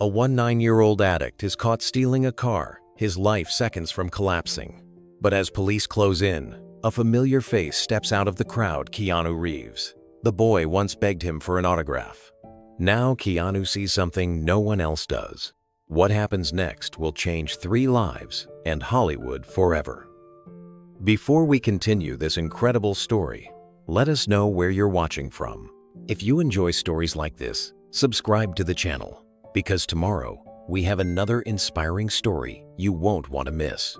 A 19-year-old addict is caught stealing a car, his life seconds from collapsing. But as police close in, a familiar face steps out of the crowd: Keanu Reeves. The boy once begged him for an autograph. Now Keanu sees something no one else does. What happens next will change 3 lives and Hollywood forever. Before we continue this incredible story, let us know where you're watching from. If you enjoy stories like this, subscribe to the channel, because tomorrow we have another inspiring story you won't want to miss.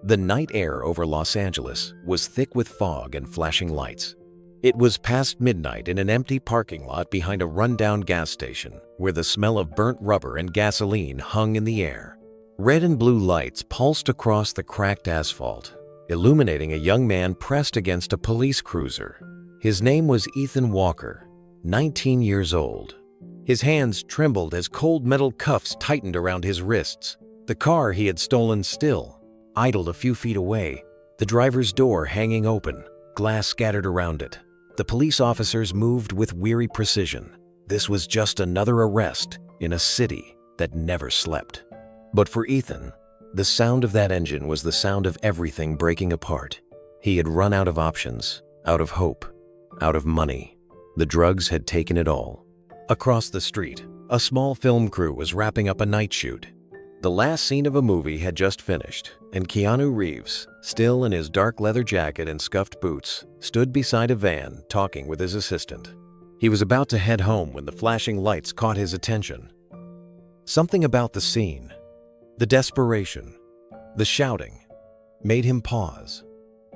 The night air over Los Angeles was thick with fog and flashing lights. It was past midnight in an empty parking lot behind a rundown gas station, where the smell of burnt rubber and gasoline hung in the air. Red and blue lights pulsed across the cracked asphalt, illuminating a young man pressed against a police cruiser. His name was Ethan Walker, 19 years old. His hands trembled as cold metal cuffs tightened around his wrists. The car he had stolen still idled a few feet away, the driver's door hanging open, glass scattered around it. The police officers moved with weary precision. This was just another arrest in a city that never slept. But for Ethan, the sound of that engine was the sound of everything breaking apart. He had run out of options, out of hope, out of money. The drugs had taken it all. Across the street, a small film crew was wrapping up a night shoot. The last scene of a movie had just finished, and Keanu Reeves, still in his dark leather jacket and scuffed boots, stood beside a van talking with his assistant. He was about to head home when the flashing lights caught his attention. Something about the scene, the desperation, the shouting, made him pause.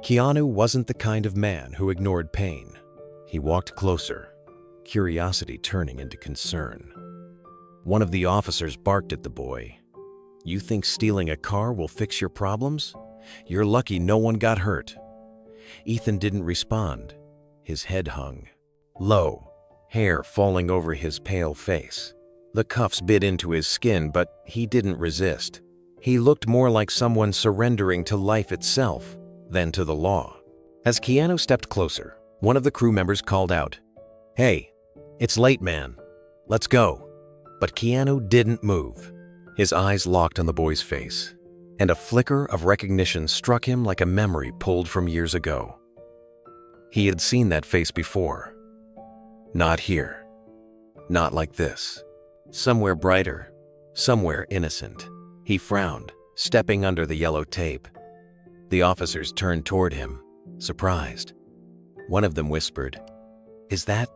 Keanu wasn't the kind of man who ignored pain. He walked closer, curiosity turning into concern. One of the officers barked at the boy. "You think stealing a car will fix your problems? You're lucky no one got hurt." Ethan didn't respond. His head hung low, hair falling over his pale face. The cuffs bit into his skin, but he didn't resist. He looked more like someone surrendering to life itself than to the law. As Keanu stepped closer, one of the crew members called out, "Hey, it's late, man. Let's go." But Keanu didn't move. His eyes locked on the boy's face, and a flicker of recognition struck him like a memory pulled from years ago. He had seen that face before. Not here. Not like this. Somewhere brighter. Somewhere innocent. He frowned, stepping under the yellow tape. The officers turned toward him, surprised. One of them whispered, "Is that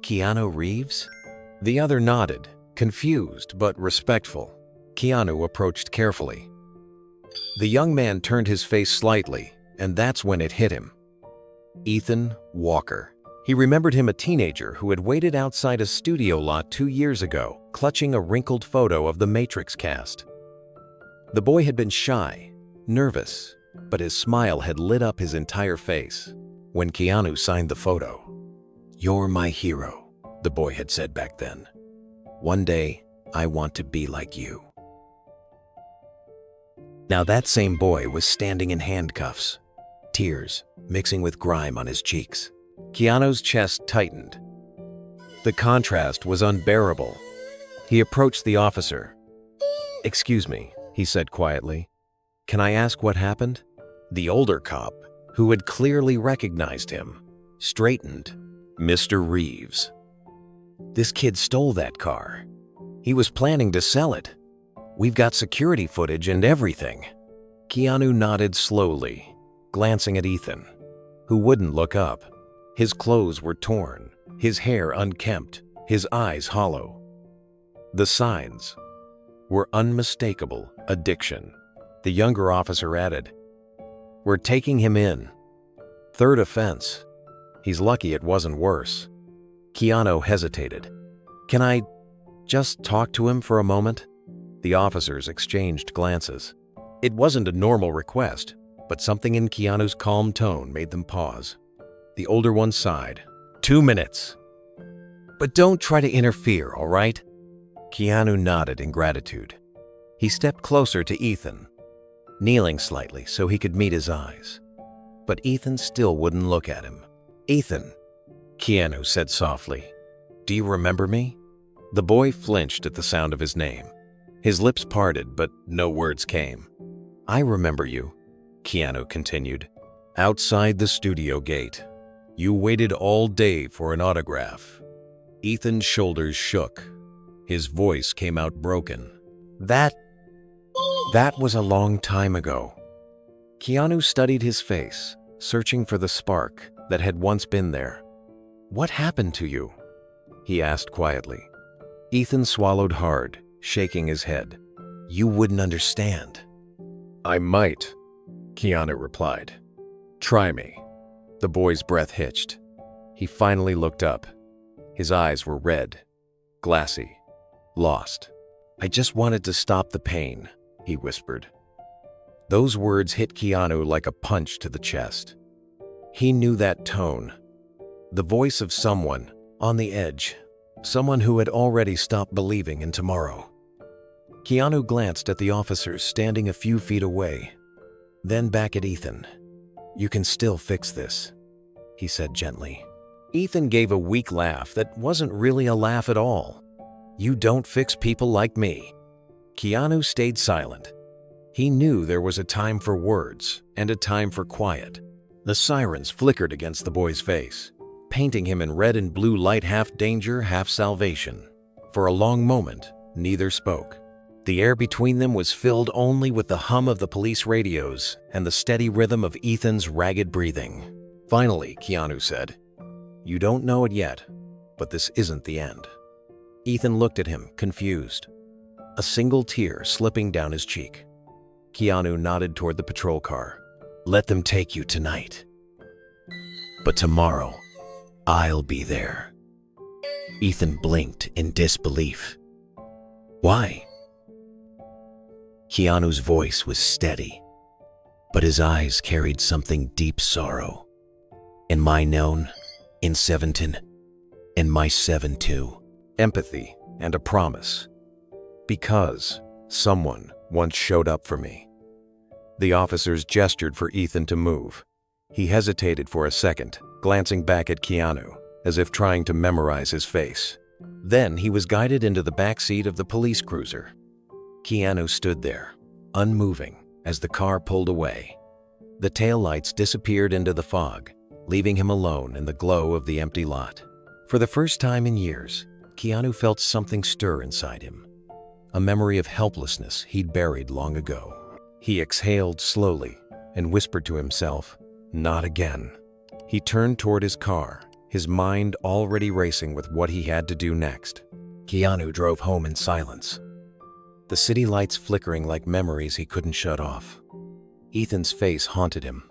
Keanu Reeves?" The other nodded, confused but respectful. Keanu approached carefully. The young man turned his face slightly, and that's when it hit him. Ethan Walker. He remembered him, a teenager who had waited outside a studio lot 2 years ago, clutching a wrinkled photo of the Matrix cast. The boy had been shy, nervous, but his smile had lit up his entire face when Keanu signed the photo. "You're my hero," the boy had said back then. "One day, I want to be like you." Now that same boy was standing in handcuffs, tears mixing with grime on his cheeks. Keanu's chest tightened. The contrast was unbearable. He approached the officer. "Excuse me," he said quietly. "Can I ask what happened?" The older cop, who had clearly recognized him, straightened. "Mr. Reeves, this kid stole that car. He was planning to sell it. We've got security footage and everything." Keanu nodded slowly, glancing at Ethan, who wouldn't look up. His clothes were torn, his hair unkempt, his eyes hollow. The signs were unmistakable: addiction. The younger officer added, "We're taking him in. 3rd offense. He's lucky it wasn't worse." Keanu hesitated. "Can I just talk to him for a moment?" The officers exchanged glances. It wasn't a normal request, but something in Keanu's calm tone made them pause. The older one sighed. 2 minutes. But don't try to interfere, all right?" Keanu nodded in gratitude. He stepped closer to Ethan, kneeling slightly so he could meet his eyes. But Ethan still wouldn't look at him. "Ethan," Keanu said softly, "do you remember me?" The boy flinched at the sound of his name. His lips parted, but no words came. "I remember you," Keanu continued. "Outside the studio gate. You waited all day for an autograph." Ethan's shoulders shook. His voice came out broken. That was a long time ago." Keanu studied his face, searching for the spark that had once been there. "What happened to you?" he asked quietly. Ethan swallowed hard, shaking his head. "You wouldn't understand." "I might," Keanu replied. "Try me." The boy's breath hitched. He finally looked up. His eyes were red, glassy, lost. "I just wanted to stop the pain," he whispered. Those words hit Keanu like a punch to the chest. He knew that tone. The voice of someone on the edge, someone who had already stopped believing in tomorrow. Keanu glanced at the officers standing a few feet away, then back at Ethan. "You can still fix this," he said gently. Ethan gave a weak laugh that wasn't really a laugh at all. "You don't fix people like me." Keanu stayed silent. He knew there was a time for words and a time for quiet. The sirens flickered against the boy's face, painting him in red and blue light, half danger, half salvation. For a long moment, neither spoke. The air between them was filled only with the hum of the police radios and the steady rhythm of Ethan's ragged breathing. Finally, Keanu said, "You don't know it yet, but this isn't the end." Ethan looked at him, confused, a single tear slipping down his cheek. Keanu nodded toward the patrol car. "Let them take you tonight. But tomorrow, I'll be there." Ethan blinked in disbelief. "Why?" Keanu's voice was steady, but his eyes carried something deep sorrow. "In my known, in 17, in my 7-2. Empathy and a promise. Because someone once showed up for me." The officers gestured for Ethan to move. He hesitated for a second, glancing back at Keanu, as if trying to memorize his face. Then he was guided into the back seat of the police cruiser. Keanu stood there, unmoving, as the car pulled away. The taillights disappeared into the fog, leaving him alone in the glow of the empty lot. For the first time in years, Keanu felt something stir inside him, a memory of helplessness he'd buried long ago. He exhaled slowly and whispered to himself, "Not again." He turned toward his car, his mind already racing with what he had to do next. Keanu drove home in silence, the city lights flickering like memories he couldn't shut off. Ethan's face haunted him.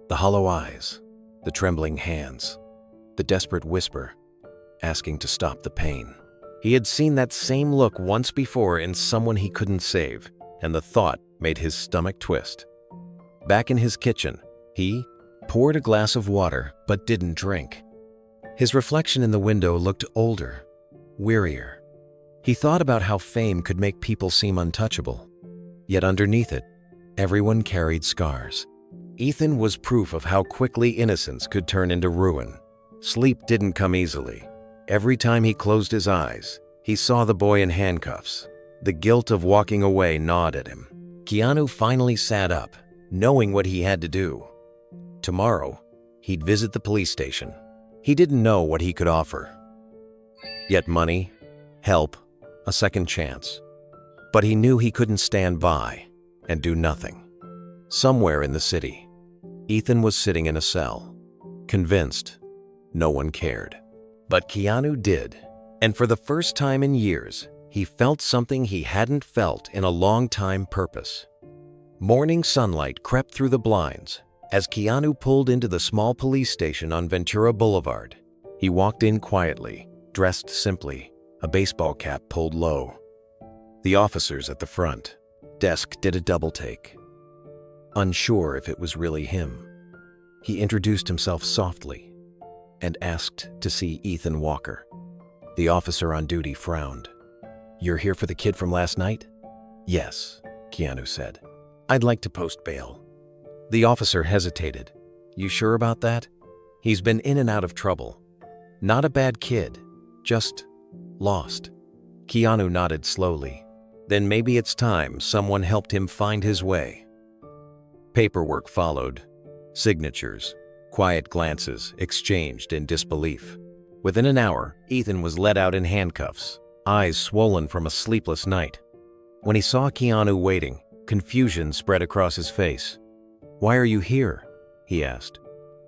The hollow eyes, the trembling hands, the desperate whisper, asking to stop the pain. He had seen that same look once before in someone he couldn't save, and the thought made his stomach twist. Back in his kitchen, he poured a glass of water but didn't drink. His reflection in the window looked older, wearier. He thought about how fame could make people seem untouchable. Yet underneath it, everyone carried scars. Ethan was proof of how quickly innocence could turn into ruin. Sleep didn't come easily. Every time he closed his eyes, he saw the boy in handcuffs. The guilt of walking away gnawed at him. Keanu finally sat up, knowing what he had to do. Tomorrow, he'd visit the police station. He didn't know what he could offer. Yet money, help, a second chance. But he knew he couldn't stand by and do nothing. Somewhere in the city, Ethan was sitting in a cell, convinced no one cared. But Keanu did, and for the first time in years, he felt something he hadn't felt in a long time: purpose. Morning sunlight crept through the blinds as Keanu pulled into the small police station on Ventura Boulevard. He walked in quietly, dressed simply, a baseball cap pulled low. The officers at the front desk did a double take. Unsure if it was really him, he introduced himself softly and asked to see Ethan Walker. The officer on duty frowned. "You're here for the kid from last night?" "Yes," Keanu said. "I'd like to post bail." The officer hesitated. "You sure about that? He's been in and out of trouble. Not a bad kid, just lost." Keanu nodded slowly. Then maybe it's time someone helped him find his way. Paperwork followed. Signatures, quiet glances exchanged in disbelief. Within an hour, Ethan was let out in handcuffs, eyes swollen from a sleepless night. When he saw Keanu waiting, confusion spread across his face. "Why are you here?" he asked.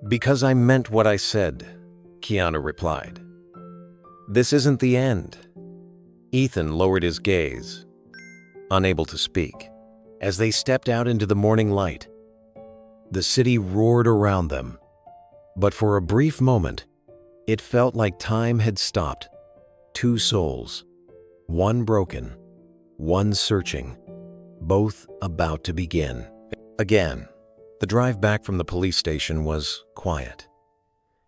"Because I meant what I said," Keanu replied. "This isn't the end." Ethan lowered his gaze, unable to speak. As they stepped out into the morning light, the city roared around them. But for a brief moment, it felt like time had stopped. Two souls, one broken, one searching, both about to begin. Again, the drive back from the police station was quiet.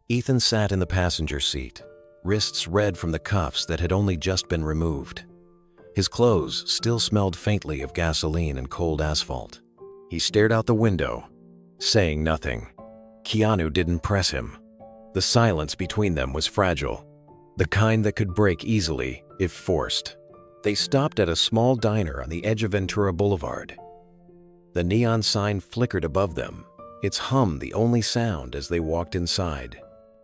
Ethan sat in the passenger seat, wrists red from the cuffs that had only just been removed. His clothes still smelled faintly of gasoline and cold asphalt. He stared out the window, saying nothing. Keanu didn't press him. The silence between them was fragile, the kind that could break easily if forced. They stopped at a small diner on the edge of Ventura Boulevard. The neon sign flickered above them, its hum the only sound as they walked inside.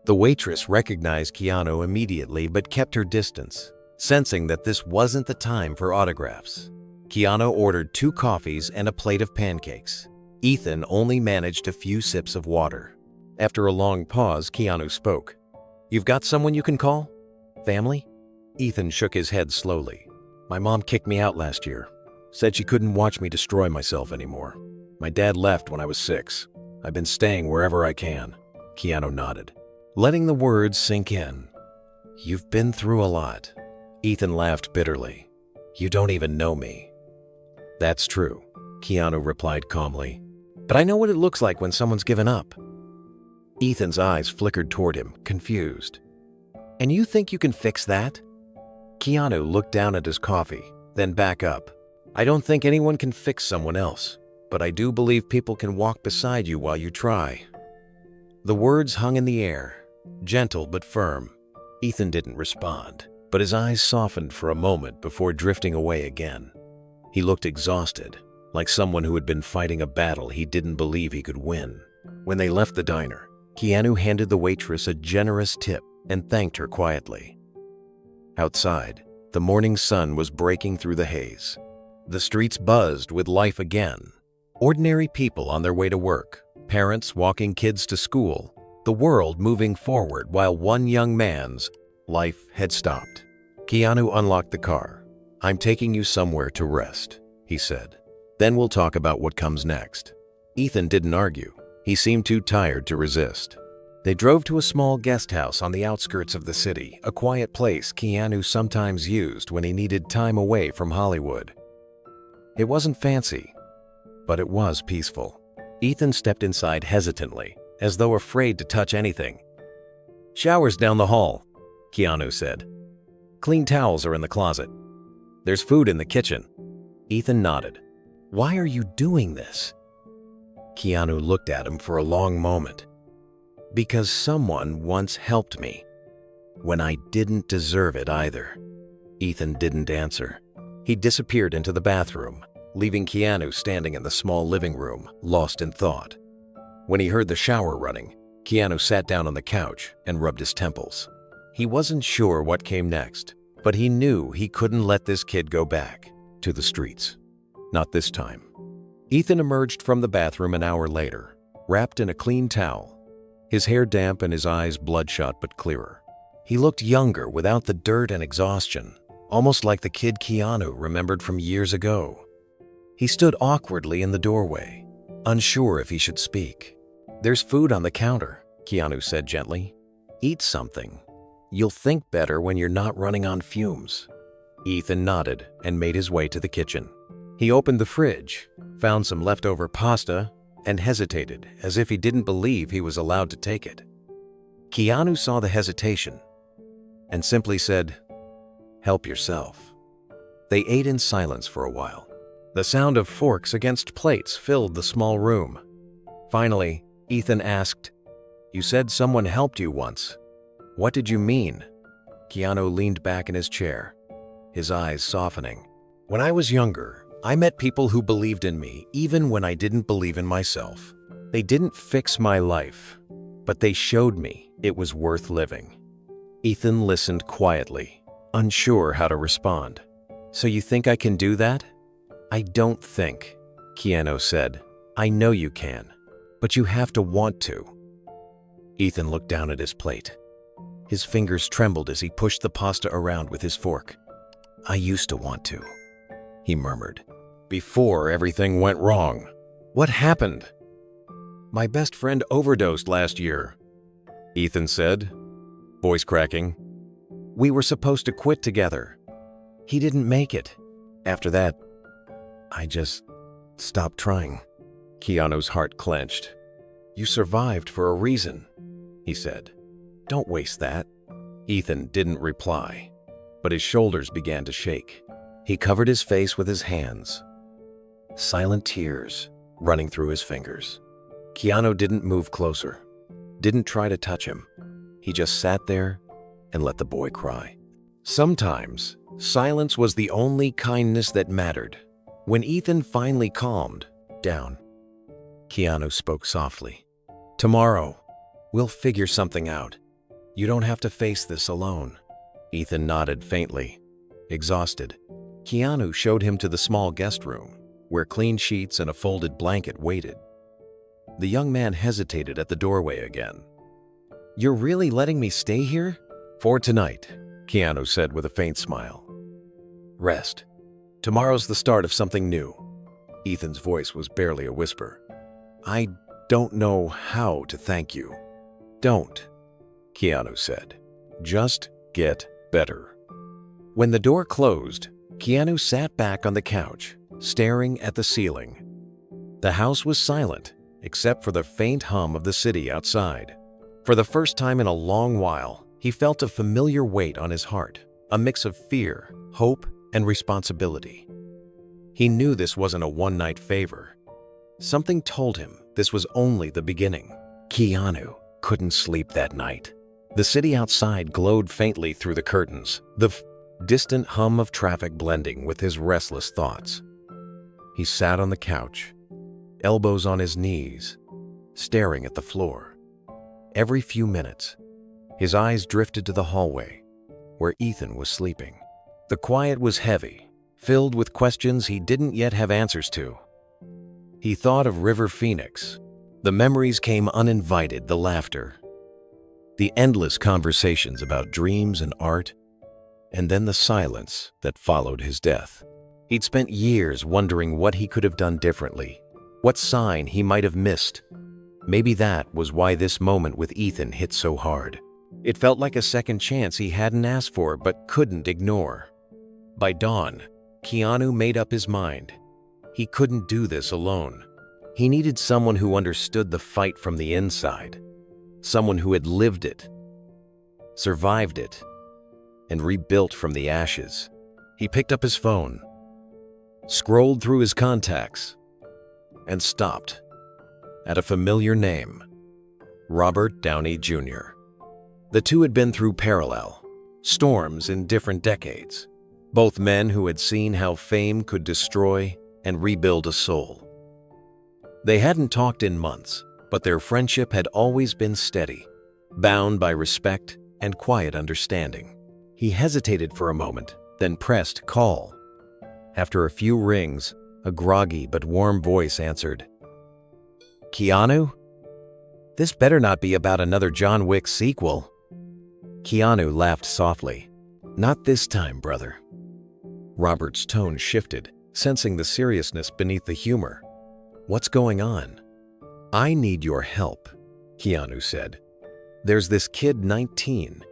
The waitress recognized Keanu immediately but kept her distance, sensing that this wasn't the time for autographs. Keanu ordered 2 coffees and a plate of pancakes. Ethan only managed a few sips of water. After a long pause, Keanu spoke. "You've got someone you can call? Family?" Ethan shook his head slowly. "My mom kicked me out last year. Said she couldn't watch me destroy myself anymore. My dad left when I was 6. I've been staying wherever I can." Keanu nodded, letting the words sink in. "You've been through a lot." Ethan laughed bitterly. "You don't even know me." "That's true," Keanu replied calmly. "But I know what it looks like when someone's given up." Ethan's eyes flickered toward him, confused. "And you think you can fix that?" Keanu looked down at his coffee, then back up. "I don't think anyone can fix someone else, but I do believe people can walk beside you while you try." The words hung in the air, gentle but firm. Ethan didn't respond, but his eyes softened for a moment before drifting away again. He looked exhausted, like someone who had been fighting a battle he didn't believe he could win. When they left the diner, Keanu handed the waitress a generous tip and thanked her quietly. Outside, the morning sun was breaking through the haze. The streets buzzed with life again. Ordinary people on their way to work, parents walking kids to school, the world moving forward while one young man's life had stopped. Keanu unlocked the car. "I'm taking you somewhere to rest," he said. "Then we'll talk about what comes next." Ethan didn't argue. He seemed too tired to resist. They drove to a small guest house on the outskirts of the city, a quiet place Keanu sometimes used when he needed time away from Hollywood. It wasn't fancy, but it was peaceful. Ethan stepped inside hesitantly, as though afraid to touch anything. "Shower's down the hall," Keanu said. "Clean towels are in the closet. There's food in the kitchen." Ethan nodded. "Why are you doing this?" Keanu looked at him for a long moment. "Because someone once helped me, when I didn't deserve it either." Ethan didn't answer. He disappeared into the bathroom, leaving Keanu standing in the small living room, lost in thought. When he heard the shower running, Keanu sat down on the couch and rubbed his temples. He wasn't sure what came next, but he knew he couldn't let this kid go back to the streets. Not this time. Ethan emerged from the bathroom an hour later, wrapped in a clean towel, his hair damp and his eyes bloodshot but clearer. He looked younger without the dirt and exhaustion, almost like the kid Keanu remembered from years ago. He stood awkwardly in the doorway, unsure if he should speak. "There's food on the counter," Keanu said gently. "Eat something. You'll think better when you're not running on fumes." Ethan nodded and made his way to the kitchen. He opened the fridge, found some leftover pasta, and hesitated as if he didn't believe he was allowed to take it. Keanu saw the hesitation and simply said, "Help yourself." They ate in silence for a while. The sound of forks against plates filled the small room. Finally, Ethan asked, "You said someone helped you once. What did you mean?" Keanu leaned back in his chair, his eyes softening. "When I was younger, I met people who believed in me even when I didn't believe in myself. They didn't fix my life, but they showed me it was worth living." Ethan listened quietly, unsure how to respond. "So you think I can do that?" "I don't think," Keanu said. "I know you can, but you have to want to." Ethan looked down at his plate. His fingers trembled as he pushed the pasta around with his fork. "I used to want to," he murmured. "Before everything went wrong." "What happened?" "My best friend overdosed last year," Ethan said, voice cracking. "We were supposed to quit together. He didn't make it. After that, I just stopped trying." Keanu's heart clenched. "You survived for a reason," he said. "Don't waste that." Ethan didn't reply, but his shoulders began to shake. He covered his face with his hands, silent tears running through his fingers. Keanu didn't move closer, didn't try to touch him. He just sat there and let the boy cry. Sometimes, silence was the only kindness that mattered. When Ethan finally calmed down, Keanu spoke softly. "Tomorrow, we'll figure something out. You don't have to face this alone." Ethan nodded faintly, exhausted. Keanu showed him to the small guest room, where clean sheets and a folded blanket waited. The young man hesitated at the doorway again. "You're really letting me stay here?" "For tonight," Keanu said with a faint smile. "Rest. Tomorrow's the start of something new." Ethan's voice was barely a whisper. "I don't know how to thank you." "Don't," Keanu said. "Just get better." When the door closed, Keanu sat back on the couch, staring at the ceiling. The house was silent, except for the faint hum of the city outside. For the first time in a long while, he felt a familiar weight on his heart, a mix of fear, hope, and responsibility. He knew this wasn't a one-night favor. Something told him this was only the beginning. Keanu couldn't sleep that night. The city outside glowed faintly through the curtains, the distant hum of traffic blending with his restless thoughts. He sat on the couch, elbows on his knees, staring at the floor. Every few minutes, his eyes drifted to the hallway, where Ethan was sleeping. The quiet was heavy, filled with questions he didn't yet have answers to. He thought of River Phoenix. The memories came uninvited, the laughter, the endless conversations about dreams and art, and then the silence that followed his death. He'd spent years wondering what he could have done differently, what sign he might have missed. Maybe that was why this moment with Ethan hit so hard. It felt like a second chance he hadn't asked for but couldn't ignore. By dawn, Keanu made up his mind. He couldn't do this alone. He needed someone who understood the fight from the inside, someone who had lived it, survived it, and rebuilt from the ashes. He picked up his phone, scrolled through his contacts, and stopped at a familiar name, Robert Downey Jr. The two had been through parallel storms in different decades, both men who had seen how fame could destroy and rebuild a soul. They hadn't talked in months, but their friendship had always been steady, bound by respect and quiet understanding. He hesitated for a moment, then pressed call. After a few rings, a groggy but warm voice answered. "Keanu? This better not be about another John Wick sequel." Keanu laughed softly. "Not this time, brother." Robert's tone shifted, sensing the seriousness beneath the humor. "What's going on?" "I need your help," Keanu said. "There's this kid 19.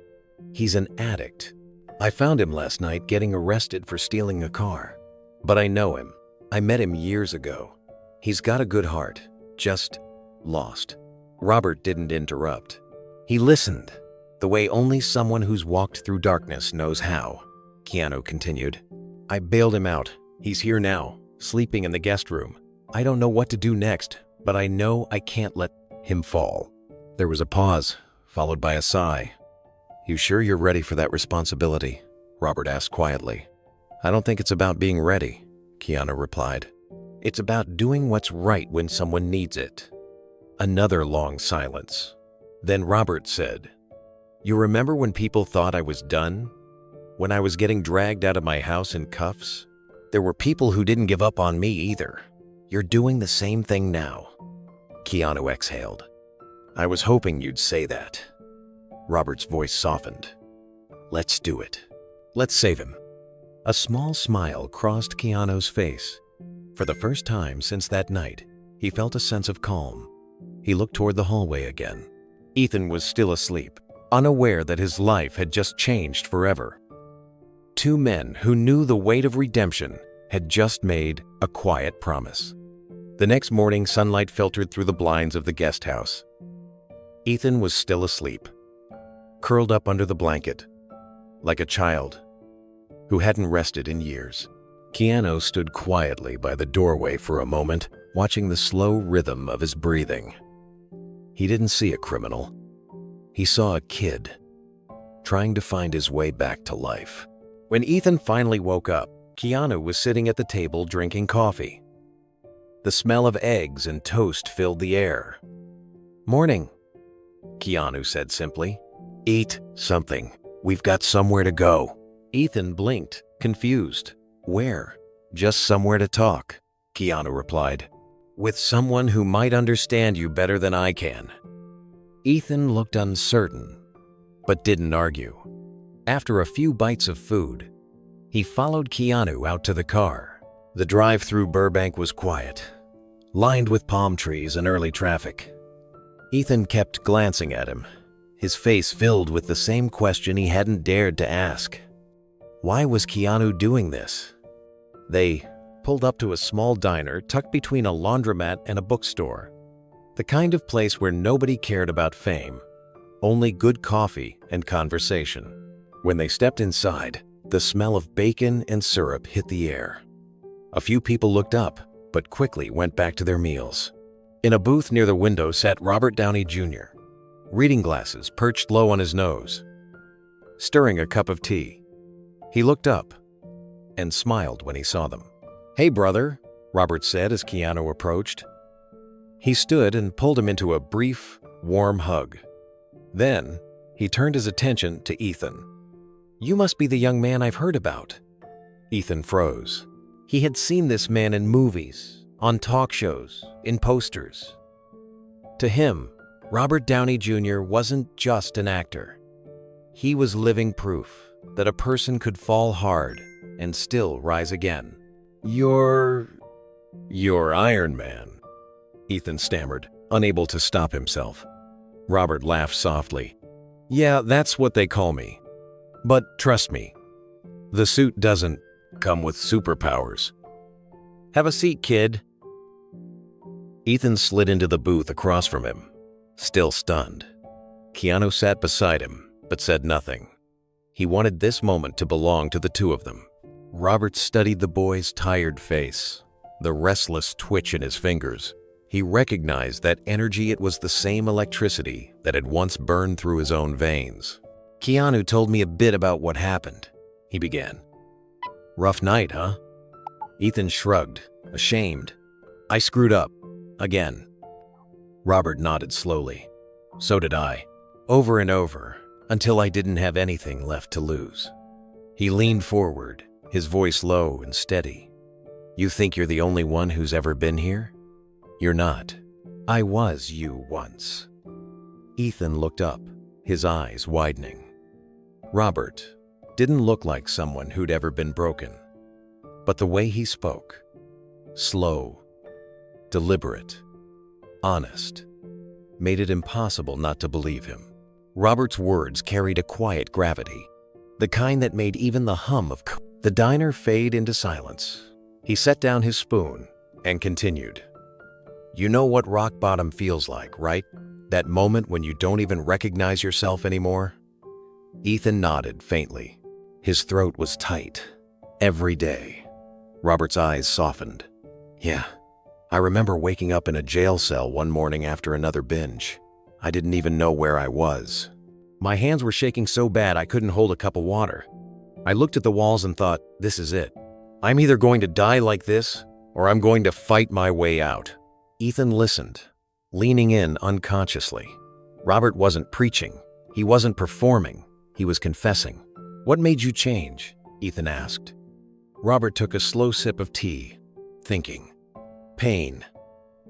He's an addict. I found him last night getting arrested for stealing a car. But I know him. I met him years ago. He's got a good heart, just lost." Robert didn't interrupt. He listened, the way only someone who's walked through darkness knows how. Keanu continued. "I bailed him out. He's here now, sleeping in the guest room. I don't know what to do next, but I know I can't let him fall." There was a pause, followed by a sigh. "You sure you're ready for that responsibility?" Robert asked quietly. I don't think it's about being ready, Keanu replied. It's about doing what's right when someone needs it. Another long silence. Then Robert said, You remember when people thought I was done? When I was getting dragged out of my house in cuffs? There were people who didn't give up on me either. You're doing the same thing now. Keanu exhaled. I was hoping you'd say that. Robert's voice softened. Let's do it. Let's save him. A small smile crossed Keanu's face. For the first time since that night, he felt a sense of calm. He looked toward the hallway again. Ethan was still asleep, unaware that his life had just changed forever. Two men who knew the weight of redemption had just made a quiet promise. The next morning, sunlight filtered through the blinds of the guest house. Ethan was still asleep, curled up under the blanket, like a child who hadn't rested in years. Keanu stood quietly by the doorway for a moment, watching the slow rhythm of his breathing. He didn't see a criminal. He saw a kid trying to find his way back to life. When Ethan finally woke up, Keanu was sitting at the table drinking coffee. The smell of eggs and toast filled the air. Morning, Keanu said simply. Eat something. We've got somewhere to go. Ethan blinked, confused. Where? Just somewhere to talk, Keanu replied. With someone who might understand you better than I can. Ethan looked uncertain, but didn't argue. After a few bites of food, he followed Keanu out to the car. The drive through Burbank was quiet, lined with palm trees and early traffic. Ethan kept glancing at him, his face filled with the same question he hadn't dared to ask. Why was Keanu doing this? They pulled up to a small diner tucked between a laundromat and a bookstore, the kind of place where nobody cared about fame, only good coffee and conversation. When they stepped inside, the smell of bacon and syrup hit the air. A few people looked up, but quickly went back to their meals. In a booth near the window sat Robert Downey Jr., reading glasses perched low on his nose, stirring a cup of tea. He looked up and smiled when he saw them. Hey, brother, Robert said as Keanu approached. He stood and pulled him into a brief, warm hug. Then, he turned his attention to Ethan. You must be the young man I've heard about. Ethan froze. He had seen this man in movies, on talk shows, in posters. To him, Robert Downey Jr. wasn't just an actor. He was living proof that a person could fall hard and still rise again. You're Iron Man, Ethan stammered, unable to stop himself. Robert laughed softly. Yeah, that's what they call me. But trust me, the suit doesn't come with superpowers. Have a seat, kid. Ethan slid into the booth across from him, still stunned. Keanu sat beside him, but said nothing. He wanted this moment to belong to the two of them. Robert studied the boy's tired face, the restless twitch in his fingers. He recognized that energy. It was the same electricity that had once burned through his own veins. Keanu told me a bit about what happened, he began. Rough night, huh? Ethan shrugged, ashamed. I screwed up. Again. Robert nodded slowly. So did I. Over and over, until I didn't have anything left to lose. He leaned forward, his voice low and steady. You think you're the only one who's ever been here? You're not. I was you once. Ethan looked up, his eyes widening. Robert didn't look like someone who'd ever been broken. But the way he spoke, slow, deliberate, honest, made it impossible not to believe him. Robert's words carried a quiet gravity, the kind that made even the hum of the diner fade into silence. He set down his spoon and continued. You know what rock bottom feels like, right? That moment when you don't even recognize yourself anymore? Ethan nodded faintly. His throat was tight. Every day. Robert's eyes softened. Yeah, I remember waking up in a jail cell one morning after another binge. I didn't even know where I was. My hands were shaking so bad I couldn't hold a cup of water. I looked at the walls and thought, this is it. I'm either going to die like this, or I'm going to fight my way out. Ethan listened, leaning in unconsciously. Robert wasn't preaching. He wasn't performing. He was confessing. What made you change? Ethan asked. Robert took a slow sip of tea, thinking. Pain.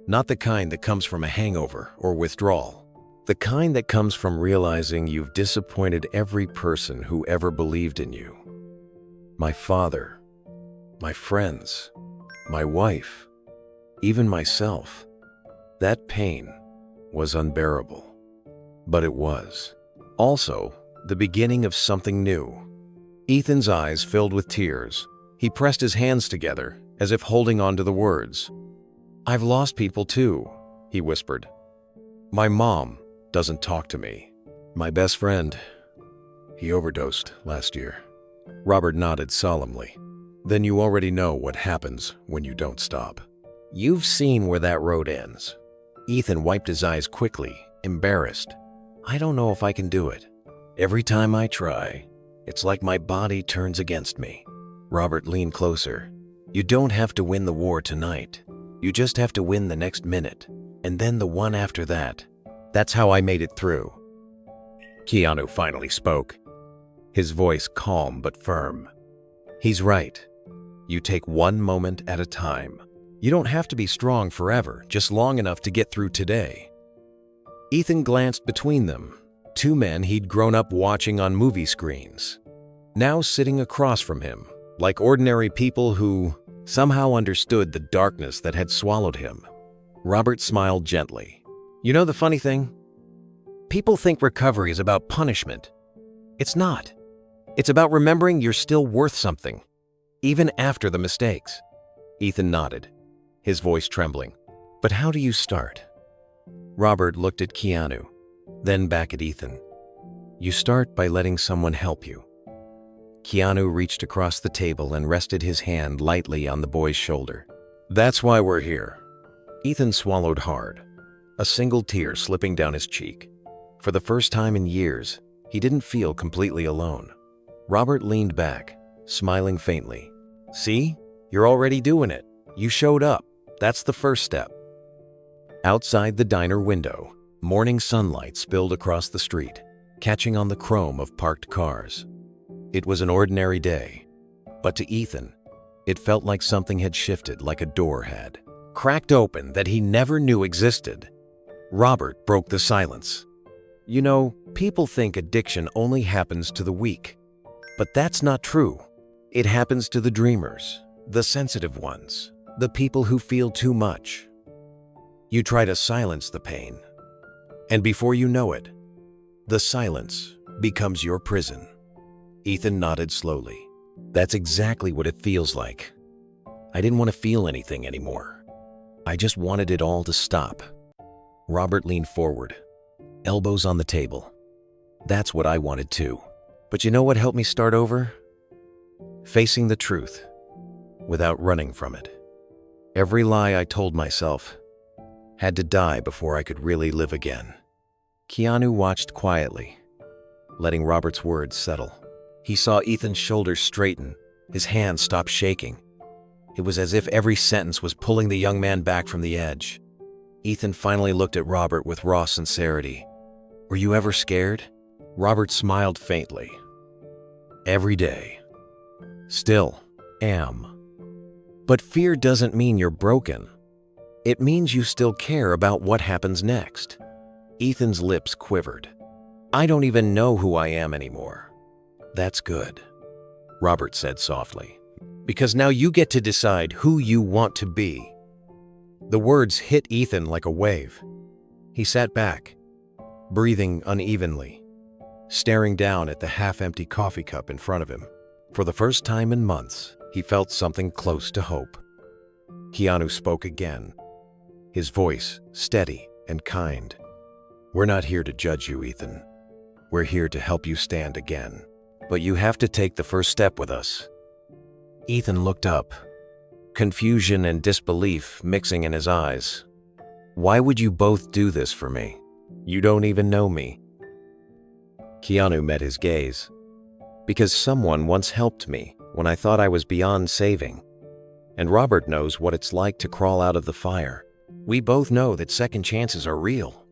Not the kind that comes from a hangover or withdrawal. The kind that comes from realizing you've disappointed every person who ever believed in you. My father, my friends, my wife, even myself. That pain was unbearable. But it was also the beginning of something new. Ethan's eyes filled with tears. He pressed his hands together as if holding on to the words. I've lost people too, he whispered. My mom doesn't talk to me. My best friend, he overdosed last year. Robert nodded solemnly. Then you already know what happens when you don't stop. You've seen where that road ends. Ethan wiped his eyes quickly, embarrassed. I don't know if I can do it. Every time I try, it's like my body turns against me. Robert leaned closer. You don't have to win the war tonight. You just have to win the next minute, and then the one after that. That's how I made it through. Keanu finally spoke, his voice calm but firm. He's right. You take one moment at a time. You don't have to be strong forever, just long enough to get through today. Ethan glanced between them, two men he'd grown up watching on movie screens, now sitting across from him, like ordinary people who somehow understood the darkness that had swallowed him. Robert smiled gently. You know the funny thing? People think recovery is about punishment. It's not. It's about remembering you're still worth something, even after the mistakes. Ethan nodded, his voice trembling. But how do you start? Robert looked at Keanu, then back at Ethan. You start by letting someone help you. Keanu reached across the table and rested his hand lightly on the boy's shoulder. That's why we're here. Ethan swallowed hard, a single tear slipping down his cheek. For the first time in years, he didn't feel completely alone. Robert leaned back, smiling faintly. See? You're already doing it. You showed up. That's the first step. Outside the diner window, morning sunlight spilled across the street, catching on the chrome of parked cars. It was an ordinary day, but to Ethan, it felt like something had shifted, like a door had cracked open that he never knew existed. Robert broke the silence. You know, people think addiction only happens to the weak, but that's not true. It happens to the dreamers, the sensitive ones, the people who feel too much. You try to silence the pain, and before you know it, the silence becomes your prison. Ethan nodded slowly. That's exactly what it feels like. I didn't want to feel anything anymore. I just wanted it all to stop. Robert leaned forward, elbows on the table. That's what I wanted too. But you know what helped me start over? Facing the truth, without running from it. Every lie I told myself had to die before I could really live again. Keanu watched quietly, letting Robert's words settle. He saw Ethan's shoulders straighten, his hands stop shaking. It was as if every sentence was pulling the young man back from the edge. Ethan finally looked at Robert with raw sincerity. Were you ever scared? Robert smiled faintly. Every day. Still am. But fear doesn't mean you're broken. It means you still care about what happens next. Ethan's lips quivered. I don't even know who I am anymore. That's good, Robert said softly, because now you get to decide who you want to be. The words hit Ethan like a wave. He sat back, breathing unevenly, staring down at the half-empty coffee cup in front of him. For the first time in months, he felt something close to hope. Keanu spoke again, his voice steady and kind. We're not here to judge you, Ethan. We're here to help you stand again. But you have to take the first step with us. Ethan looked up, confusion and disbelief mixing in his eyes. Why would you both do this for me? You don't even know me. Keanu met his gaze. Because someone once helped me when I thought I was beyond saving. And Robert knows what it's like to crawl out of the fire. We both know that second chances are real."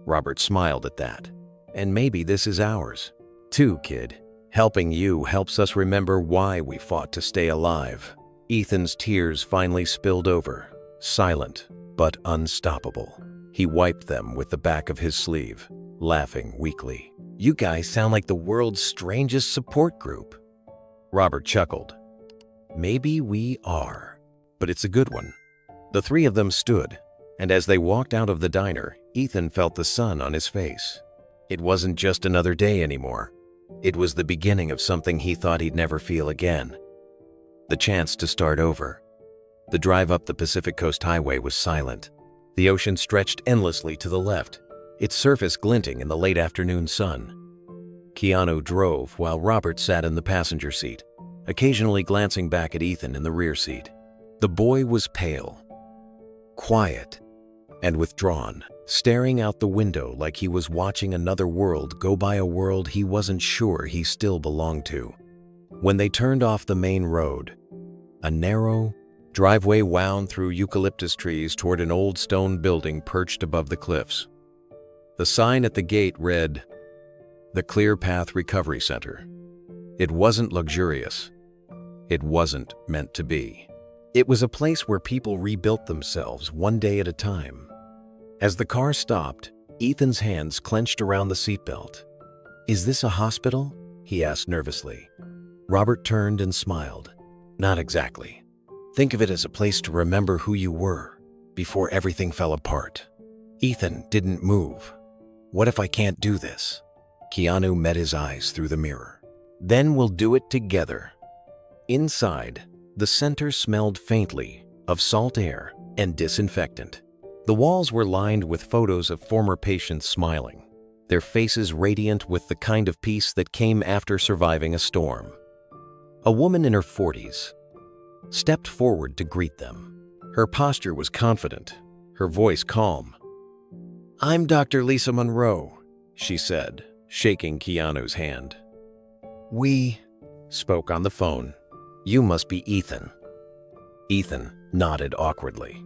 Robert smiled at that. "And maybe this is ours, too, kid. Helping you helps us remember why we fought to stay alive." Ethan's tears finally spilled over, silent but unstoppable. He wiped them with the back of his sleeve, laughing weakly. "You guys sound like the world's strangest support group." Robert chuckled. "Maybe we are, but it's a good one." The three of them stood, and as they walked out of the diner, Ethan felt the sun on his face. It wasn't just another day anymore. It was the beginning of something he thought he'd never feel again. The chance to start over. The drive up the Pacific Coast Highway was silent. The ocean stretched endlessly to the left, its surface glinting in the late afternoon sun. Keanu drove while Robert sat in the passenger seat, occasionally glancing back at Ethan in the rear seat. The boy was pale, quiet, and withdrawn, staring out the window like he was watching another world go by, a world he wasn't sure he still belonged to. When they turned off the main road, a narrow driveway wound through eucalyptus trees toward an old stone building perched above the cliffs. The sign at the gate read, "The Clear Path Recovery Center." It wasn't luxurious. It wasn't meant to be. It was a place where people rebuilt themselves one day at a time. As the car stopped, Ethan's hands clenched around the seatbelt. "Is this a hospital?" he asked nervously. Robert turned and smiled. "Not exactly. Think of it as a place to remember who you were before everything fell apart." Ethan didn't move. "What if I can't do this?" Keanu met his eyes through the mirror. "Then we'll do it together." Inside, the center smelled faintly of salt air and disinfectant. The walls were lined with photos of former patients smiling, their faces radiant with the kind of peace that came after surviving a storm. A woman in her 40s stepped forward to greet them. Her posture was confident, her voice calm. "I'm Dr. Lisa Monroe," she said, shaking Keanu's hand. "We spoke on the phone. You must be Ethan." Ethan nodded awkwardly.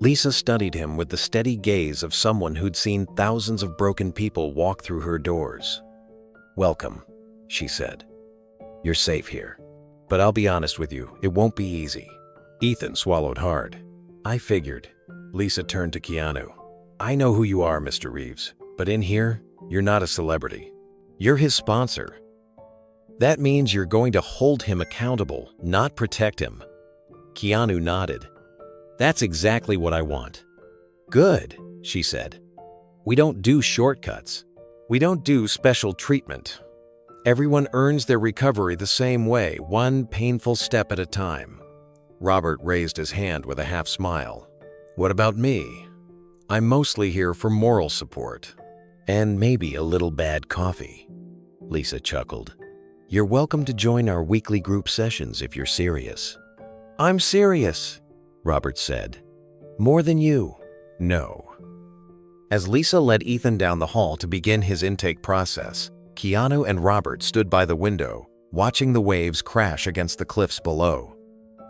Lisa studied him with the steady gaze of someone who'd seen thousands of broken people walk through her doors. "Welcome," she said. "You're safe here. But I'll be honest with you, it won't be easy." Ethan swallowed hard. "I figured." Lisa turned to Keanu. "I know who you are, Mr. Reeves, but in here, you're not a celebrity. You're his sponsor. That means you're going to hold him accountable, not protect him." Keanu nodded. "That's exactly what I want." "Good," she said. "We don't do shortcuts. We don't do special treatment. Everyone earns their recovery the same way, one painful step at a time." Robert raised his hand with a half smile. "What about me? I'm mostly here for moral support. And maybe a little bad coffee." Lisa chuckled. "You're welcome to join our weekly group sessions if you're serious." "I'm serious," Robert said. "More than you." "No." As Lisa led Ethan down the hall to begin his intake process, Keanu and Robert stood by the window, watching the waves crash against the cliffs below.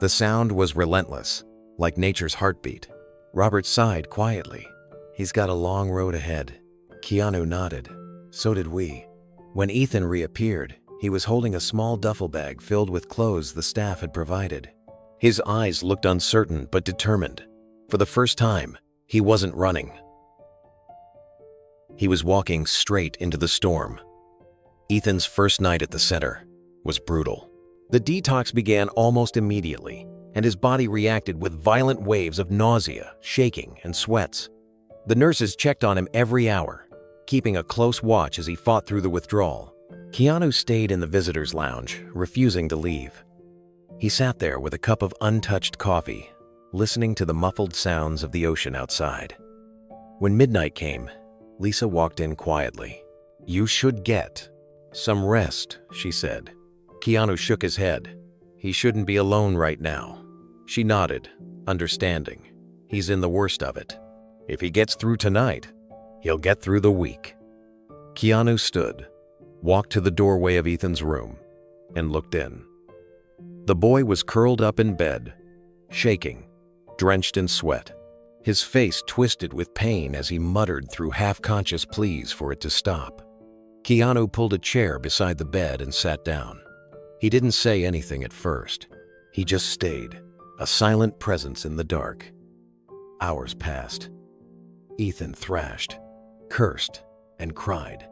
The sound was relentless, like nature's heartbeat. Robert sighed quietly. He's got a long road ahead. Keanu nodded. So did we. When Ethan reappeared, he was holding a small duffel bag filled with clothes the staff had provided. His eyes looked uncertain but determined. For the first time, he wasn't running. He was walking straight into the storm. Ethan's first night at the center was brutal. The detox began almost immediately, and his body reacted with violent waves of nausea, shaking, and sweats. The nurses checked on him every hour, keeping a close watch as he fought through the withdrawal. Keanu stayed in the visitors' lounge, refusing to leave. He sat there with a cup of untouched coffee, listening to the muffled sounds of the ocean outside. When midnight came, Lisa walked in quietly. "You should get some rest," she said. Keanu shook his head. He shouldn't be alone right now. She nodded, understanding. He's in the worst of it. If he gets through tonight, he'll get through the week. Keanu stood, walked to the doorway of Ethan's room, and looked in. The boy was curled up in bed, shaking, drenched in sweat. His face twisted with pain as he muttered through half-conscious pleas for it to stop. Keanu pulled a chair beside the bed and sat down. He didn't say anything at first. He just stayed, a silent presence in the dark. Hours passed. Ethan thrashed, cursed, and cried.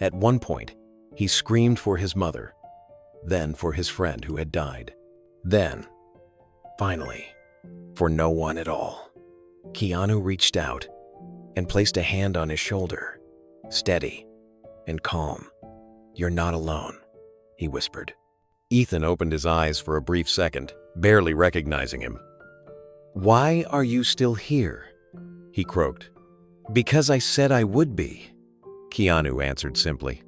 At one point, he screamed for his mother, then for his friend who had died. Then, finally, for no one at all. Keanu reached out and placed a hand on his shoulder, steady and calm. "You're not alone," he whispered. Ethan opened his eyes for a brief second, barely recognizing him. "Why are you still here?" he croaked. "Because I said I would be," Keanu answered simply.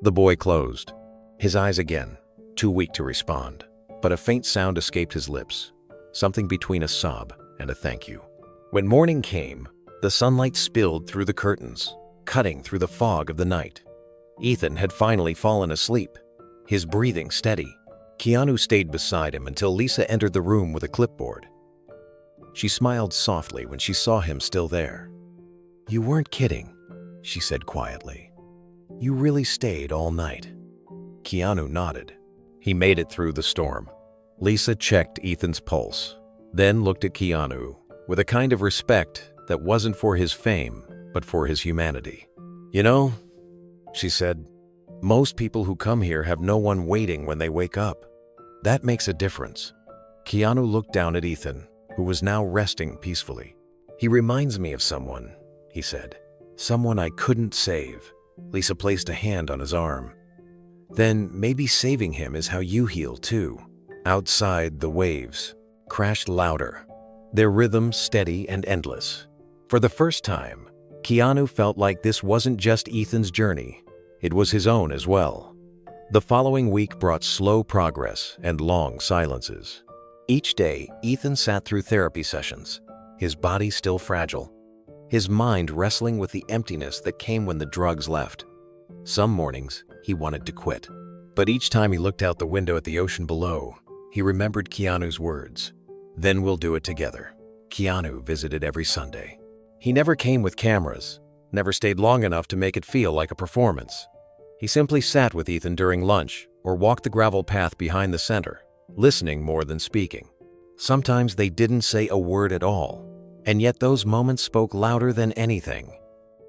The boy closed, his eyes again, too weak to respond, but a faint sound escaped his lips, something between a sob and a thank you. When morning came, the sunlight spilled through the curtains, cutting through the fog of the night. Ethan had finally fallen asleep, his breathing steady. Keanu stayed beside him until Lisa entered the room with a clipboard. She smiled softly when she saw him still there. "You weren't kidding," she said quietly. "You really stayed all night." Keanu nodded. He made it through the storm. Lisa checked Ethan's pulse, then looked at Keanu with a kind of respect that wasn't for his fame, but for his humanity. "You know," she said, "most people who come here have no one waiting when they wake up. That makes a difference." Keanu looked down at Ethan, who was now resting peacefully. "He reminds me of someone," he said. "Someone I couldn't save." Lisa placed a hand on his arm. "Then maybe saving him is how you heal too." Outside, the waves crashed louder, their rhythm steady and endless. For the first time, Keanu felt like this wasn't just Ethan's journey, it was his own as well. The following week brought slow progress and long silences. Each day, Ethan sat through therapy sessions, his body still fragile, his mind wrestling with the emptiness that came when the drugs left. Some mornings, he wanted to quit. But each time he looked out the window at the ocean below, he remembered Keanu's words. "Then we'll do it together." Keanu visited every Sunday. He never came with cameras, never stayed long enough to make it feel like a performance. He simply sat with Ethan during lunch or walked the gravel path behind the center, listening more than speaking. Sometimes they didn't say a word at all, and yet those moments spoke louder than anything.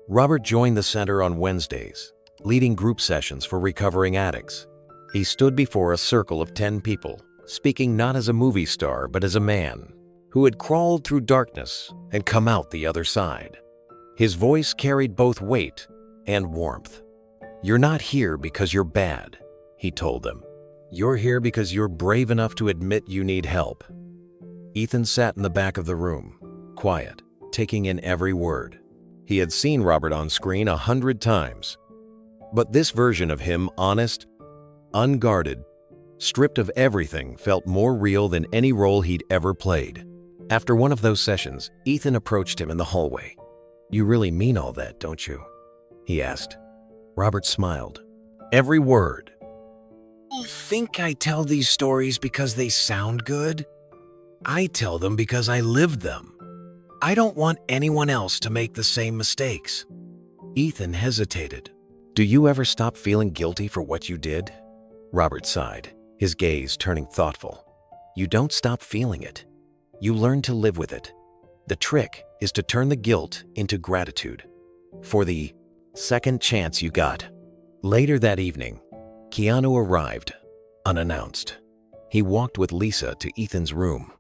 Robert joined the center on Wednesdays, leading group sessions for recovering addicts. He stood before a circle of 10 people, speaking not as a movie star but as a man who had crawled through darkness and come out the other side. His voice carried both weight and warmth. "You're not here because you're bad," he told them. "You're here because you're brave enough to admit you need help." Ethan sat in the back of the room, quiet, taking in every word. He had seen Robert on screen 100 times. But this version of him, honest, unguarded, stripped of everything, felt more real than any role he'd ever played. After one of those sessions, Ethan approached him in the hallway. "You really mean all that, don't you?" he asked. Robert smiled. "Every word." "You think I tell these stories because they sound good? I tell them because I lived them. I don't want anyone else to make the same mistakes." Ethan hesitated. "Do you ever stop feeling guilty for what you did?" Robert sighed, his gaze turning thoughtful. "You don't stop feeling it. You learn to live with it. The trick is to turn the guilt into gratitude for the second chance you got." Later that evening, Keanu arrived, unannounced. He walked with Lisa to Ethan's room,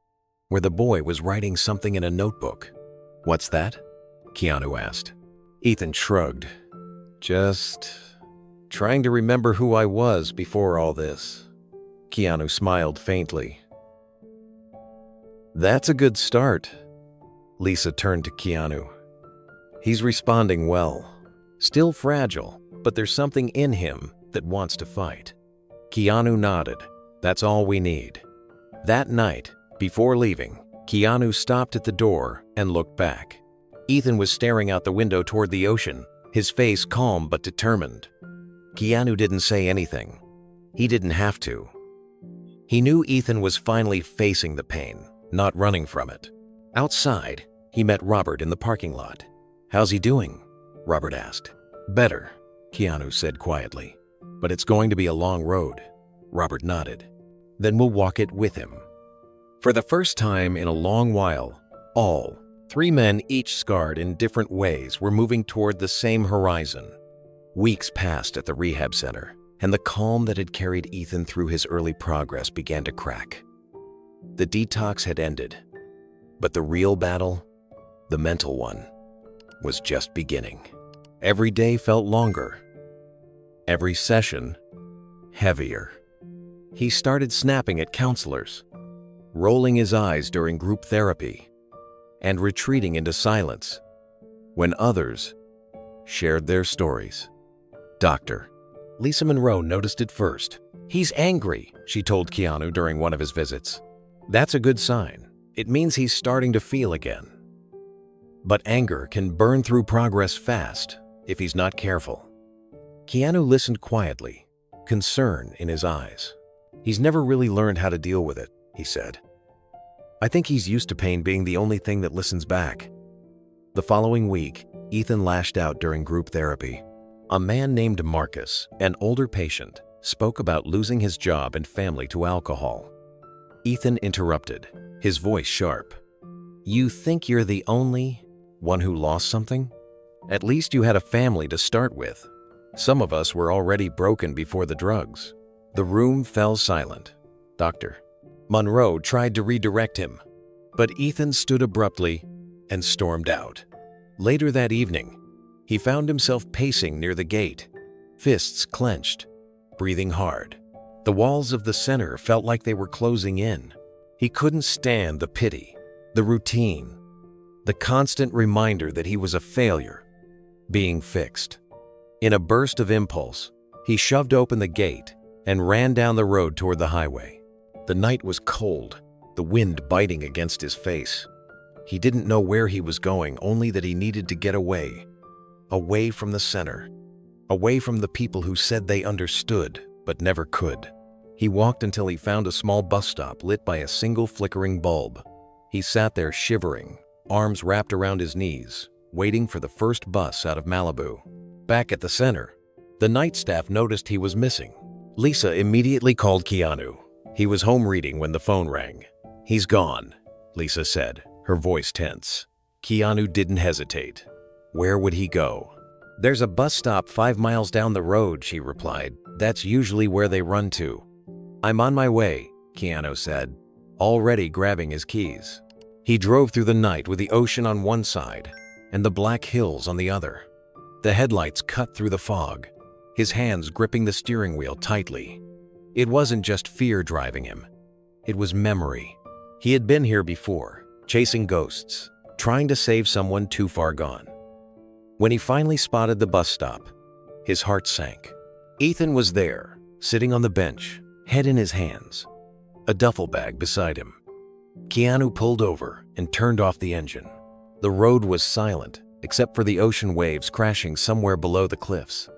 where the boy was writing something in a notebook. "What's that?" Keanu asked. Ethan shrugged. "Just trying to remember who I was before all this." Keanu smiled faintly. "That's a good start." Lisa turned to Keanu. "He's responding well. Still fragile, but there's something in him that wants to fight." Keanu nodded. "That's all we need." That night, before leaving, Keanu stopped at the door and looked back. Ethan was staring out the window toward the ocean, his face calm but determined. Keanu didn't say anything. He didn't have to. He knew Ethan was finally facing the pain, not running from it. Outside, he met Robert in the parking lot. "How's he doing?" Robert asked. "Better," Keanu said quietly. "But it's going to be a long road." Robert nodded. "Then we'll walk it with him." For the first time in a long while, all three men, each scarred in different ways, were moving toward the same horizon. Weeks passed at the rehab center, and the calm that had carried Ethan through his early progress began to crack. The detox had ended, but the real battle, the mental one, was just beginning. Every day felt longer. Every session, heavier. He started snapping at counselors, rolling his eyes during group therapy, and retreating into silence when others shared their stories. Doctor Lisa Monroe noticed it first. "He's angry," she told Keanu during one of his visits. "That's a good sign. It means he's starting to feel again." But anger can burn through progress fast if he's not careful. Keanu listened quietly, concern in his eyes. "He's never really learned how to deal with it," he said. "I think he's used to pain being the only thing that listens back." The following week, Ethan lashed out during group therapy. A man named Marcus, an older patient, spoke about losing his job and family to alcohol. Ethan interrupted, his voice sharp. "You think you're the only one who lost something? At least you had a family to start with. Some of us were already broken before the drugs." The room fell silent. Dr. Monroe tried to redirect him, but Ethan stood abruptly and stormed out. Later that evening, he found himself pacing near the gate, fists clenched, breathing hard. The walls of the center felt like they were closing in. He couldn't stand the pity, the routine, the constant reminder that he was a failure, being fixed. In a burst of impulse, he shoved open the gate and ran down the road toward the highway. The night was cold, the wind biting against his face. He didn't know where he was going, only that he needed to get away. Away from the center, away from the people who said they understood but never could. He walked until he found a small bus stop lit by a single flickering bulb. He sat there shivering, arms wrapped around his knees, waiting for the first bus out of Malibu. Back at the center, the night staff noticed he was missing. Lisa immediately called Keanu. He was home reading when the phone rang. "He's gone," Lisa said, her voice tense. Keanu didn't hesitate. Where would he go? "There's a bus stop 5 miles down the road," she replied. "That's usually where they run to." "I'm on my way," Keanu said, already grabbing his keys. He drove through the night with the ocean on one side and the black hills on the other. The headlights cut through the fog, his hands gripping the steering wheel tightly. It wasn't just fear driving him. It was memory. He had been here before, chasing ghosts, trying to save someone too far gone. When he finally spotted the bus stop, his heart sank. Ethan was there, sitting on the bench, head in his hands, a duffel bag beside him. Keanu pulled over and turned off the engine. The road was silent, except for the ocean waves crashing somewhere below the cliffs.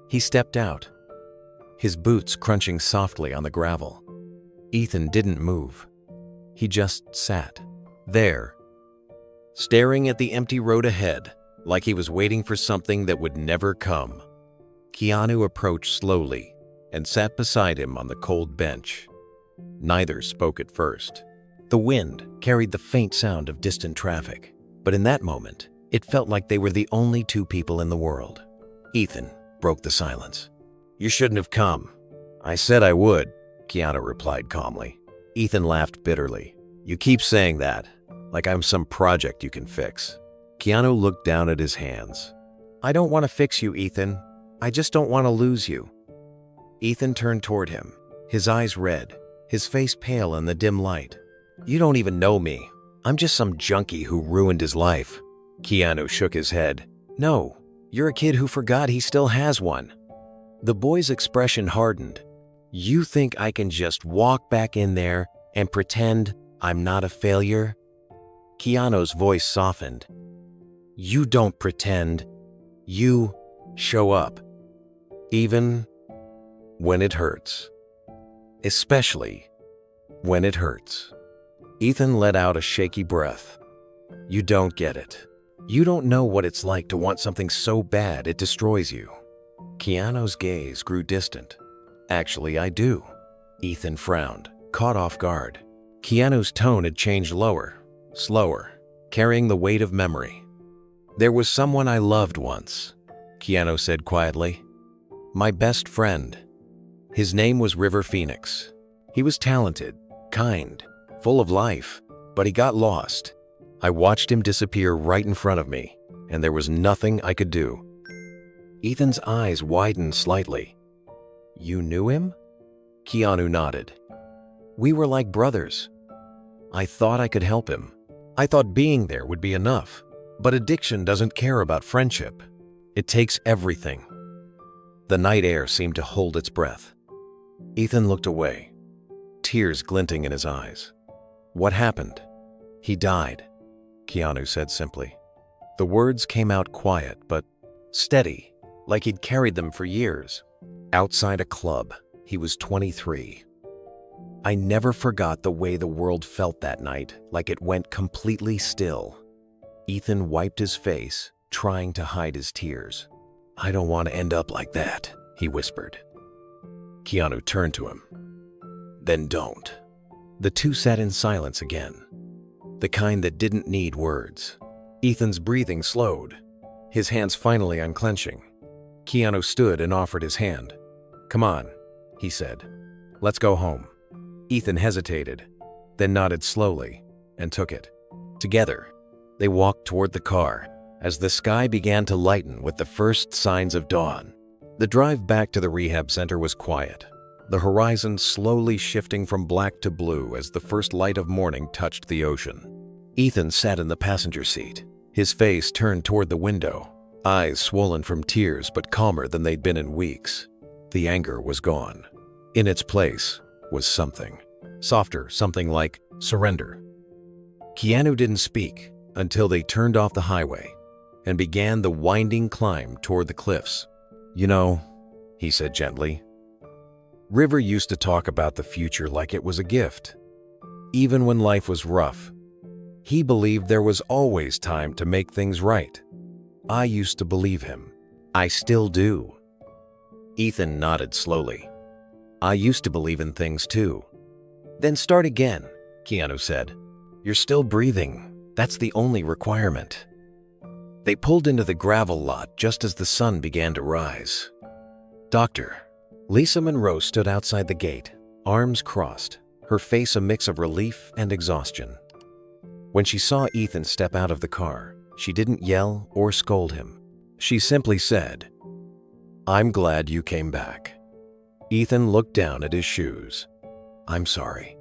He stepped out, his boots crunching softly on the gravel. Ethan didn't move. He just sat there, staring at the empty road ahead, like he was waiting for something that would never come. Keanu approached slowly and sat beside him on the cold bench. Neither spoke at first. The wind carried the faint sound of distant traffic, but in that moment, it felt like they were the only two people in the world. Ethan broke the silence. "You shouldn't have come." "I said I would," Keanu replied calmly. Ethan laughed bitterly. "You keep saying that, like I'm some project you can fix." Keanu looked down at his hands. "I don't want to fix you, Ethan. I just don't want to lose you." Ethan turned toward him, his eyes red, his face pale in the dim light. "You don't even know me. I'm just some junkie who ruined his life." Keanu shook his head. "No, you're a kid who forgot he still has one." The boy's expression hardened. "You think I can just walk back in there and pretend I'm not a failure?" Keanu's voice softened. "You don't pretend. You show up. Even when it hurts. Especially when it hurts. Ethan let out a shaky breath. You don't get it. You don't know what it's like to want something so bad it destroys you. Keanu's gaze grew distant. Actually, I do. Ethan frowned, caught off guard. Keanu's tone had changed lower, slower, carrying the weight of memory. There was someone I loved once, Keanu said quietly. My best friend. His name was River Phoenix. He was talented, kind, full of life, but he got lost. I watched him disappear right in front of me, and there was nothing I could do. Ethan's eyes widened slightly. You knew him? Keanu nodded. We were like brothers. I thought I could help him. I thought being there would be enough. But addiction doesn't care about friendship. It takes everything. The night air seemed to hold its breath. Ethan looked away, tears glinting in his eyes. What happened? He died, Keanu said simply. The words came out quiet but steady, like he'd carried them for years. Outside a club, he was 23. I never forgot the way the world felt that night, like it went completely still. Ethan wiped his face, trying to hide his tears. I don't want to end up like that, he whispered. Keanu turned to him. Then don't. The two sat in silence again, the kind that didn't need words. Ethan's breathing slowed, his hands finally unclenching. Keanu stood and offered his hand. Come on, he said. Let's go home. Ethan hesitated, then nodded slowly and took it. Together, they walked toward the car as the sky began to lighten with the first signs of dawn. The drive back to the rehab center was quiet, the horizon slowly shifting from black to blue as the first light of morning touched the ocean. Ethan sat in the passenger seat, his face turned toward the window, eyes swollen from tears but calmer than they'd been in weeks. The anger was gone. In its place was something softer, something like surrender. Keanu didn't speak until they turned off the highway and began the winding climb toward the cliffs. You know, he said gently, River used to talk about the future like it was a gift. Even when life was rough, he believed there was always time to make things right. I used to believe him. I still do. Ethan nodded slowly. I used to believe in things too. Then start again, Keanu said. You're still breathing. That's the only requirement. They pulled into the gravel lot just as the sun began to rise. Doctor. Lisa Monroe stood outside the gate, arms crossed, her face a mix of relief and exhaustion. When she saw Ethan step out of the car, she didn't yell or scold him. She simply said, I'm glad you came back. Ethan looked down at his shoes. I'm sorry.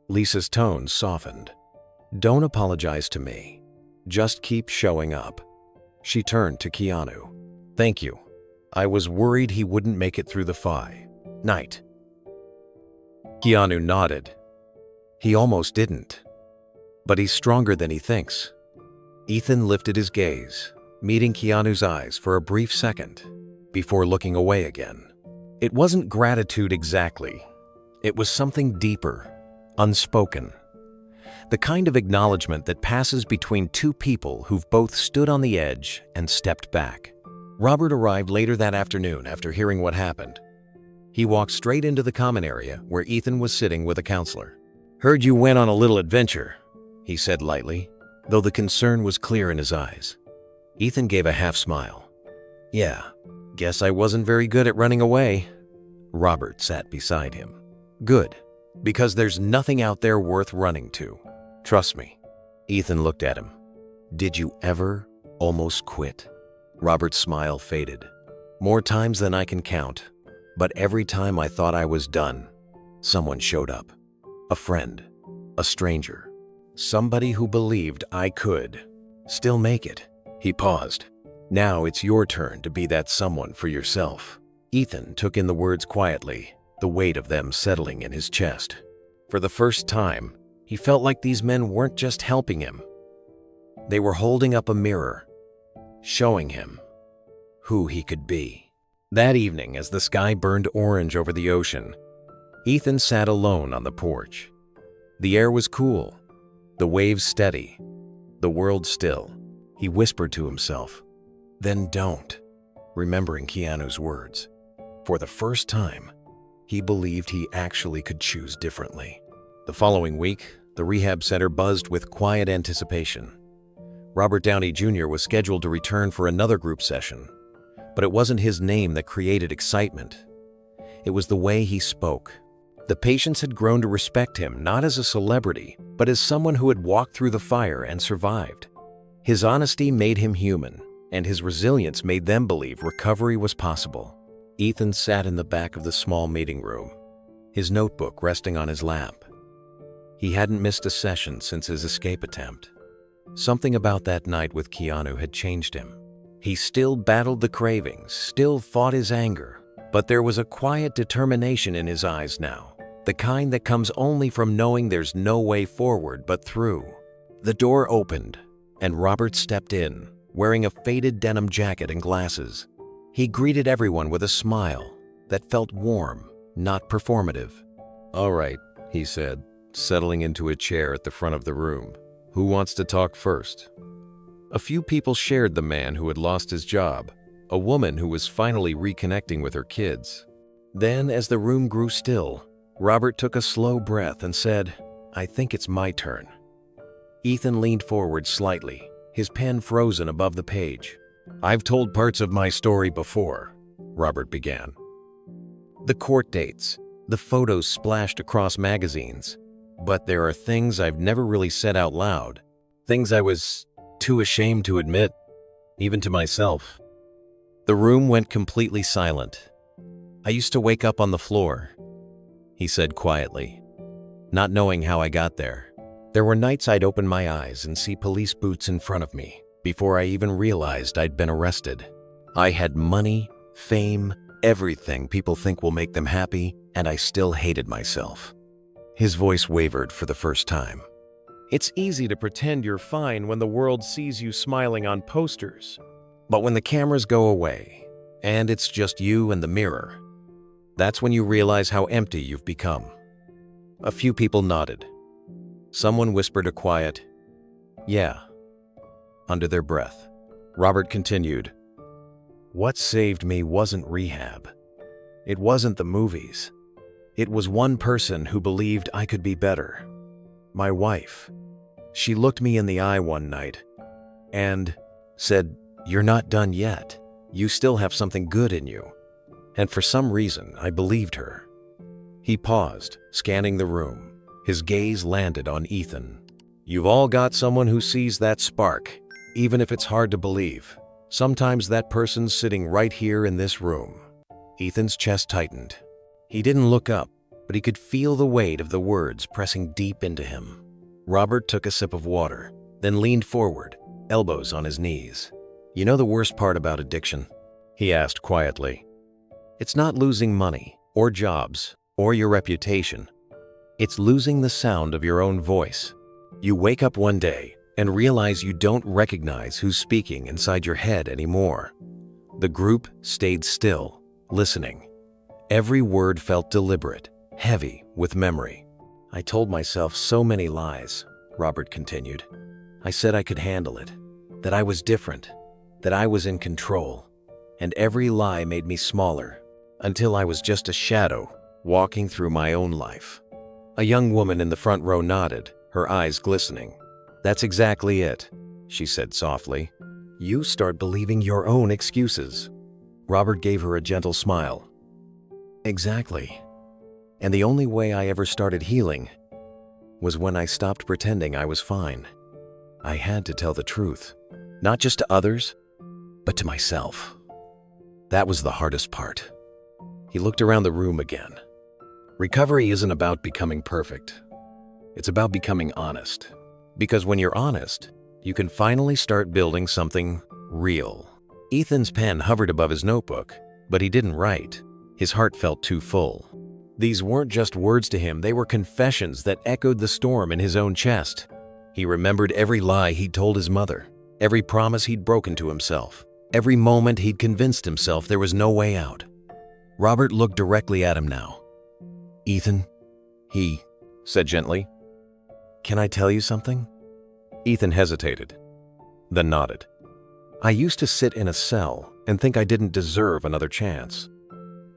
Lisa's tone softened. Don't apologize to me. Just keep showing up. She turned to Keanu. Thank you. I was worried he wouldn't make it through the night. Keanu nodded. He almost didn't. But he's stronger than he thinks. Ethan lifted his gaze, meeting Keanu's eyes for a brief second, before looking away again. It wasn't gratitude exactly. It was something deeper, unspoken. The kind of acknowledgement that passes between two people who've both stood on the edge and stepped back. Robert arrived later that afternoon after hearing what happened. He walked straight into the common area where Ethan was sitting with a counselor. Heard you went on a little adventure, he said lightly, though the concern was clear in his eyes. Ethan gave a half smile. Yeah, guess I wasn't very good at running away. Robert sat beside him. Good, because there's nothing out there worth running to. Trust me. Ethan looked at him. Did you ever almost quit? Robert's smile faded. More times than I can count, but every time I thought I was done, someone showed up. A friend, a stranger, somebody who believed I could still make it. He paused. Now it's your turn to be that someone for yourself. Ethan took in the words quietly, the weight of them settling in his chest. For the first time, he felt like these men weren't just helping him. They were holding up a mirror, showing him who he could be. That evening, as the sky burned orange over the ocean, Ethan sat alone on the porch. The air was cool, the waves steady, the world still. He whispered to himself, "Then don't," remembering Keanu's words. For the first time, he believed he actually could choose differently. The following week, the rehab center buzzed with quiet anticipation. Robert Downey Jr. was scheduled to return for another group session, but it wasn't his name that created excitement. It was the way he spoke. The patients had grown to respect him not as a celebrity, but as someone who had walked through the fire and survived. His honesty made him human, and his resilience made them believe recovery was possible. Ethan sat in the back of the small meeting room, his notebook resting on his lap. He hadn't missed a session since his escape attempt. Something about that night with Keanu had changed him. He still battled the cravings, still fought his anger, but there was a quiet determination in his eyes now, the kind that comes only from knowing there's no way forward but through. The door opened, and Robert stepped in, wearing a faded denim jacket and glasses. He greeted everyone with a smile that felt warm, not performative. "All right," he said, settling into a chair at the front of the room. "Who wants to talk first?" A few people shared the man who had lost his job, a woman who was finally reconnecting with her kids. Then, as the room grew still, Robert took a slow breath and said, "I think it's my turn." Ethan leaned forward slightly, his pen frozen above the page. "I've told parts of my story before," Robert began. The court dates, the photos splashed across magazines. But there are things I've never really said out loud, things I was too ashamed to admit, even to myself. The room went completely silent. "I used to wake up on the floor," he said quietly, "not knowing how I got there. There were nights I'd open my eyes and see police boots in front of me before I even realized I'd been arrested. I had money, fame, everything people think will make them happy, and I still hated myself." His voice wavered for the first time. "It's easy to pretend you're fine when the world sees you smiling on posters. But when the cameras go away, and it's just you and the mirror, that's when you realize how empty you've become." A few people nodded. Someone whispered a quiet, "Yeah," under their breath. Robert continued, "What saved me wasn't rehab. It wasn't the movies. It was one person who believed I could be better. My wife. She looked me in the eye one night and said, 'You're not done yet. You still have something good in you.' And for some reason, I believed her." He paused, scanning the room. His gaze landed on Ethan. "You've all got someone who sees that spark, even if it's hard to believe. Sometimes that person's sitting right here in this room." Ethan's chest tightened. He didn't look up, but he could feel the weight of the words pressing deep into him. Robert took a sip of water, then leaned forward, elbows on his knees. "You know the worst part about addiction?" he asked quietly. "It's not losing money, or jobs, or your reputation. It's losing the sound of your own voice. You wake up one day and realize you don't recognize who's speaking inside your head anymore." The group stayed still, listening. Every word felt deliberate, heavy with memory. "I told myself so many lies," Robert continued. "I said I could handle it, that I was different, that I was in control, and every lie made me smaller, until I was just a shadow walking through my own life." A young woman in the front row nodded, her eyes glistening. "That's exactly it," she said softly. "You start believing your own excuses." Robert gave her a gentle smile. "Exactly. And the only way I ever started healing was when I stopped pretending I was fine. I had to tell the truth, not just to others, but to myself. That was the hardest part." He looked around the room again. "Recovery isn't about becoming perfect. It's about becoming honest. Because when you're honest, you can finally start building something real." Ethan's pen hovered above his notebook, but he didn't write. His heart felt too full. These weren't just words to him, they were confessions that echoed the storm in his own chest. He remembered every lie he'd told his mother, every promise he'd broken to himself, Every moment he'd convinced himself there was no way out. Robert looked directly at him now. "Ethan," he said gently, "can I tell you something?" Ethan hesitated, then nodded. "I used to sit in a cell and think I didn't deserve another chance.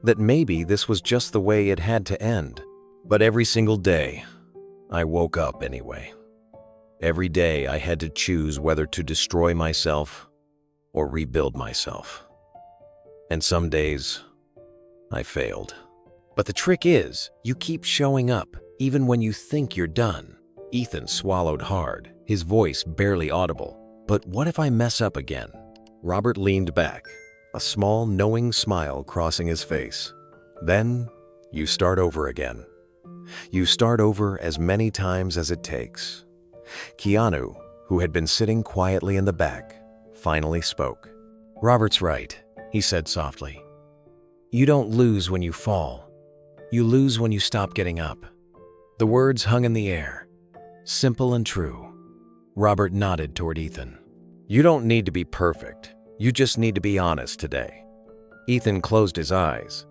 That maybe this was just the way it had to end. But every single day, I woke up anyway. Every day I had to choose whether to destroy myself or rebuild myself. And some days, I failed. But the trick is, you keep showing up, even when you think you're done." Ethan swallowed hard, his voice barely audible. "But what if I mess up again?" Robert leaned back, a small, knowing smile crossing his face. "Then, you start over again. You start over as many times as it takes." Keanu, who had been sitting quietly in the back, finally spoke. "Robert's right," he said softly. "You don't lose when you fall. You lose when you stop getting up." The words hung in the air, simple and true. Robert nodded toward Ethan. "You don't need to be perfect. You just need to be honest today." Ethan closed his eyes.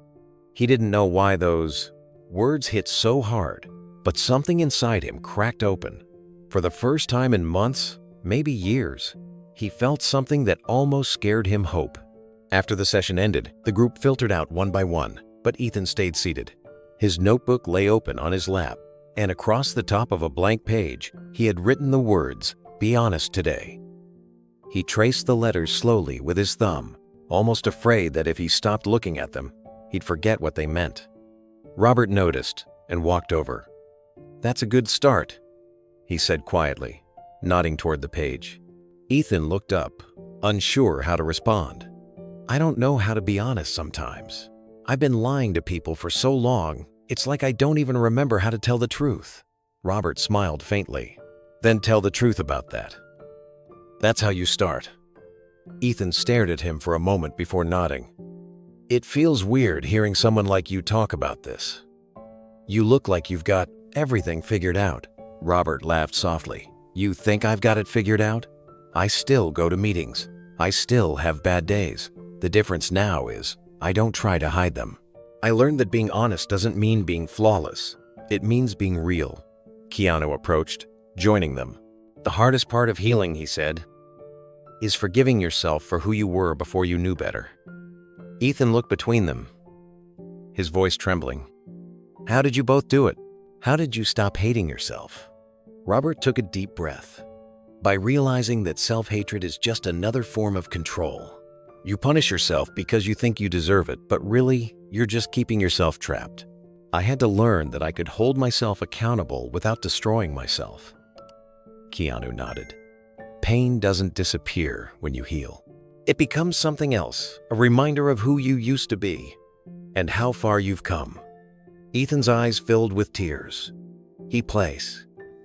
He didn't know why those words hit so hard, but something inside him cracked open. For the first time in months, maybe years, he felt something that almost scared him hope. After the session ended, the group filtered out one by one, but Ethan stayed seated. His notebook lay open on his lap, and across the top of a blank page, he had written the words, "Be honest today." He traced the letters slowly with his thumb, almost afraid that if he stopped looking at them, he'd forget what they meant. Robert noticed and walked over. "That's a good start," he said quietly, nodding toward the page. Ethan looked up, unsure how to respond. "I don't know how to be honest sometimes. I've been lying to people for so long, it's like I don't even remember how to tell the truth." Robert smiled faintly. "Then tell the truth about that. That's how you start." Ethan stared at him for a moment before nodding. "It feels weird hearing someone like you talk about this. You look like you've got everything figured out." Robert laughed softly. "You think I've got it figured out? I still go to meetings. I still have bad days. The difference now is I don't try to hide them. I learned that being honest doesn't mean being flawless. It means being real." Keanu approached, joining them. "The hardest part of healing," he said, "is forgiving yourself for who you were before you knew better." Ethan looked between them, his voice trembling. "How did you both do it? How did you stop hating yourself?" Robert took a deep breath. "By realizing that self-hatred is just another form of control. You punish yourself because you think you deserve it, but really, you're just keeping yourself trapped. I had to learn that I could hold myself accountable without destroying myself." Keanu nodded. "Pain doesn't disappear when you heal. It becomes something else, a reminder of who you used to be and how far you've come." Ethan's eyes filled with tears.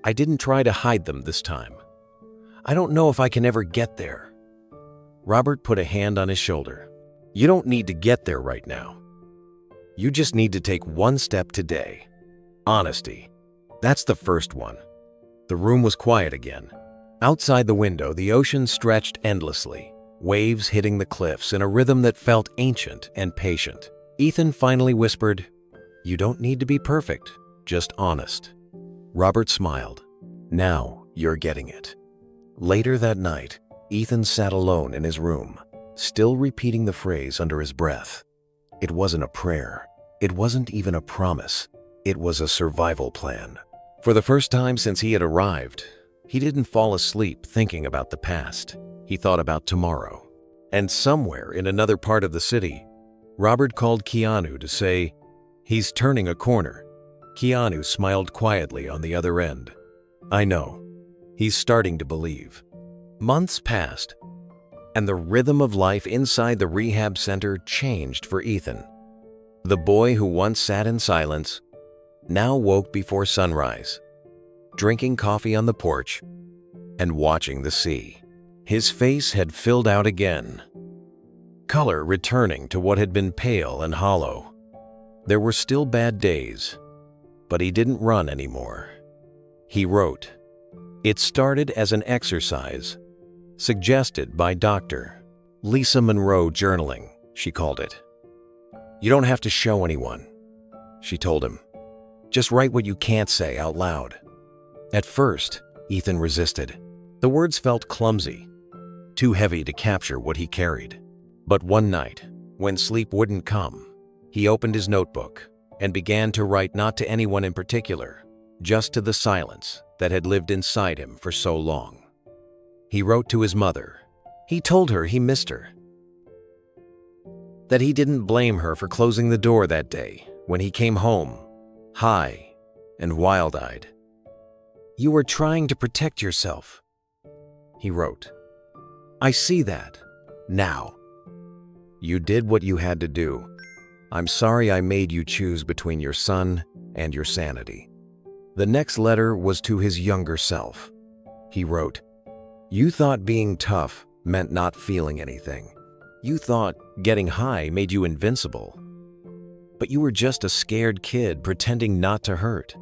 I didn't try to hide them this time. I don't know if I can ever get there." Robert put a hand on his shoulder. "You don't need to get there right now. You just need to take one step today. Honesty. That's the first one." The room was quiet again. Outside the window, the ocean stretched endlessly, waves hitting the cliffs in a rhythm that felt ancient and patient. Ethan finally whispered, "You don't need to be perfect, just honest." Robert smiled. "Now you're getting it." Later that night, Ethan sat alone in his room, still repeating the phrase under his breath. It wasn't a prayer. It wasn't even a promise. It was a survival plan. For the first time since he had arrived, he didn't fall asleep thinking about the past. He thought about tomorrow. And somewhere in another part of the city, Robert called Keanu to say, "He's turning a corner." Keanu smiled quietly on the other end. "I know. He's starting to believe." Months passed, and the rhythm of life inside the rehab center changed for Ethan. The boy who once sat in silence now woke before sunrise, drinking coffee on the porch and watching the sea. His face had filled out again, color returning to what had been pale and hollow. There were still bad days, but he didn't run anymore. He wrote. It started as an exercise, suggested by Dr. Lisa Monroe journaling, she called it. You don't have to show anyone, she told him. Just write what you can't say out loud. At first, Ethan resisted. The words felt clumsy, too heavy to capture what he carried. But one night, when sleep wouldn't come, he opened his notebook and began to write not to anyone in particular, just to the silence that had lived inside him for so long. He wrote to his mother. He told her he missed her, that he didn't blame her for closing the door that day when he came home, high and wild-eyed. You were trying to protect yourself, he wrote. I see that, now. You did what you had to do. I'm sorry I made you choose between your son and your sanity. The next letter was to his younger self. He wrote, You thought being tough meant not feeling anything. You thought getting high made you invincible. But you were just a scared kid pretending not to hurt.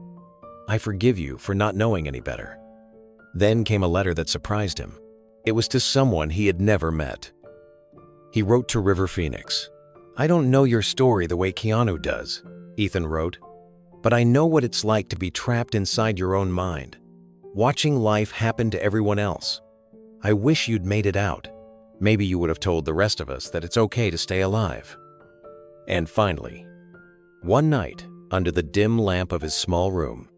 I forgive you for not knowing any better. Then came a letter that surprised him. It was to someone he had never met. He wrote to River Phoenix. I don't know your story the way Keanu does, Ethan wrote, but I know what it's like to be trapped inside your own mind, watching life happen to everyone else. I wish you'd made it out. Maybe you would have told the rest of us that it's okay to stay alive. And finally, one night, under the dim lamp of his small room,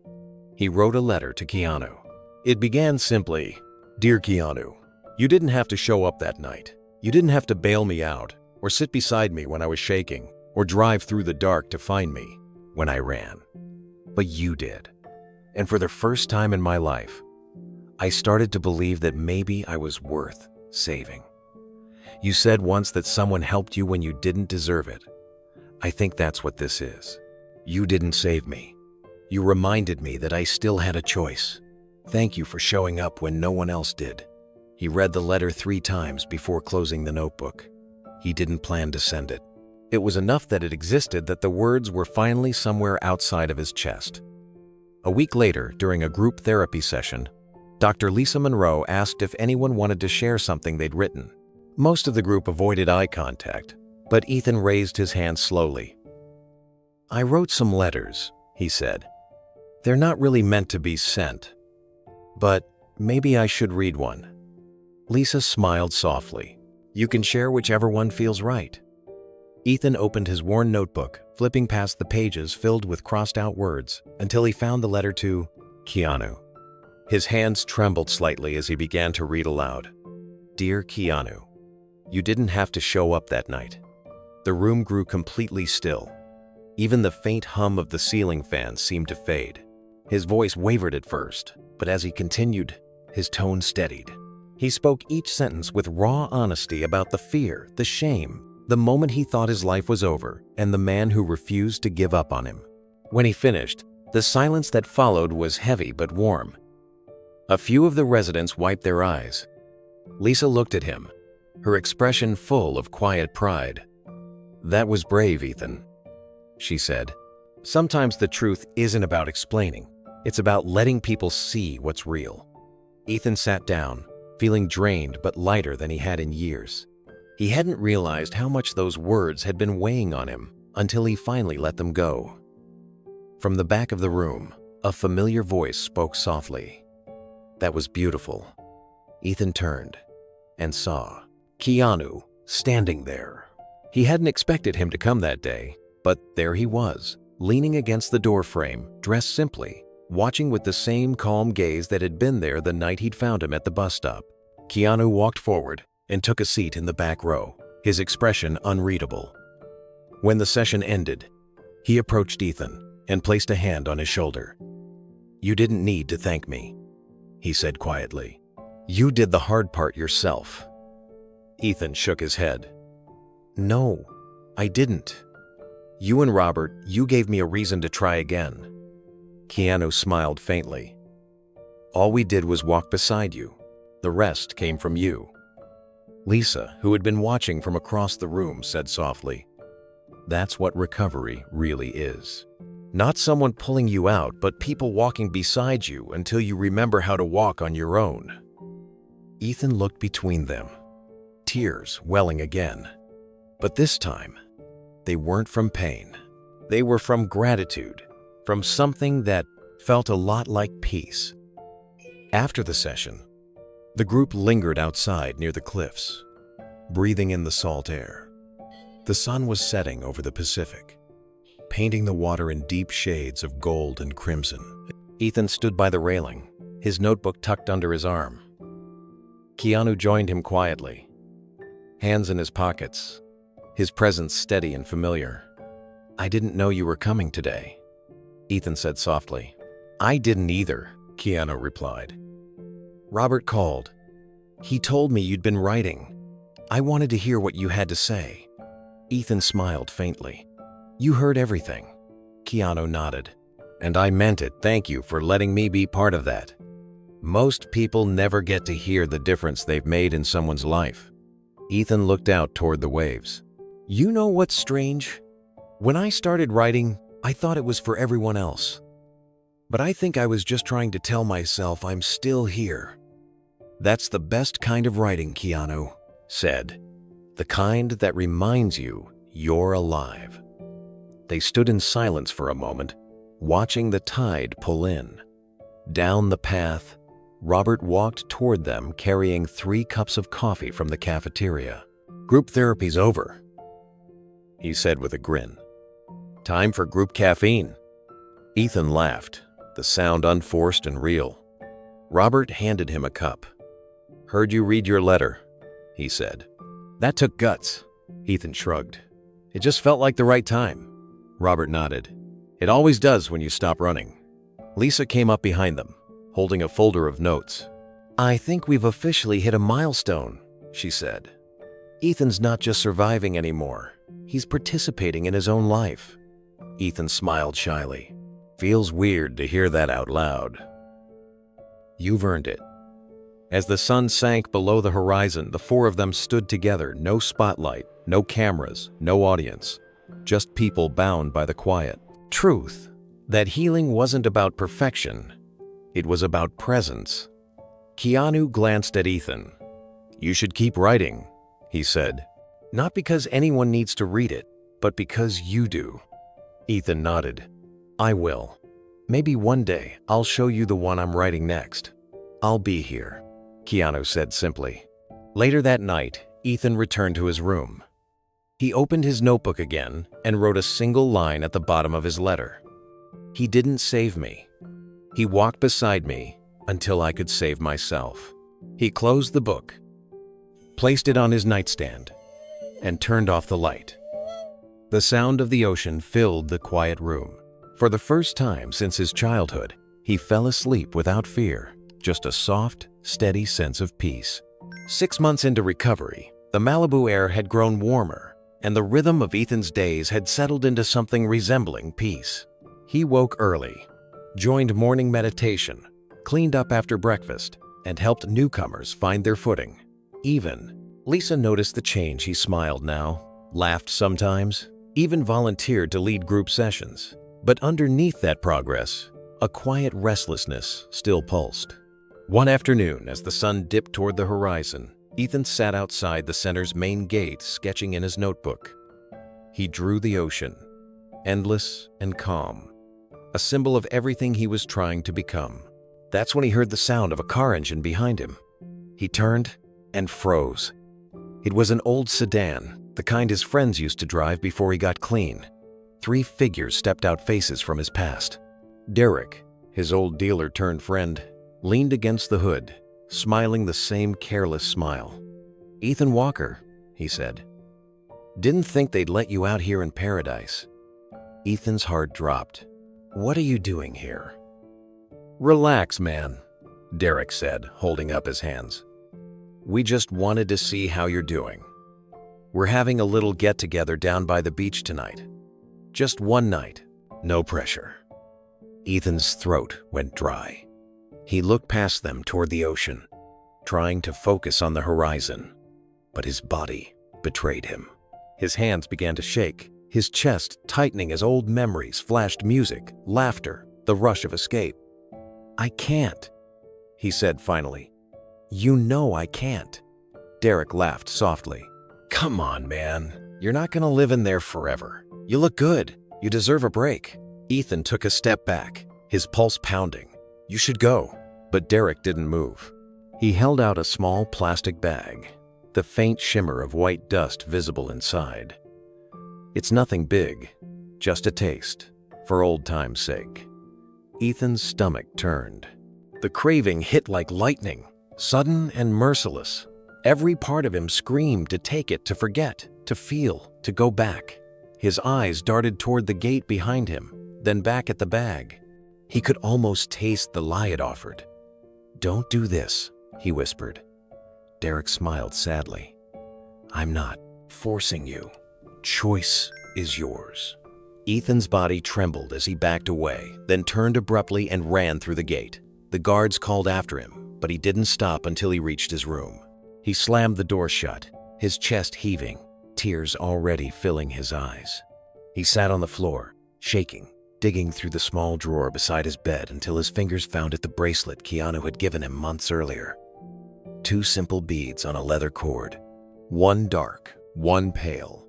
he wrote a letter to Keanu. It began simply, Dear Keanu, you didn't have to show up that night. You didn't have to bail me out, or sit beside me when I was shaking, or drive through the dark to find me when I ran. But you did. And for the first time in my life, I started to believe that maybe I was worth saving. You said once that someone helped you when you didn't deserve it. I think that's what this is. You didn't save me. You reminded me that I still had a choice. Thank you for showing up when no one else did. He read the letter 3 times before closing the notebook. He didn't plan to send it. It was enough that it existed that the words were finally somewhere outside of his chest. A week later, during a group therapy session, Dr. Lisa Monroe asked if anyone wanted to share something they'd written. Most of the group avoided eye contact, but Ethan raised his hand slowly. I wrote some letters, he said. They're not really meant to be sent, but maybe I should read one. Lisa smiled softly. You can share whichever one feels right. Ethan opened his worn notebook, flipping past the pages filled with crossed-out words until he found the letter to Keanu. His hands trembled slightly as he began to read aloud. Dear Keanu, you didn't have to show up that night. The room grew completely still. Even the faint hum of the ceiling fan seemed to fade. His voice wavered at first, but as he continued, his tone steadied. He spoke each sentence with raw honesty about the fear, the shame, the moment he thought his life was over, and the man who refused to give up on him. When he finished, the silence that followed was heavy but warm. A few of the residents wiped their eyes. Lisa looked at him, her expression full of quiet pride. That was brave, Ethan, she said. Sometimes the truth isn't about explaining. It's about letting people see what's real. Ethan sat down, feeling drained but lighter than he had in years. He hadn't realized how much those words had been weighing on him until he finally let them go. From the back of the room, a familiar voice spoke softly. That was beautiful. Ethan turned and saw Keanu standing there. He hadn't expected him to come that day, but there he was, leaning against the doorframe, dressed simply, watching with the same calm gaze that had been there the night he'd found him at the bus stop. Keanu walked forward and took a seat in the back row, his expression unreadable. When the session ended, he approached Ethan and placed a hand on his shoulder. You didn't need to thank me, he said quietly. You did the hard part yourself. Ethan shook his head. No, I didn't. You and Robert, you gave me a reason to try again. Keanu smiled faintly. All we did was walk beside you. The rest came from you. Lisa, who had been watching from across the room, said softly, That's what recovery really is. Not someone pulling you out, but people walking beside you until you remember how to walk on your own. Ethan looked between them. tears welling again. But this time, they weren't from pain. They were from gratitude, from something that felt a lot like peace. After the session, the group lingered outside near the cliffs, breathing in the salt air. The sun was setting over the Pacific, painting the water in deep shades of gold and crimson. Ethan stood by the railing, his notebook tucked under his arm. Keanu joined him quietly, hands in his pockets, his presence steady and familiar. "I didn't know you were coming today," Ethan said softly. "I didn't either," Keanu replied. "Robert called. He told me you'd been writing. I wanted to hear what you had to say." Ethan smiled faintly. "You heard everything." Keanu nodded. "And I meant it. Thank you for letting me be part of that. Most people never get to hear the difference they've made in someone's life." Ethan looked out toward the waves. "You know what's strange? When I started writing, I thought it was for everyone else. But I think I was just trying to tell myself I'm still here." "That's the best kind of writing," Keanu said. "The kind that reminds you you're alive." They stood in silence for a moment, watching the tide pull in. Down the path, Robert walked toward them carrying 3 cups of coffee from the cafeteria. "Group therapy's over," he said with a grin. "Time for group caffeine." Ethan laughed, the sound unforced and real. Robert handed him a cup. "Heard you read your letter," he said. "That took guts," Ethan shrugged. "It just felt like the right time." Robert nodded. "It always does when you stop running." Lisa came up behind them, holding a folder of notes. "I think we've officially hit a milestone," she said. "Ethan's not just surviving anymore. He's participating in his own life." Ethan smiled shyly. "Feels weird to hear that out loud." "You've earned it." As the sun sank below the horizon, the 4 of them stood together, no spotlight, no cameras, no audience, just people bound by the quiet truth that healing wasn't about perfection, it was about presence. Keanu glanced at Ethan. "You should keep writing," he said. "Not because anyone needs to read it, but because you do." Ethan nodded. "I will. Maybe one day I'll show you the one I'm writing next. I'll be here," Keanu said simply. Later that night, Ethan returned to his room. He opened his notebook again and wrote a single line at the bottom of his letter. "He didn't save me. He walked beside me until I could save myself." He closed the book, placed it on his nightstand, and turned off the light. The sound of the ocean filled the quiet room. For the first time since his childhood, he fell asleep without fear, just a soft, steady sense of peace. 6 months into recovery, the Malibu air had grown warmer, and the rhythm of Ethan's days had settled into something resembling peace. He woke early, joined morning meditation, cleaned up after breakfast, and helped newcomers find their footing. Lisa noticed the change. He smiled now, laughed sometimes, even volunteered to lead group sessions. But underneath that progress, a quiet restlessness still pulsed. One afternoon, as the sun dipped toward the horizon, Ethan sat outside the center's main gate, sketching in his notebook. He drew the ocean, endless and calm, a symbol of everything he was trying to become. That's when he heard the sound of a car engine behind him. He turned and froze. It was an old sedan, the kind his friends used to drive before he got clean. 3 figures stepped out, faces from his past. Derek, his old dealer-turned-friend, leaned against the hood, smiling the same careless smile. "Ethan Walker," he said. "Didn't think they'd let you out here in paradise." Ethan's heart dropped. "What are you doing here?" "Relax, man," Derek said, holding up his hands. "We just wanted to see how you're doing. We're having a little get-together down by the beach tonight. Just one night, no pressure." Ethan's throat went dry. He looked past them toward the ocean, trying to focus on the horizon, but his body betrayed him. His hands began to shake, his chest tightening as old memories flashed music, laughter, the rush of escape. "I can't," he said finally. "You know I can't." Derek laughed softly. Come on, man. You're not gonna live in there forever. You look good. You deserve a break. Ethan took a step back, his pulse pounding. You should go. But Derek didn't move. He held out a small plastic bag, the faint shimmer of white dust visible inside. It's nothing big, just a taste, for old time's sake. Ethan's stomach turned. The craving hit like lightning, sudden and merciless. Every part of him screamed to take it, to forget, to feel, to go back. His eyes darted toward the gate behind him, then back at the bag. He could almost taste the lie it offered. Don't do this, he whispered. Derek smiled sadly. I'm not forcing you. Choice is yours. Ethan's body trembled as he backed away, then turned abruptly and ran through the gate. The guards called after him, but he didn't stop until he reached his room. He slammed the door shut, his chest heaving, tears already filling his eyes. He sat on the floor, shaking, digging through the small drawer beside his bed until his fingers found the bracelet Keanu had given him months earlier. 2 simple beads on a leather cord, one dark, one pale.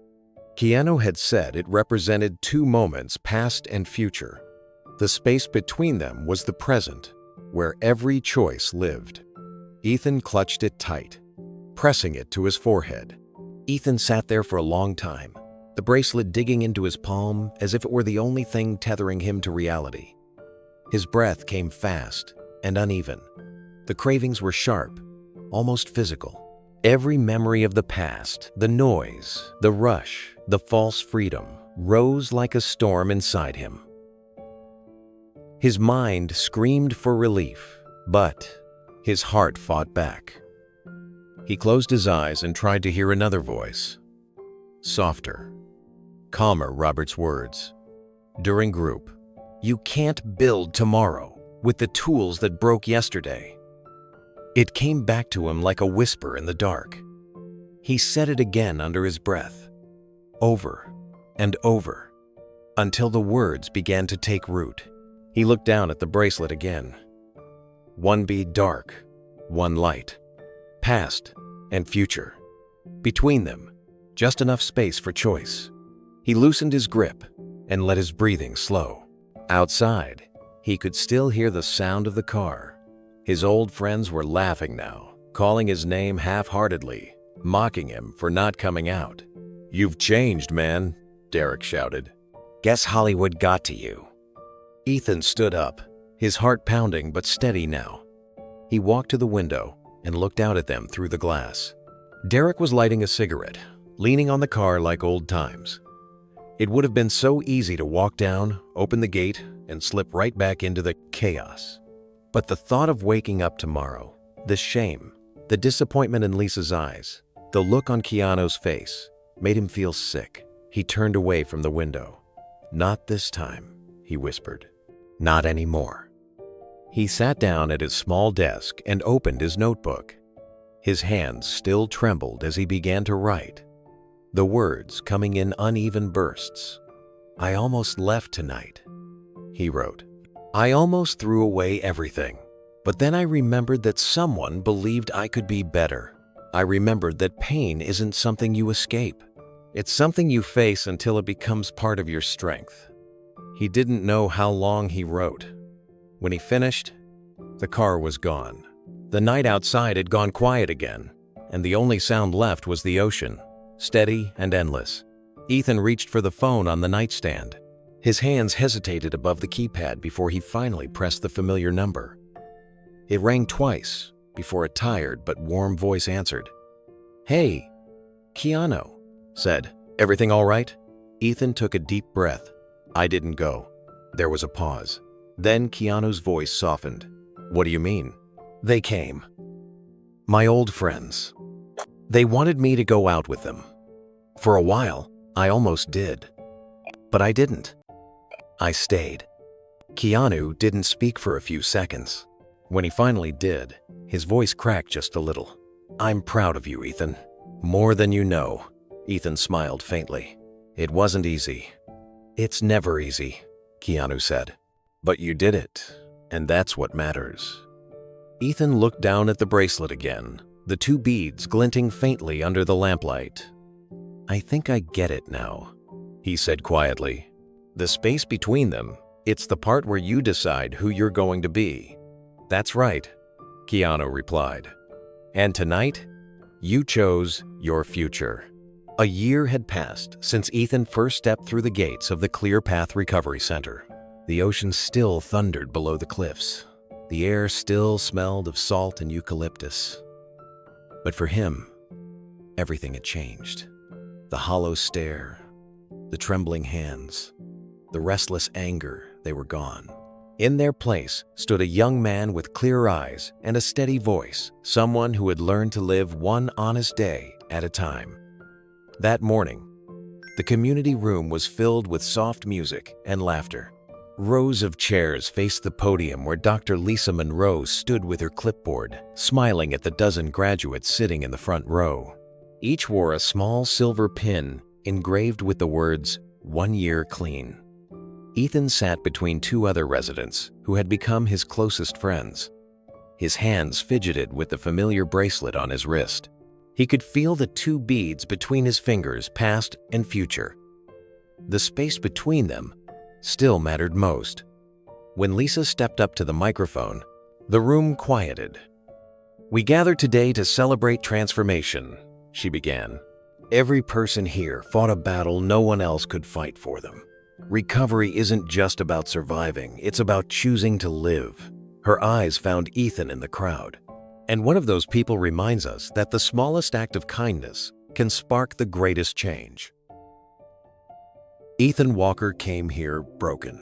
Keanu had said it represented 2 moments, past and future. The space between them was the present, where every choice lived. Ethan clutched it tight, pressing it to his forehead. Ethan sat there for a long time, the bracelet digging into his palm as if it were the only thing tethering him to reality. His breath came fast and uneven. The cravings were sharp, almost physical. Every memory of the past, the noise, the rush, the false freedom, rose like a storm inside him. His mind screamed for relief, but his heart fought back. He closed his eyes and tried to hear another voice. Softer, calmer Robert's words. During group, you can't build tomorrow with the tools that broke yesterday. It came back to him like a whisper in the dark. He said it again under his breath, over and over, until the words began to take root. He looked down at the bracelet again. 1 bead dark, 1 light. Past and future. Between them, just enough space for choice. He loosened his grip and let his breathing slow. Outside, he could still hear the sound of the car. His old friends were laughing now, calling his name half-heartedly, mocking him for not coming out. You've changed, man, Derek shouted. Guess Hollywood got to you. Ethan stood up, his heart pounding but steady now. He walked to the window and looked out at them through the glass. Derek was lighting a cigarette, leaning on the car like old times. It would have been so easy to walk down, open the gate, and slip right back into the chaos. But the thought of waking up tomorrow, the shame, the disappointment in Lisa's eyes, the look on Keanu's face, made him feel sick. He turned away from the window. Not this time, he whispered. Not anymore. He sat down at his small desk and opened his notebook. His hands still trembled as he began to write, the words coming in uneven bursts. I almost left tonight, he wrote. I almost threw away everything, but then I remembered that someone believed I could be better. I remembered that pain isn't something you escape. It's something you face until it becomes part of your strength. He didn't know how long he wrote. When he finished, the car was gone. The night outside had gone quiet again, and the only sound left was the ocean, steady and endless. Ethan reached for the phone on the nightstand. His hands hesitated above the keypad before he finally pressed the familiar number. It rang twice before a tired but warm voice answered. Hey, Keanu said. Everything all right? Ethan took a deep breath. I didn't go. There was a pause. Then Keanu's voice softened. What do you mean? They came. My old friends. They wanted me to go out with them. For a while, I almost did. But I didn't. I stayed. Keanu didn't speak for a few seconds. When he finally did, his voice cracked just a little. I'm proud of you, Ethan. More than you know. Ethan smiled faintly. It wasn't easy. It's never easy, Keanu said. But you did it, and that's what matters. Ethan looked down at the bracelet again, the two beads glinting faintly under the lamplight. "I think I get it now," he said quietly. "The space between them, it's the part where you decide who you're going to be." "That's right," Keanu replied. "And tonight, you chose your future." A year had passed since Ethan first stepped through the gates of the Clear Path Recovery Center. The ocean still thundered below the cliffs. The air still smelled of salt and eucalyptus. But for him, everything had changed. The hollow stare, the trembling hands, the restless anger, they were gone. In their place stood a young man with clear eyes and a steady voice, someone who had learned to live one honest day at a time. That morning, the community room was filled with soft music and laughter. Rows of chairs faced the podium where Dr. Lisa Monroe stood with her clipboard, smiling at the dozen graduates sitting in the front row. Each wore a small silver pin engraved with the words, "1 year clean." Ethan sat between two other residents who had become his closest friends. His hands fidgeted with the familiar bracelet on his wrist. He could feel the two beads between his fingers, past and future. The space between them still mattered most. When Lisa stepped up to the microphone, the room quieted. "We gather today to celebrate transformation," she began. "Every person here fought a battle no one else could fight for them. Recovery isn't just about surviving, it's about choosing to live." Her eyes found Ethan in the crowd. And one of those people reminds us that the smallest act of kindness can spark the greatest change. Ethan Walker came here broken.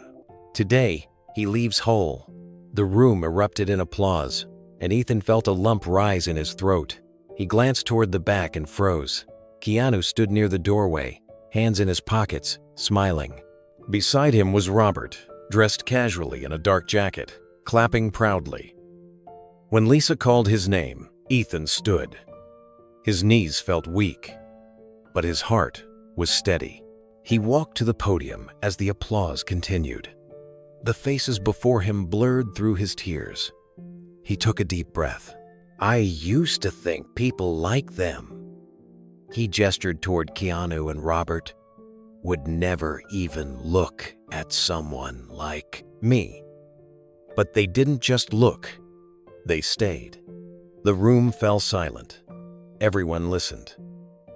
Today, he leaves whole. The room erupted in applause, and Ethan felt a lump rise in his throat. He glanced toward the back and froze. Keanu stood near the doorway, hands in his pockets, smiling. Beside him was Robert, dressed casually in a dark jacket, clapping proudly. When Lisa called his name, Ethan stood. His knees felt weak, but his heart was steady. He walked to the podium as the applause continued. The faces before him blurred through his tears. He took a deep breath. "I used to think people like them." He gestured toward Keanu and Robert. "Would never even look at someone like me." But they didn't just look. They stayed. The room fell silent. Everyone listened.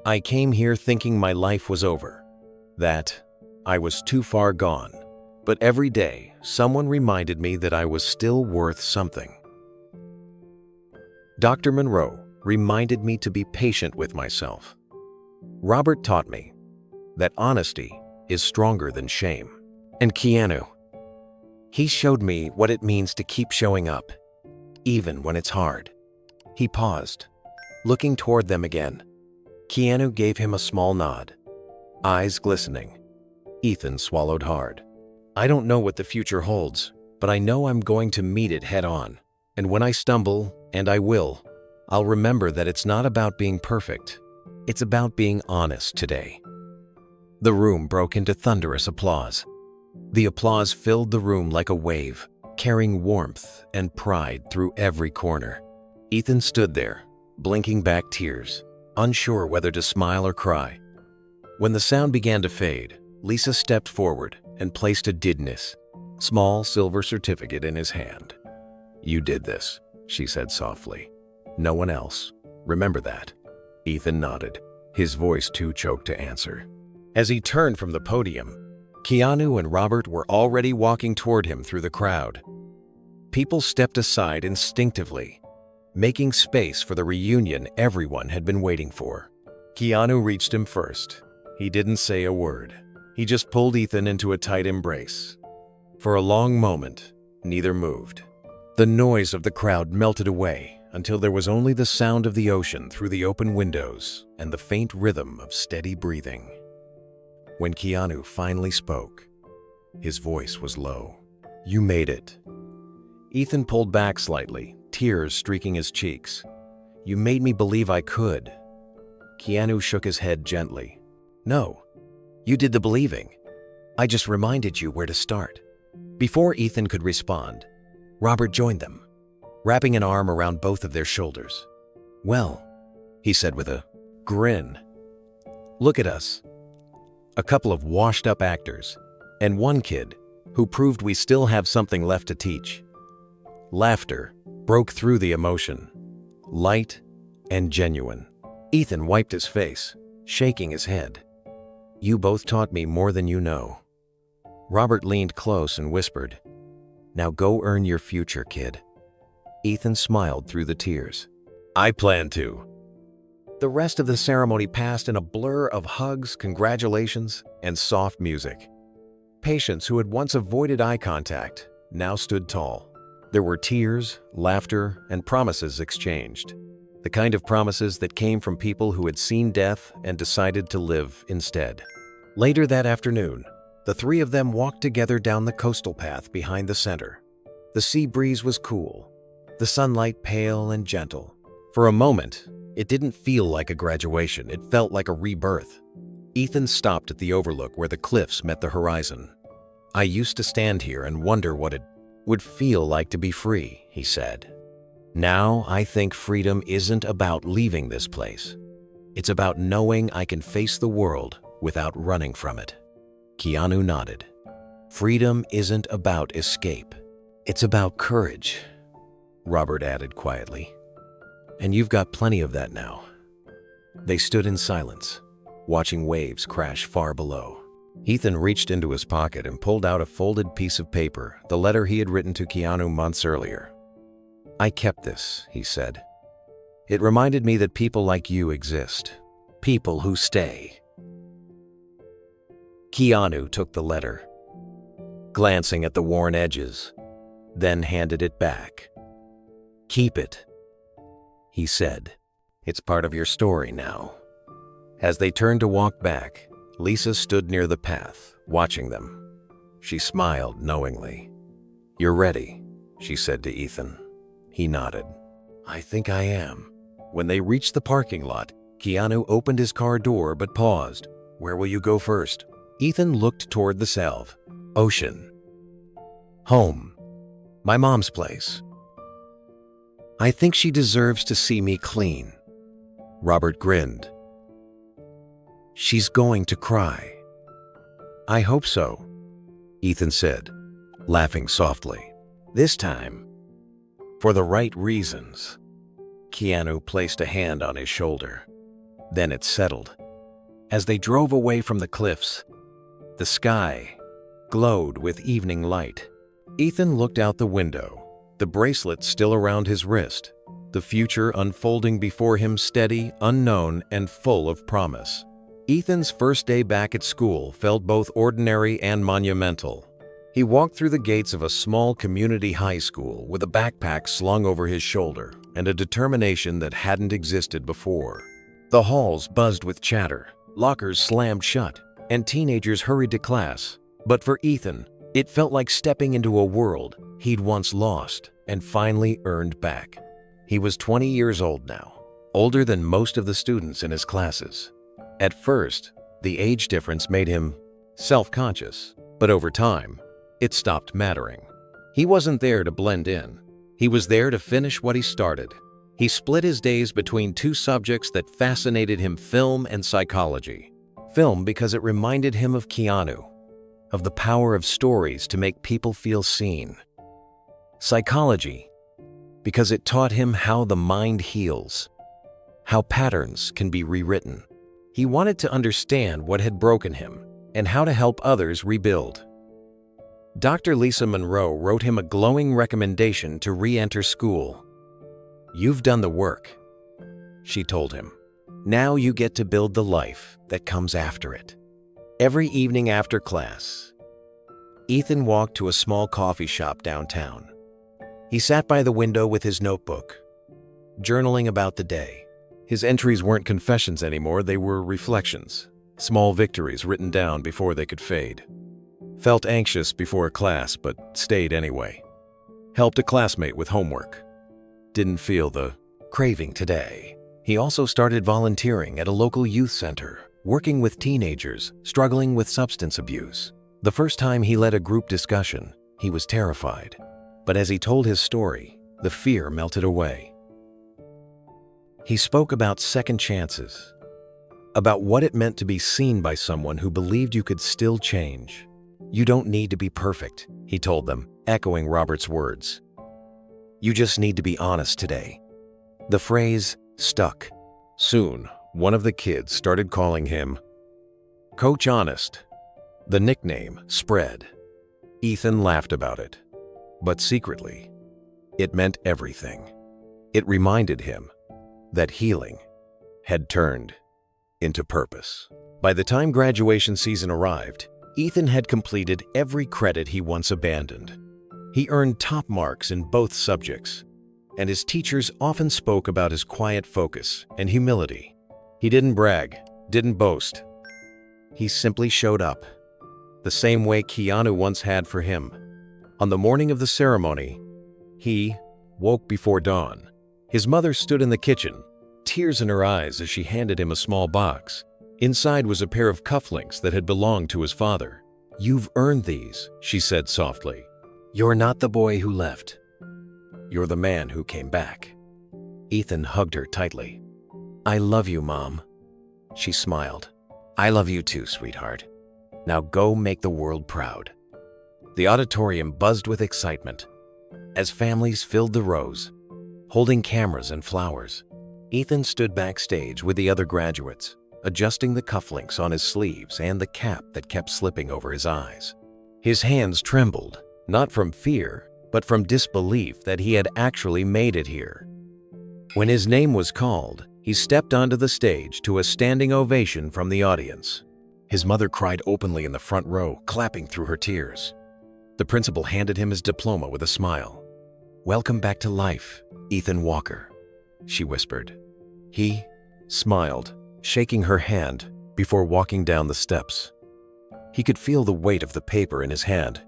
"I came here thinking my life was over, that I was too far gone. But every day, someone reminded me that I was still worth something." Dr. Monroe reminded me to be patient with myself. Robert taught me that honesty is stronger than shame. And Keanu, he showed me what it means to keep showing up, even when it's hard. He paused, looking toward them again. Keanu gave him a small nod, eyes glistening. Ethan swallowed hard. "I don't know what the future holds, but I know I'm going to meet it head on. And when I stumble, and I will, I'll remember that it's not about being perfect. It's about being honest today." The room broke into thunderous applause. The applause filled the room like a wave, carrying warmth and pride through every corner. Ethan stood there, blinking back tears, unsure whether to smile or cry. When the sound began to fade, Lisa stepped forward and placed a Didness, small silver certificate in his hand. "You did this," she said softly. "No one else. Remember that." Ethan nodded, his voice too choked to answer. As he turned from the podium, Keanu and Robert were already walking toward him through the crowd. People stepped aside instinctively, making space for the reunion everyone had been waiting for. Keanu reached him first. He didn't say a word. He just pulled Ethan into a tight embrace. For a long moment, neither moved. The noise of the crowd melted away until there was only the sound of the ocean through the open windows and the faint rhythm of steady breathing. When Keanu finally spoke, his voice was low. "You made it." Ethan pulled back slightly, tears streaking his cheeks. "You made me believe I could." Keanu shook his head gently. "No, you did the believing. I just reminded you where to start." Before Ethan could respond, Robert joined them, wrapping an arm around both of their shoulders. "Well," he said with a grin, "look at us. A couple of washed-up actors, and one kid who proved we still have something left to teach." Laughter broke through the emotion, light and genuine. Ethan wiped his face, shaking his head. "You both taught me more than you know." Robert leaned close and whispered, "Now go earn your future, kid." Ethan smiled through the tears. "I plan to." The rest of the ceremony passed in a blur of hugs, congratulations, and soft music. Patients who had once avoided eye contact now stood tall. There were tears, laughter, and promises exchanged. The kind of promises that came from people who had seen death and decided to live instead. Later that afternoon, the three of them walked together down the coastal path behind the center. The sea breeze was cool, the sunlight pale and gentle. For a moment, it didn't feel like a graduation, it felt like a rebirth. Ethan stopped at the overlook where the cliffs met the horizon. "I used to stand here and wonder what it would feel like to be free," he said. "Now I think freedom isn't about leaving this place. It's about knowing I can face the world without running from it." Keanu nodded. "Freedom isn't about escape. It's about courage," Robert added quietly. "And you've got plenty of that now." They stood in silence, watching waves crash far below. Ethan reached into his pocket and pulled out a folded piece of paper, the letter he had written to Keanu months earlier. "I kept this," he said. "It reminded me that people like you exist. People who stay." Keanu took the letter, glancing at the worn edges, then handed it back. "Keep it," he said. "It's part of your story now." As they turned to walk back, Lisa stood near the path, watching them. She smiled knowingly. "You're ready," she said to Ethan. He nodded. "I think I am." When they reached the parking lot, Keanu opened his car door but paused. "Where will you go first?" Ethan looked toward the salve. "Ocean. Home. My mom's place. I think she deserves to see me clean." Robert grinned. "She's going to cry." "I hope so," Ethan said, laughing softly. "This time, for the right reasons." Keanu placed a hand on his shoulder. Then it settled. As they drove away from the cliffs, the sky glowed with evening light. Ethan looked out the window, the bracelet still around his wrist, the future unfolding before him steady, unknown, and full of promise. Ethan's first day back at school felt both ordinary and monumental. He walked through the gates of a small community high school with a backpack slung over his shoulder and a determination that hadn't existed before. The halls buzzed with chatter, lockers slammed shut, and teenagers hurried to class. But for Ethan, it felt like stepping into a world he'd once lost and finally earned back. He was 20 years old now, older than most of the students in his classes. At first, the age difference made him self-conscious, but over time, it stopped mattering. He wasn't there to blend in. He was there to finish what he started. He split his days between two subjects that fascinated him: film and psychology. Film because it reminded him of Keanu, of the power of stories to make people feel seen. Psychology because it taught him how the mind heals, how patterns can be rewritten. He wanted to understand what had broken him and how to help others rebuild. Dr. Lisa Monroe wrote him a glowing recommendation to re-enter school. "You've done the work," she told him. "Now you get to build the life that comes after it." Every evening after class, Ethan walked to a small coffee shop downtown. He sat by the window with his notebook, journaling about the day. His entries weren't confessions anymore, they were reflections, small victories written down before they could fade. Felt anxious before class, but stayed anyway. Helped a classmate with homework. Didn't feel the craving today. He also started volunteering at a local youth center, working with teenagers struggling with substance abuse. The first time he led a group discussion, he was terrified. But as he told his story, the fear melted away. He spoke about second chances, about what it meant to be seen by someone who believed you could still change. "You don't need to be perfect," he told them, echoing Robert's words. "You just need to be honest today." The phrase stuck. Soon, one of the kids started calling him Coach Honest. The nickname spread. Ethan laughed about it, but secretly, it meant everything. It reminded him that healing had turned into purpose. By the time graduation season arrived, Ethan had completed every credit he once abandoned. He earned top marks in both subjects, and his teachers often spoke about his quiet focus and humility. He didn't brag, didn't boast. He simply showed up, the same way Keanu once had for him. On the morning of the ceremony, he woke before dawn. His mother stood in the kitchen, tears in her eyes as she handed him a small box. Inside was a pair of cufflinks that had belonged to his father. "You've earned these," she said softly. "You're not the boy who left. You're the man who came back." Ethan hugged her tightly. "I love you, Mom." She smiled. "I love you too, sweetheart. Now go make the world proud." The auditorium buzzed with excitement as families filled the rows, holding cameras and flowers. Ethan stood backstage with the other graduates, adjusting the cufflinks on his sleeves and the cap that kept slipping over his eyes. His hands trembled, not from fear, but from disbelief that he had actually made it here. When his name was called, he stepped onto the stage to a standing ovation from the audience. His mother cried openly in the front row, clapping through her tears. The principal handed him his diploma with a smile. "Welcome back to life, Ethan Walker," she whispered. He smiled, shaking her hand before walking down the steps. He could feel the weight of the paper in his hand.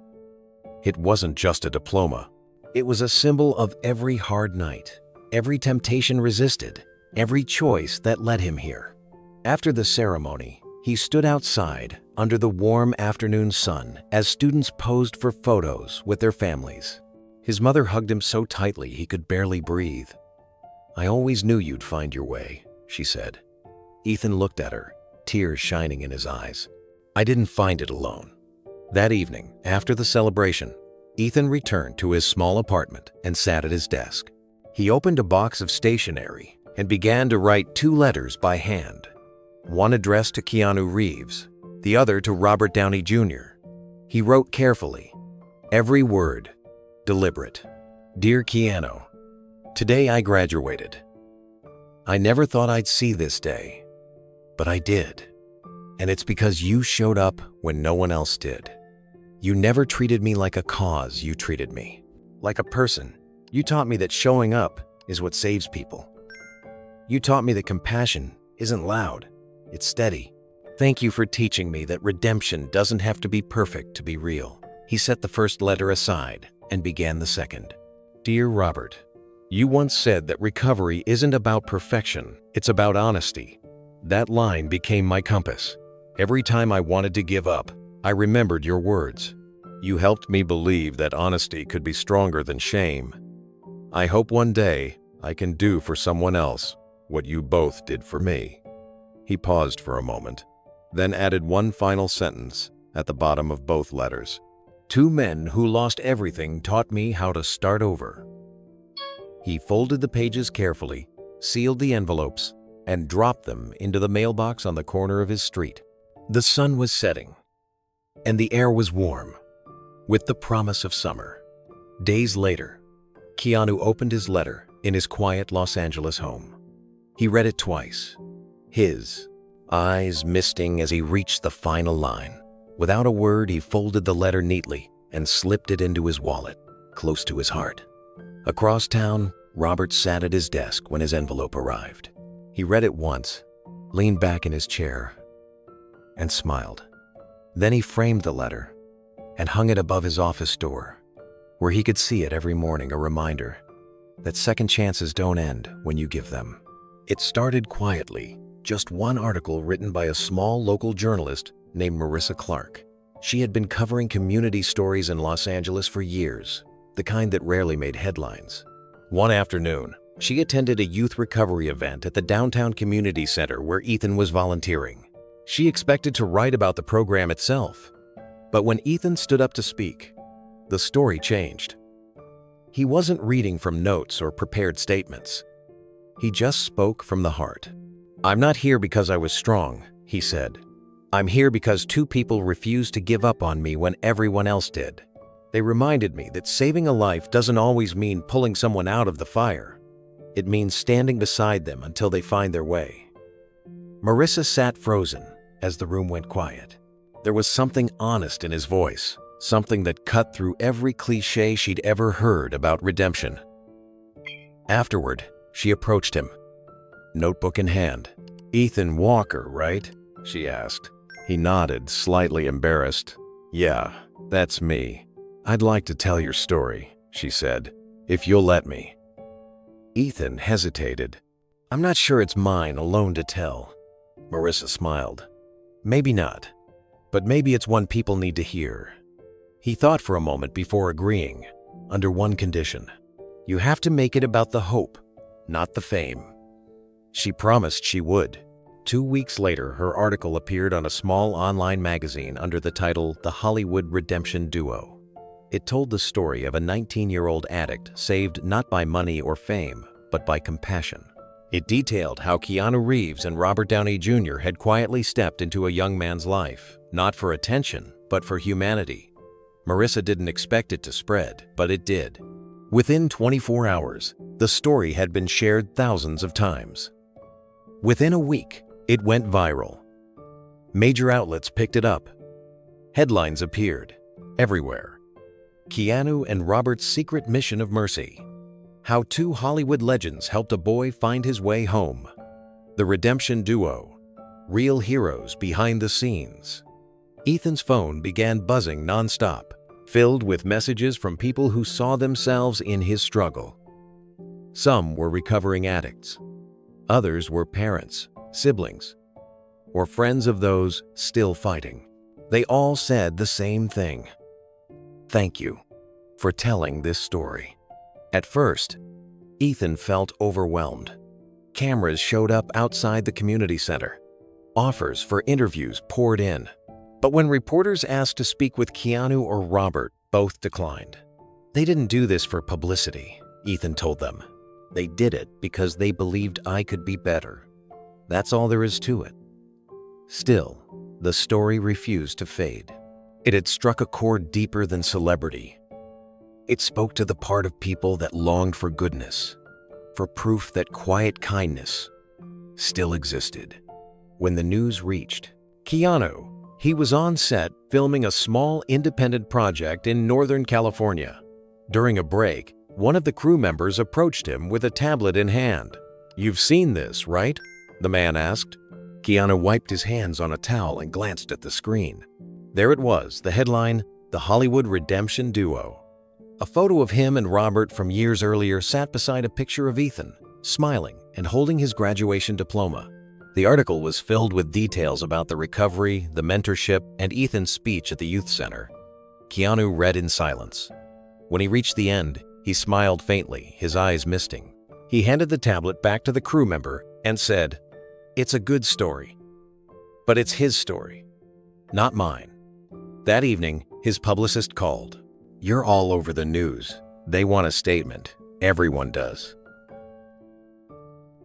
It wasn't just a diploma. It was a symbol of every hard night, every temptation resisted, every choice that led him here. After the ceremony, he stood outside under the warm afternoon sun as students posed for photos with their families. His mother hugged him so tightly he could barely breathe. "I always knew you'd find your way," she said. Ethan looked at her, tears shining in his eyes. "I didn't find it alone." That evening, after the celebration, Ethan returned to his small apartment and sat at his desk. He opened a box of stationery and began to write 2 letters by hand, one addressed to Keanu Reeves, the other to Robert Downey Jr. He wrote carefully, every word deliberate. "Dear Keanu, today I graduated. I never thought I'd see this day, but I did. And it's because you showed up when no one else did. You never treated me like a cause, you treated me like a person. You taught me that showing up is what saves people. You taught me that compassion isn't loud, it's steady. Thank you for teaching me that redemption doesn't have to be perfect to be real." He set the first letter aside and began the second. "Dear Robert, you once said that recovery isn't about perfection, it's about honesty. That line became my compass. Every time I wanted to give up, I remembered your words. You helped me believe that honesty could be stronger than shame. I hope one day I can do for someone else what you both did for me." He paused for a moment, then added one final sentence at the bottom of both letters. "Two men who lost everything taught me how to start over." He folded the pages carefully, sealed the envelopes, and dropped them into the mailbox on the corner of his street. The sun was setting, and the air was warm, with the promise of summer. Days later, Keanu opened his letter in his quiet Los Angeles home. He read it twice, his eyes misting as he reached the final line. Without a word, he folded the letter neatly and slipped it into his wallet, close to his heart. Across town, Robert sat at his desk when his envelope arrived. He read it once, leaned back in his chair, and smiled. Then he framed the letter and hung it above his office door, where he could see it every morning, a reminder that second chances don't end when you give them. It started quietly, just one article written by a small local journalist named Marissa Clark. She had been covering community stories in Los Angeles for years, the kind that rarely made headlines. One afternoon, She attended a youth recovery event at the downtown community center where Ethan was volunteering. She expected to write about the program itself. But when Ethan stood up to speak, the story changed. He wasn't reading from notes or prepared statements. He just spoke from the heart. "I'm not here because I was strong," he said. "I'm here because two people refused to give up on me when everyone else did. They reminded me that saving a life doesn't always mean pulling someone out of the fire. It means standing beside them until they find their way." Marissa sat frozen as the room went quiet. There was something honest in his voice, something that cut through every cliché she'd ever heard about redemption. Afterward, she approached him, notebook in hand. "Ethan Walker, right?" she asked. He nodded, slightly embarrassed. "Yeah, that's me. I'd like to tell your story," she said, "if you'll let me." Ethan hesitated. "I'm not sure it's mine alone to tell." Marissa smiled. "Maybe not, but maybe it's one people need to hear." He thought for a moment before agreeing, under one condition. "You have to make it about the hope, not the fame." She promised she would. 2 weeks later, her article appeared on a small online magazine under the title The Hollywood Redemption Duo. It told the story of a 19-year-old addict saved not by money or fame, but by compassion. It detailed how Keanu Reeves and Robert Downey Jr. had quietly stepped into a young man's life, not for attention, but for humanity. Marissa didn't expect it to spread, but it did. Within 24 hours, the story had been shared thousands of times. Within a week, it went viral. Major outlets picked it up. Headlines appeared everywhere. Keanu and Robert's secret mission of mercy. How two Hollywood legends helped a boy find his way home. The Redemption Duo. Real heroes behind the scenes. Ethan's phone began buzzing nonstop, filled with messages from people who saw themselves in his struggle. Some were recovering addicts. Others were parents, siblings, or friends of those still fighting. They all said the same thing. "Thank you for telling this story." At first, Ethan felt overwhelmed. Cameras showed up outside the community center. Offers for interviews poured in. But when reporters asked to speak with Keanu or Robert, both declined. They didn't do this for publicity, Ethan told them. They did it because they believed I could be better. That's all there is to it. Still, the story refused to fade. It had struck a chord deeper than celebrity. It spoke to the part of people that longed for goodness, for proof that quiet kindness still existed. When the news reached Keanu, he was on set filming a small independent project in Northern California. During a break, one of the crew members approached him with a tablet in hand. "You've seen this, right?" the man asked. Keanu wiped his hands on a towel and glanced at the screen. There it was, the headline, The Hollywood Redemption Duo. A photo of him and Robert from years earlier sat beside a picture of Ethan, smiling and holding his graduation diploma. The article was filled with details about the recovery, the mentorship, and Ethan's speech at the youth center. Keanu read in silence. When he reached the end, he smiled faintly, his eyes misting. He handed the tablet back to the crew member and said, "It's a good story, but it's his story, not mine." That evening, his publicist called. "You're all over the news. They want a statement. Everyone does."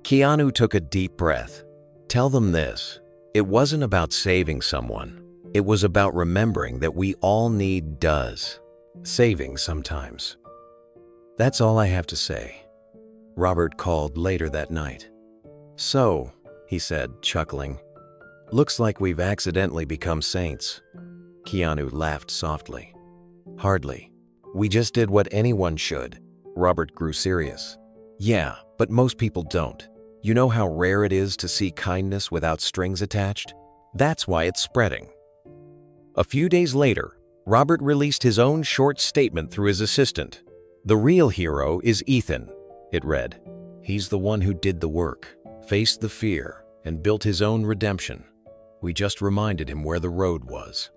Keanu took a deep breath. "Tell them this. It wasn't about saving someone. It was about remembering that we all need does. Saving sometimes." "That's all I have to say." Robert called later that night. "So," he said, chuckling, "looks like we've accidentally become saints." Keanu laughed softly. "Hardly. We just did what anyone should." Robert grew serious. "Yeah, but most people don't. You know how rare it is to see kindness without strings attached? That's why it's spreading." A few days later, Robert released his own short statement through his assistant. "The real hero is Ethan," it read. "He's the one who did the work, faced the fear, and built his own redemption. We just reminded him where the road was."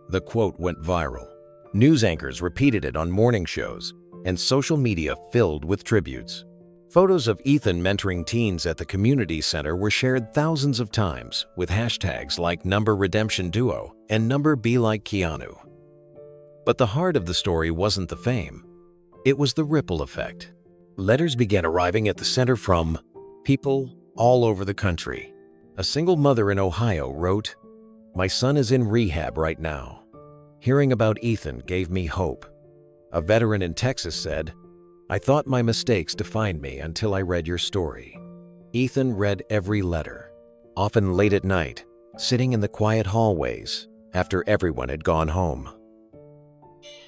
The quote went viral. News anchors repeated it on morning shows, and social media filled with tributes. Photos of Ethan mentoring teens at the community center were shared thousands of times with hashtags like #RedemptionDuo and #BeLikeKeanu. But the heart of the story wasn't the fame. It was the ripple effect. Letters began arriving at the center from people all over the country. A single mother in Ohio wrote, "My son is in rehab right now. Hearing about Ethan gave me hope." A veteran in Texas said, "I thought my mistakes defined me until I read your story." Ethan read every letter, often late at night, sitting in the quiet hallways after everyone had gone home.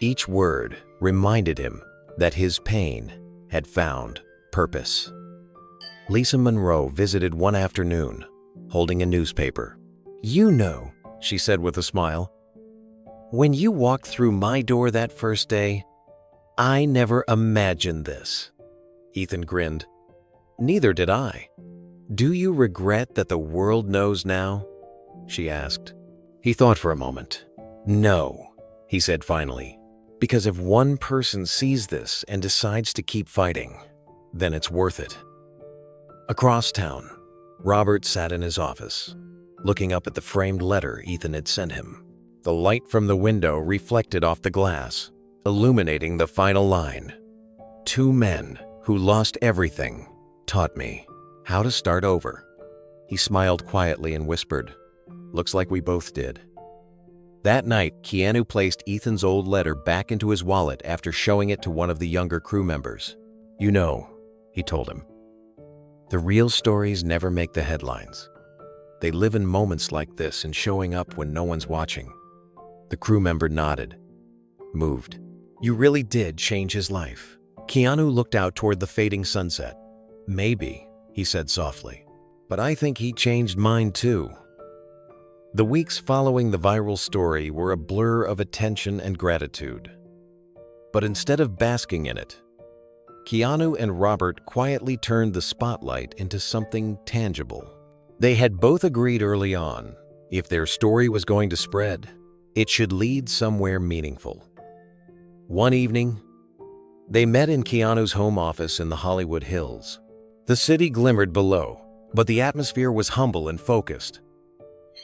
Each word reminded him that his pain had found purpose. Lisa Monroe visited one afternoon, holding a newspaper. "You know," she said with a smile, "when you walked through my door that first day, I never imagined this." Ethan grinned. "Neither did I." "Do you regret that the world knows now?" she asked. He thought for a moment. "No," he said finally, "because if one person sees this and decides to keep fighting, then it's worth it." Across town, Robert sat in his office, looking up at the framed letter Ethan had sent him. The light from the window reflected off the glass, illuminating the final line. "Two men who lost everything taught me how to start over." He smiled quietly and whispered, "Looks like we both did." That night, Keanu placed Ethan's old letter back into his wallet after showing it to one of the younger crew members. "You know," he told him, "the real stories never make the headlines. They live in moments like this and showing up when no one's watching." The crew member nodded, moved. "You really did change his life." Keanu looked out toward the fading sunset. "Maybe," he said softly, "but I think he changed mine too." The weeks following the viral story were a blur of attention and gratitude. But instead of basking in it, Keanu and Robert quietly turned the spotlight into something tangible. They had both agreed early on, if their story was going to spread, it should lead somewhere meaningful. One evening, they met in Keanu's home office in the Hollywood Hills. The city glimmered below, but the atmosphere was humble and focused.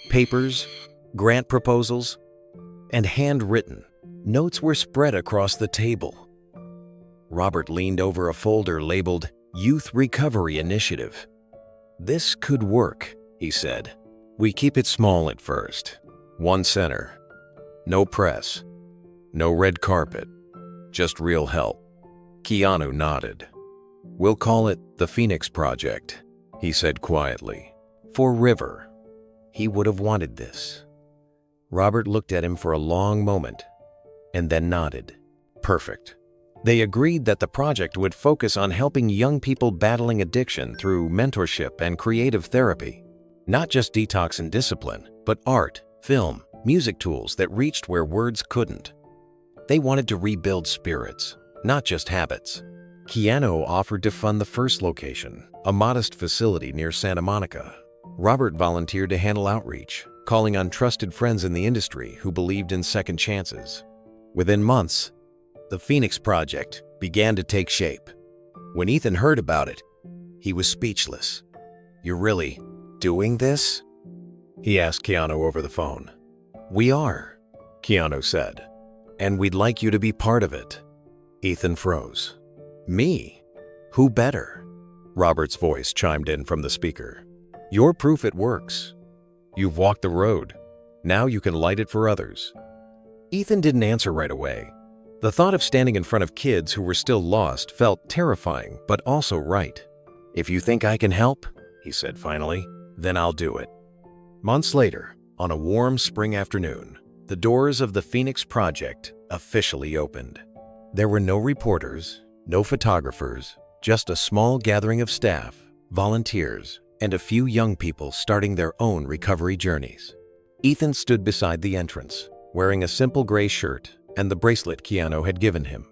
Papers, grant proposals, and handwritten notes were spread across the table. Robert leaned over a folder labeled Youth Recovery Initiative. "This could work," he said. "We keep it small at first. One center. No press. No red carpet. Just real help." Keanu nodded. "We'll call it the Phoenix Project," he said quietly. "For River. He would have wanted this." Robert looked at him for a long moment and then nodded. "Perfect." They agreed that the project would focus on helping young people battling addiction through mentorship and creative therapy. Not just detox and discipline, but art, film, music tools that reached where words couldn't. They wanted to rebuild spirits, not just habits. Keanu offered to fund the first location, a modest facility near Santa Monica. Robert volunteered to handle outreach, calling on trusted friends in the industry who believed in second chances. Within months, the Phoenix Project began to take shape. When Ethan heard about it, he was speechless. "You're really doing this?" he asked Keanu over the phone. "We are," Keanu said, "and we'd like you to be part of it." Ethan froze. "Me? Who better?" Robert's voice chimed in from the speaker. "You're proof it works. You've walked the road. Now you can light it for others." Ethan didn't answer right away. The thought of standing in front of kids who were still lost felt terrifying, but also right. "If you think I can help," he said finally, "then I'll do it." Months later, on a warm spring afternoon, the doors of the Phoenix Project officially opened. There were no reporters, no photographers, just a small gathering of staff, volunteers, and a few young people starting their own recovery journeys. Ethan stood beside the entrance, wearing a simple gray shirt and the bracelet Keanu had given him.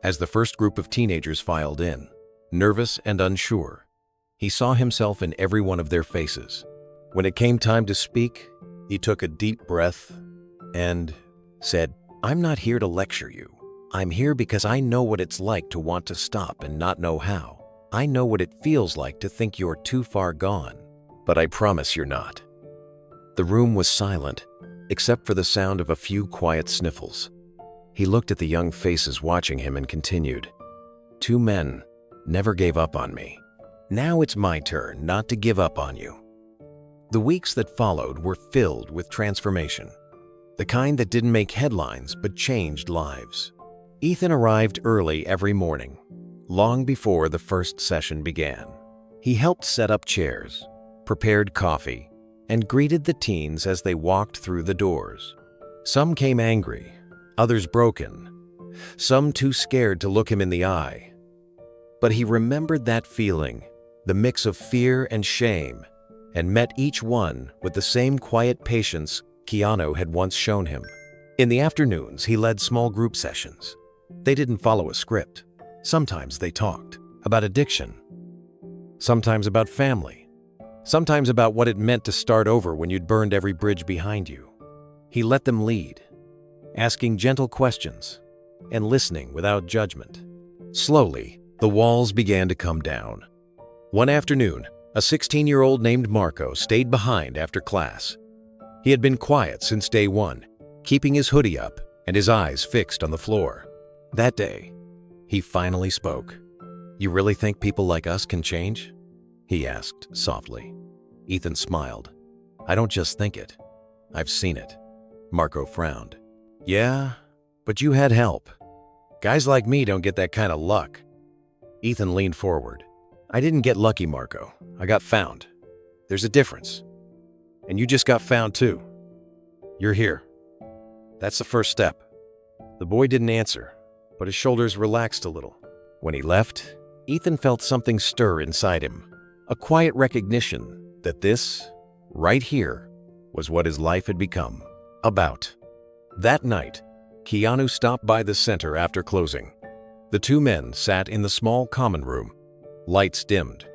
As the first group of teenagers filed in, nervous and unsure, he saw himself in every one of their faces. When it came time to speak, he took a deep breath and said, "I'm not here to lecture you. I'm here because I know what it's like to want to stop and not know how. I know what it feels like to think you're too far gone, but I promise you're not." The room was silent, except for the sound of a few quiet sniffles. He looked at the young faces watching him and continued, "Two men never gave up on me. Now it's my turn not to give up on you." The weeks that followed were filled with transformation, the kind that didn't make headlines but changed lives. Ethan arrived early every morning, long before the first session began. He helped set up chairs, prepared coffee, and greeted the teens as they walked through the doors. Some came angry, others broken, some too scared to look him in the eye. But he remembered that feeling, the mix of fear and shame, and met each one with the same quiet patience Keanu had once shown him. In the afternoons, he led small group sessions. They didn't follow a script. Sometimes they talked about addiction, sometimes about family, sometimes about what it meant to start over when you'd burned every bridge behind you. He let them lead, asking gentle questions and listening without judgment. Slowly, the walls began to come down. One afternoon, a 16-year-old named Marco stayed behind after class. He had been quiet since day one, keeping his hoodie up and his eyes fixed on the floor. That day, he finally spoke. "You really think people like us can change?" he asked softly. Ethan smiled. "I don't just think it. I've seen it." Marco frowned. "Yeah, but you had help. Guys like me don't get that kind of luck." Ethan leaned forward. "I didn't get lucky, Marco. I got found. There's a difference. And you just got found too. You're here. That's the first step." The boy didn't answer, but his shoulders relaxed a little. When he left, Ethan felt something stir inside him, a quiet recognition that this, right here, was what his life had become about. That night, Keanu stopped by the center after closing. The two men sat in the small common room, lights dimmed,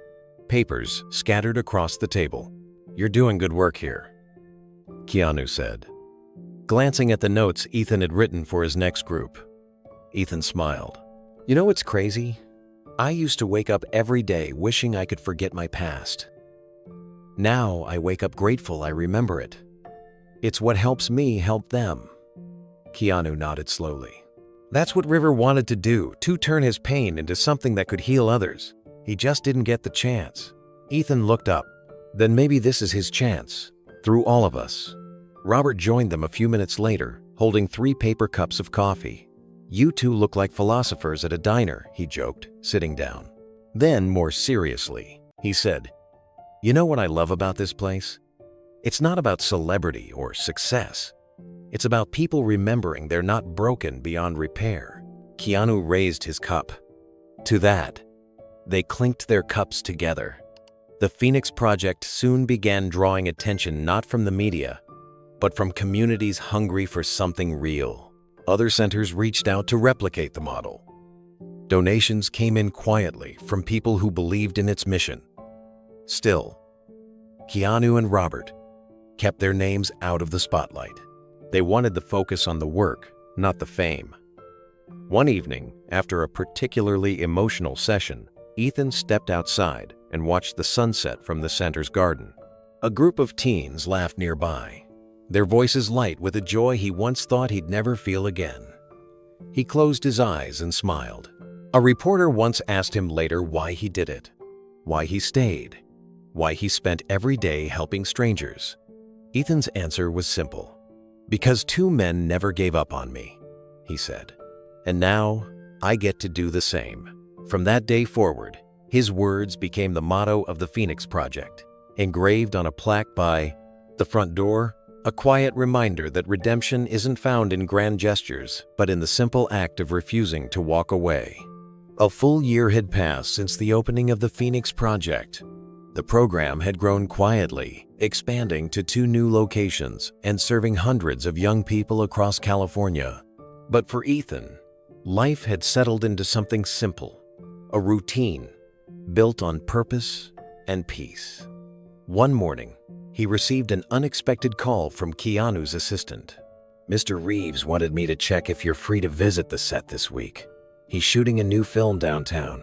papers scattered across the table. "You're doing good work here," Keanu said, glancing at the notes Ethan had written for his next group. Ethan smiled. "You know what's crazy? I used to wake up every day wishing I could forget my past. Now I wake up grateful I remember it. It's what helps me help them." Keanu nodded slowly. That's what River wanted to do, to turn his pain into something that could heal others. He just didn't get the chance. Ethan looked up. Then maybe this is his chance, through all of us. Robert joined them a few minutes later, holding 3 paper cups of coffee. "You two look like philosophers at a diner," he joked, sitting down. Then, more seriously, he said, "You know what I love about this place? It's not about celebrity or success. It's about people remembering they're not broken beyond repair." Keanu raised his cup. To that, they clinked their cups together. The Phoenix Project soon began drawing attention not from the media, but from communities hungry for something real. Other centers reached out to replicate the model. Donations came in quietly from people who believed in its mission. Still, Keanu and Robert kept their names out of the spotlight. They wanted the focus on the work, not the fame. One evening, after a particularly emotional session, Ethan stepped outside and watched the sunset from the center's garden. A group of teens laughed nearby, their voices light with a joy he once thought he'd never feel again. He closed his eyes and smiled. A reporter once asked him later why he did it, why he stayed, why he spent every day helping strangers. Ethan's answer was simple. "Because 2 men never gave up on me," he said. "And now I get to do the same." From that day forward, his words became the motto of the Phoenix Project, engraved on a plaque by the front door, a quiet reminder that redemption isn't found in grand gestures, but in the simple act of refusing to walk away. A full year had passed since the opening of the Phoenix Project. The program had grown quietly, expanding to 2 new locations and serving hundreds of young people across California. But for Ethan, life had settled into something simple, a routine built on purpose and peace. One morning, he received an unexpected call from Keanu's assistant. "Mr. Reeves wanted me to check if you're free to visit the set this week. He's shooting a new film downtown.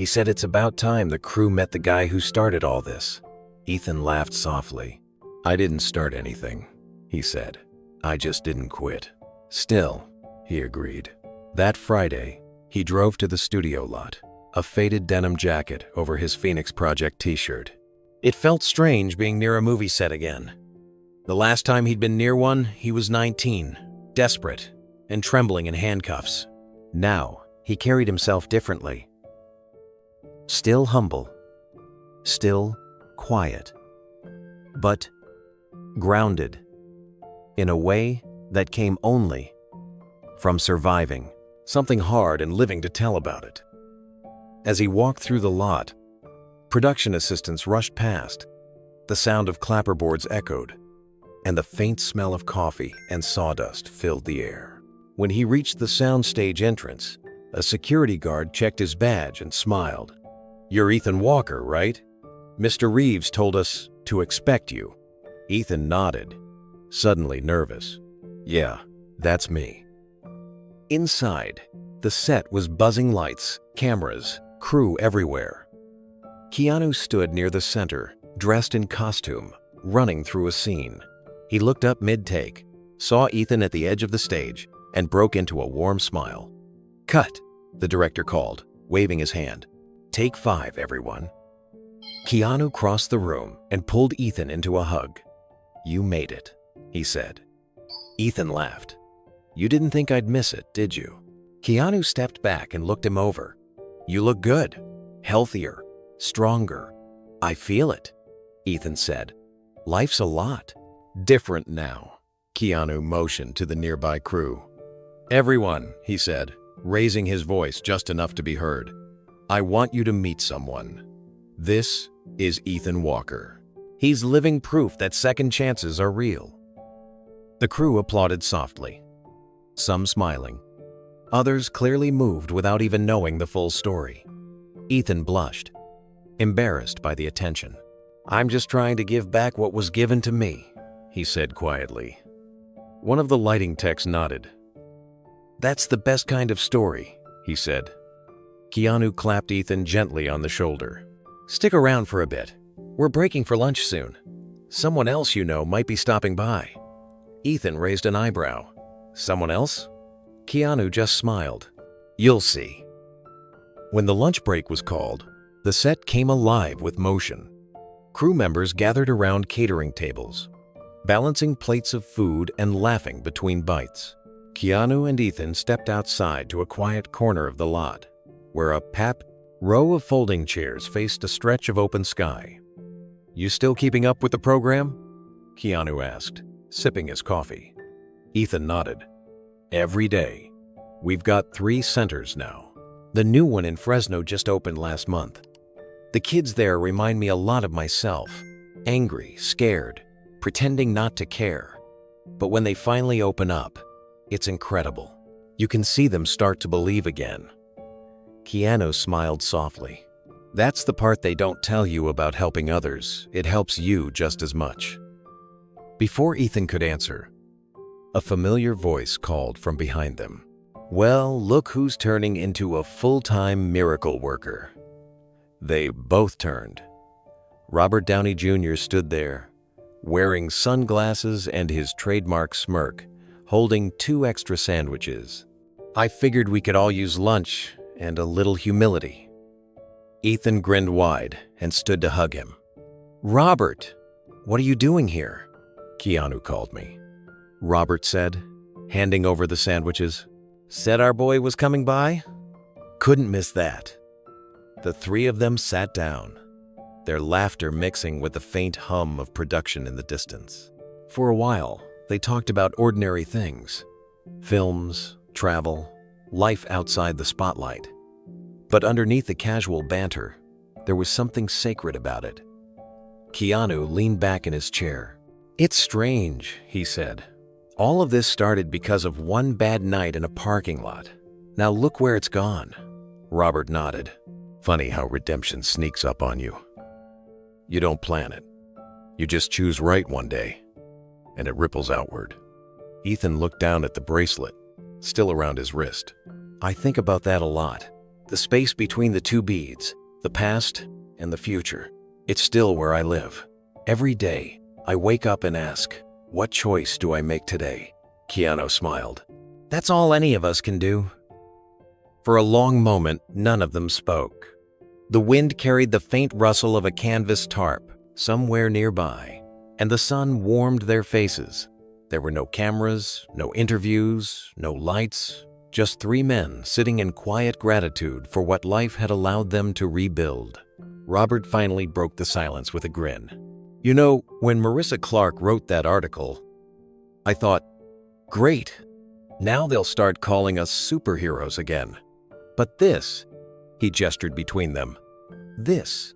He said it's about time the crew met the guy who started all this. Ethan laughed softly. I didn't start anything, he said. I just didn't quit. Still, he agreed. That Friday, he drove to the studio lot, a faded denim jacket over his Phoenix Project t-shirt. It felt strange being near a movie set again. The last time he'd been near one, he was 19, desperate, and trembling in handcuffs. Now, he carried himself differently. Still humble, still quiet, but grounded in a way that came only from surviving something hard and living to tell about it. As he walked through the lot, production assistants rushed past. The sound of clapperboards echoed, and the faint smell of coffee and sawdust filled the air. When he reached the soundstage entrance, a security guard checked his badge and smiled. You're Ethan Walker, right? Mr. Reeves told us to expect you. Ethan nodded, suddenly nervous. Yeah, that's me. Inside, the set was buzzing lights, cameras, crew everywhere. Keanu stood near the center, dressed in costume, running through a scene. He looked up mid-take, saw Ethan at the edge of the stage, and broke into a warm smile. Cut, the director called, waving his hand. Take 5, everyone. Keanu crossed the room and pulled Ethan into a hug. You made it, he said. Ethan laughed. You didn't think I'd miss it, did you? Keanu stepped back and looked him over. You look good, healthier, stronger. I feel it, Ethan said. Life's a lot different now. Keanu motioned to the nearby crew. Everyone, he said, raising his voice just enough to be heard. I want you to meet someone. This is Ethan Walker. He's living proof that second chances are real. The crew applauded softly, some smiling, others clearly moved without even knowing the full story. Ethan blushed, embarrassed by the attention. I'm just trying to give back what was given to me, he said quietly. One of the lighting techs nodded. That's the best kind of story, he said. Keanu clapped Ethan gently on the shoulder. Stick around for a bit. We're breaking for lunch soon. Someone else you know might be stopping by. Ethan raised an eyebrow. Someone else? Keanu just smiled. You'll see. When the lunch break was called, the set came alive with motion. Crew members gathered around catering tables, balancing plates of food and laughing between bites. Keanu and Ethan stepped outside to a quiet corner of the lot, where a row of folding chairs faced a stretch of open sky. You still keeping up with the program? Keanu asked, sipping his coffee. Ethan nodded. Every day. We've got 3 centers now. The new one in Fresno just opened last month. The kids there remind me a lot of myself. Angry, scared, pretending not to care. But when they finally open up, it's incredible. You can see them start to believe again. Keanu smiled softly. That's the part they don't tell you about helping others. It helps you just as much. Before Ethan could answer, a familiar voice called from behind them. Well, look who's turning into a full-time miracle worker. They both turned. Robert Downey Jr. stood there, wearing sunglasses and his trademark smirk, holding 2 extra sandwiches. I figured we could all use lunch and a little humility. Ethan grinned wide and stood to hug him. Robert, what are you doing here? Keanu called me. Robert said, handing over the sandwiches. Said our boy was coming by? Couldn't miss that. The 3 of them sat down, their laughter mixing with the faint hum of production in the distance. For a while, they talked about ordinary things. Films, travel, life outside the spotlight. But underneath the casual banter, there was something sacred about it. Keanu leaned back in his chair. It's strange, he said. All of this started because of one bad night in a parking lot. Now look where it's gone. Robert nodded. Funny how redemption sneaks up on you. You don't plan it. You just choose right one day, and it ripples outward. Ethan looked down at the bracelet, still around his wrist. I think about that a lot. The space between the two beads, the past and the future. It's still where I live. Every day, I wake up and ask, what choice do I make today? Keanu smiled. That's all any of us can do. For a long moment, none of them spoke. The wind carried the faint rustle of a canvas tarp somewhere nearby, and the sun warmed their faces. There were no cameras, no interviews, no lights, just three men sitting in quiet gratitude for what life had allowed them to rebuild. Robert finally broke the silence with a grin. You know, when Marissa Clark wrote that article, I thought, great, now they'll start calling us superheroes again. But this, he gestured between them, this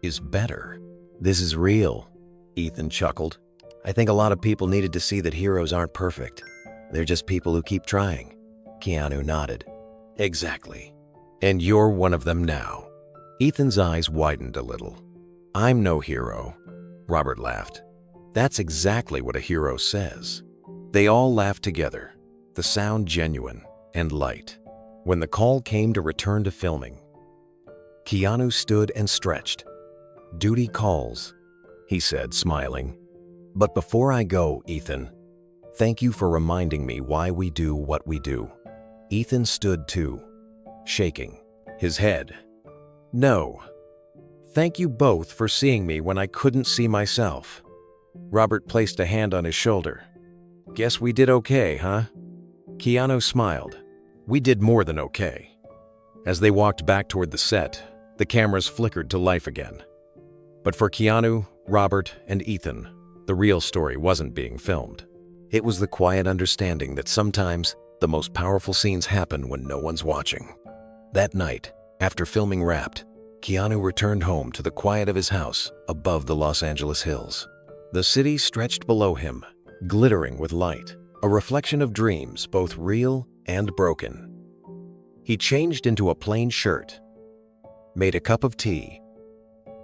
is better. This is real, Ethan chuckled. I think a lot of people needed to see that heroes aren't perfect. They're just people who keep trying. Keanu nodded. Exactly. And you're one of them now. Ethan's eyes widened a little. I'm no hero, Robert laughed. That's exactly what a hero says. They all laughed together, the sound genuine and light. When the call came to return to filming, Keanu stood and stretched. Duty calls, he said, smiling. But before I go, Ethan, thank you for reminding me why we do what we do. Ethan stood too, shaking his head. No. Thank you both for seeing me when I couldn't see myself. Robert placed a hand on his shoulder. Guess we did okay, huh? Keanu smiled. We did more than okay. As they walked back toward the set, the cameras flickered to life again. But for Keanu, Robert, and Ethan, the real story wasn't being filmed. It was the quiet understanding that sometimes the most powerful scenes happen when no one's watching. That night, after filming wrapped, Keanu returned home to the quiet of his house above the Los Angeles hills. The city stretched below him, glittering with light, a reflection of dreams both real and broken. He changed into a plain shirt, made a cup of tea,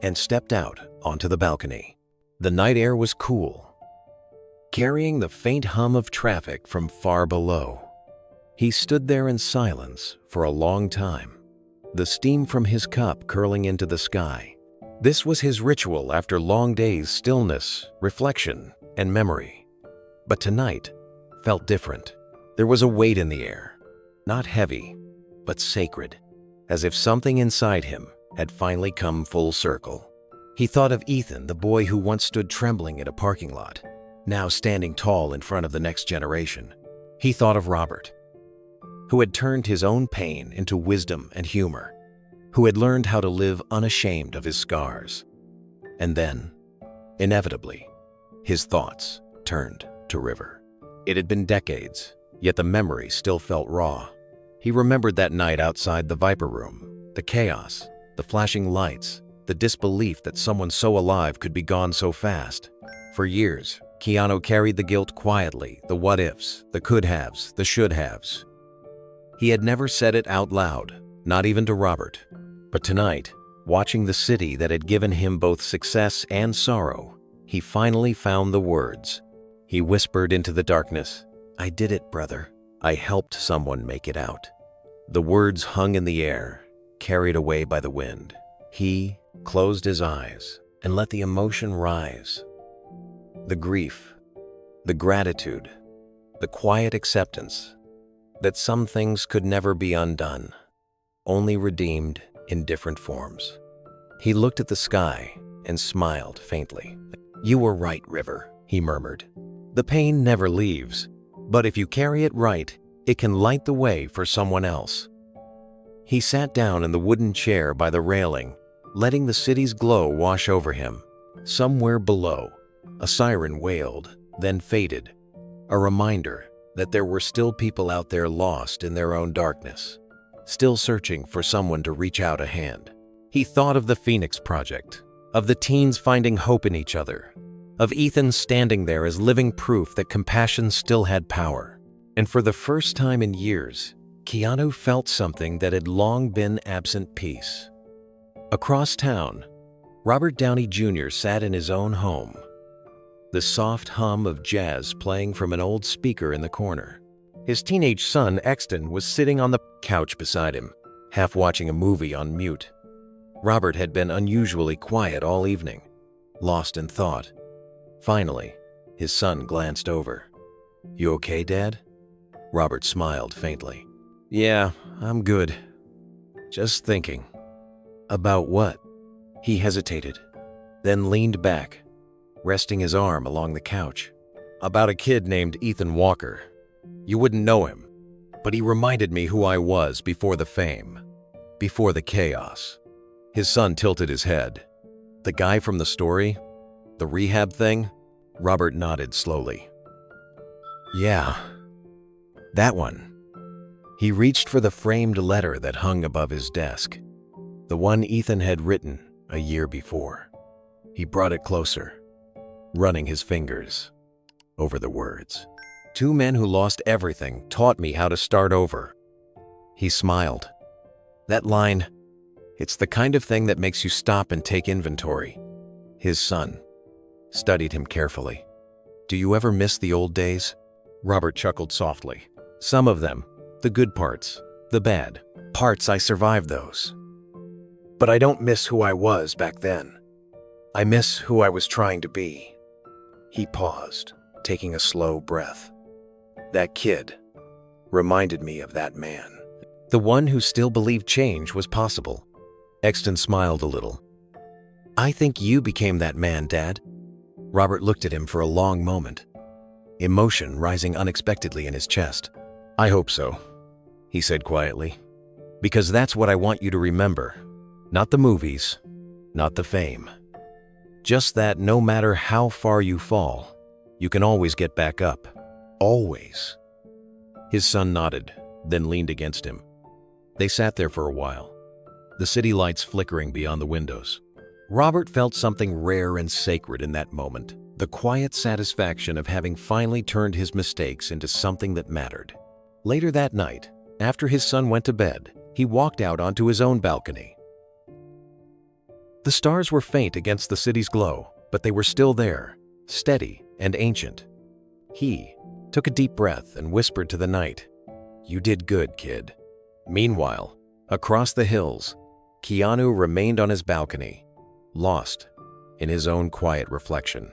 and stepped out onto the balcony. The night air was cool, carrying the faint hum of traffic from far below. He stood there in silence for a long time, the steam from his cup curling into the sky. This was his ritual after long days' stillness, reflection, and memory. But tonight felt different. There was a weight in the air, not heavy, but sacred, as if something inside him had finally come full circle. He thought of Ethan, the boy who once stood trembling in a parking lot, now standing tall in front of the next generation. He thought of Robert, who had turned his own pain into wisdom and humor, who had learned how to live unashamed of his scars. And then, inevitably, his thoughts turned to River. It had been decades, yet the memory still felt raw. He remembered that night outside the Viper Room, the chaos, the flashing lights, the disbelief that someone so alive could be gone so fast. For years, Keanu carried the guilt quietly, the what-ifs, the could-haves, the should-haves. He had never said it out loud, not even to Robert. But tonight, watching the city that had given him both success and sorrow, he finally found the words. He whispered into the darkness, I did it, brother. I helped someone make it out. The words hung in the air, carried away by the wind. He closed his eyes and let the emotion rise. The grief, the gratitude, the quiet acceptance that some things could never be undone, only redeemed in different forms. He looked at the sky and smiled faintly. You were right, River, he murmured. The pain never leaves, but if you carry it right, it can light the way for someone else. He sat down in the wooden chair by the railing, letting the city's glow wash over him. Somewhere below, a siren wailed, then faded, a reminder that there were still people out there lost in their own darkness, still searching for someone to reach out a hand. He thought of the Phoenix Project, of the teens finding hope in each other, of Ethan standing there as living proof that compassion still had power. And for the first time in years, Keanu felt something that had long been absent: peace. Across town, Robert Downey Jr. sat in his own home, the soft hum of jazz playing from an old speaker in the corner. His teenage son, Exton, was sitting on the couch beside him, half watching a movie on mute. Robert had been unusually quiet all evening, lost in thought. Finally, his son glanced over. "You okay, Dad?" Robert smiled faintly. "Yeah, I'm good. Just thinking." "About what?" He hesitated, then leaned back, resting his arm along the couch. "About a kid named Ethan Walker. You wouldn't know him, but he reminded me who I was before the fame, before the chaos." His son tilted his head. "The guy from the story? The rehab thing?" Robert nodded slowly. "Yeah, that one." He reached for the framed letter that hung above his desk, the one Ethan had written a year before. He brought it closer, running his fingers over the words. "Two men who lost everything taught me how to start over." He smiled. That line, it's the kind of thing that makes you stop and take inventory. His son studied him carefully. "Do you ever miss the old days?" Robert chuckled softly. "Some of them, the good parts, the bad parts, I survived those. But I don't miss who I was back then. I miss who I was trying to be." He paused, taking a slow breath. "That kid reminded me of that man. The one who still believed change was possible." Exton smiled a little. "I think you became that man, Dad." Robert looked at him for a long moment, emotion rising unexpectedly in his chest. "I hope so," he said quietly. "Because that's what I want you to remember. Not the movies, not the fame. Just that no matter how far you fall, you can always get back up. Always." His son nodded, then leaned against him. They sat there for a while, the city lights flickering beyond the windows. Robert felt something rare and sacred in that moment, the quiet satisfaction of having finally turned his mistakes into something that mattered. Later that night, after his son went to bed, he walked out onto his own balcony. The stars were faint against the city's glow, but they were still there, steady and ancient. He took a deep breath and whispered to the night, "You did good, kid." Meanwhile, across the hills, Keanu remained on his balcony, lost in his own quiet reflection.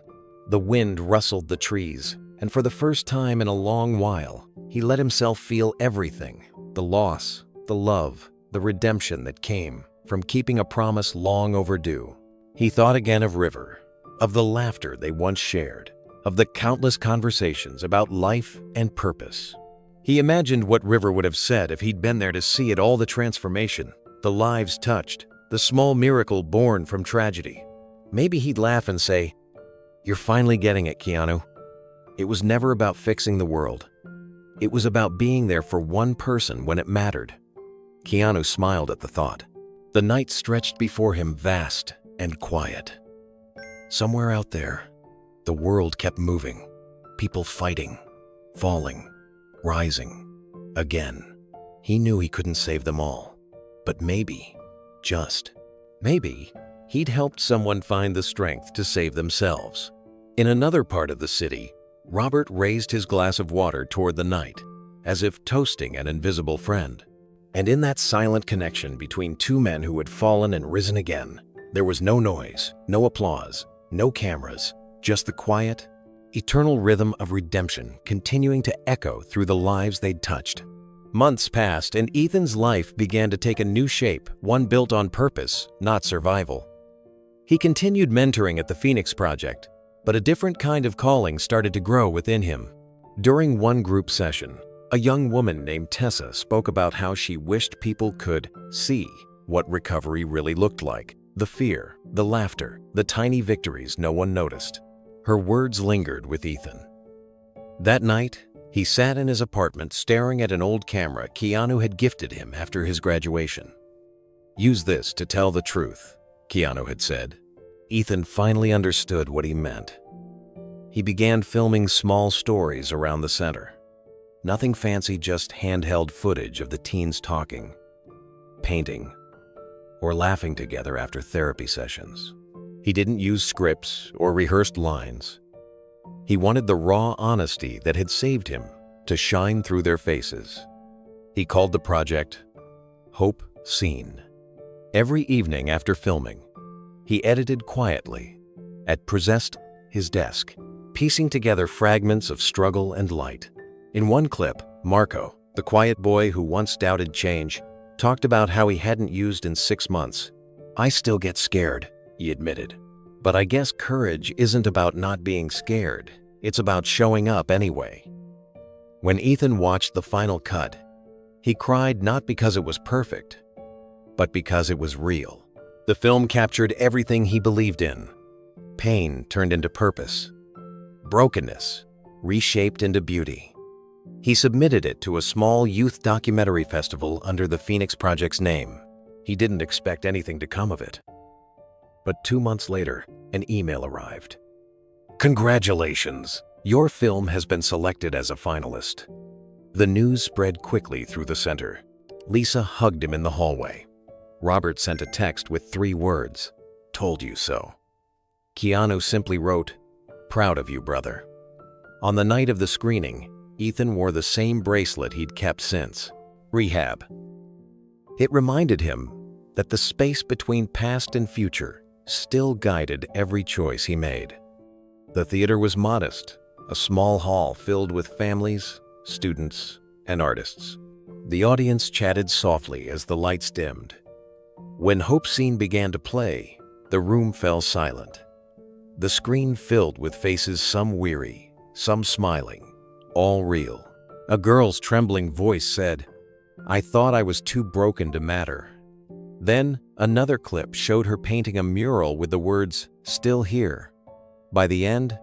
The wind rustled the trees, and for the first time in a long while, he let himself feel everything: the loss, the love, the redemption that came from keeping a promise long overdue. He thought again of River, of the laughter they once shared, of the countless conversations about life and purpose. He imagined what River would have said if he'd been there to see it all: the transformation, the lives touched, the small miracle born from tragedy. Maybe he'd laugh and say, "You're finally getting it, Keanu. It was never about fixing the world. It was about being there for one person when it mattered." Keanu smiled at the thought. The night stretched before him, vast and quiet. Somewhere out there, the world kept moving, people fighting, falling, rising. Again, he knew he couldn't save them all, but maybe, just maybe, he'd helped someone find the strength to save themselves. In another part of the city, Robert raised his glass of water toward the night, as if toasting an invisible friend. And in that silent connection between two men who had fallen and risen again, there was no noise, no applause, no cameras, just the quiet, eternal rhythm of redemption continuing to echo through the lives they'd touched. Months passed, and Ethan's life began to take a new shape, one built on purpose, not survival. He continued mentoring at the Phoenix Project, but a different kind of calling started to grow within him. During one group session, a young woman named Tessa spoke about how she wished people could see what recovery really looked like: the fear, the laughter, the tiny victories no one noticed. Her words lingered with Ethan. That night, he sat in his apartment staring at an old camera Keanu had gifted him after his graduation. "Use this to tell the truth," Keanu had said. Ethan finally understood what he meant. He began filming small stories around the center. Nothing fancy, just handheld footage of the teens talking, painting, or laughing together after therapy sessions. He didn't use scripts or rehearsed lines. He wanted the raw honesty that had saved him to shine through their faces. He called the project Hope scene. Every evening after filming, he edited quietly, possessed his desk, piecing together fragments of struggle and light. In one clip, Marco, the quiet boy who once doubted change, talked about how he hadn't used in 6 months. "I still get scared," he admitted. "But I guess courage isn't about not being scared. It's about showing up anyway." When Ethan watched the final cut, he cried not because it was perfect, but because it was real. The film captured everything he believed in. Pain turned into purpose. Brokenness reshaped into beauty. He submitted it to a small youth documentary festival under the Phoenix Project's name. He didn't expect anything to come of it. But 2 months later, an email arrived. "Congratulations! Your film has been selected as a finalist." The news spread quickly through the center. Lisa hugged him in the hallway. Robert sent a text with 3 words, "Told you so." Keanu simply wrote, "Proud of you, brother." On the night of the screening, Ethan wore the same bracelet he'd kept since, rehab. It reminded him that the space between past and future still guided every choice he made. The theater was modest, a small hall filled with families, students, and artists. The audience chatted softly as the lights dimmed. When Hope's scene began to play, the room fell silent. The screen filled with faces, some weary, some smiling, all real. A girl's trembling voice said, "I thought I was too broken to matter." Then another clip showed her painting a mural with the words, "Still here." By the end,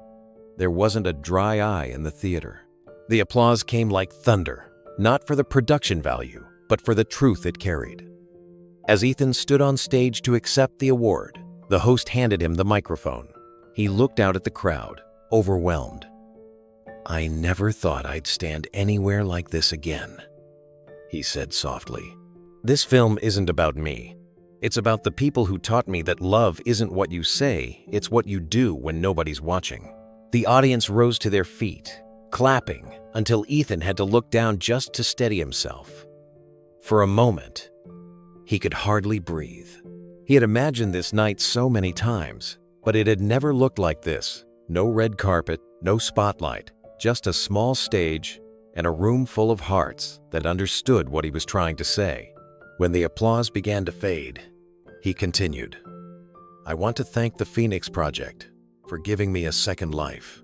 there wasn't a dry eye in the theater. The applause came like thunder, not for the production value, but for the truth it carried. As Ethan stood on stage to accept the award, the host handed him the microphone. He looked out at the crowd, overwhelmed. "I never thought I'd stand anywhere like this again," he said softly. "This film isn't about me. It's about the people who taught me that love isn't what you say, it's what you do when nobody's watching." The audience rose to their feet, clapping, until Ethan had to look down just to steady himself. For a moment, he could hardly breathe. He had imagined this night so many times, but it had never looked like this. No red carpet, no spotlight, just a small stage and a room full of hearts that understood what he was trying to say. When the applause began to fade, he continued, "I want to thank the Phoenix Project for giving me a second life,"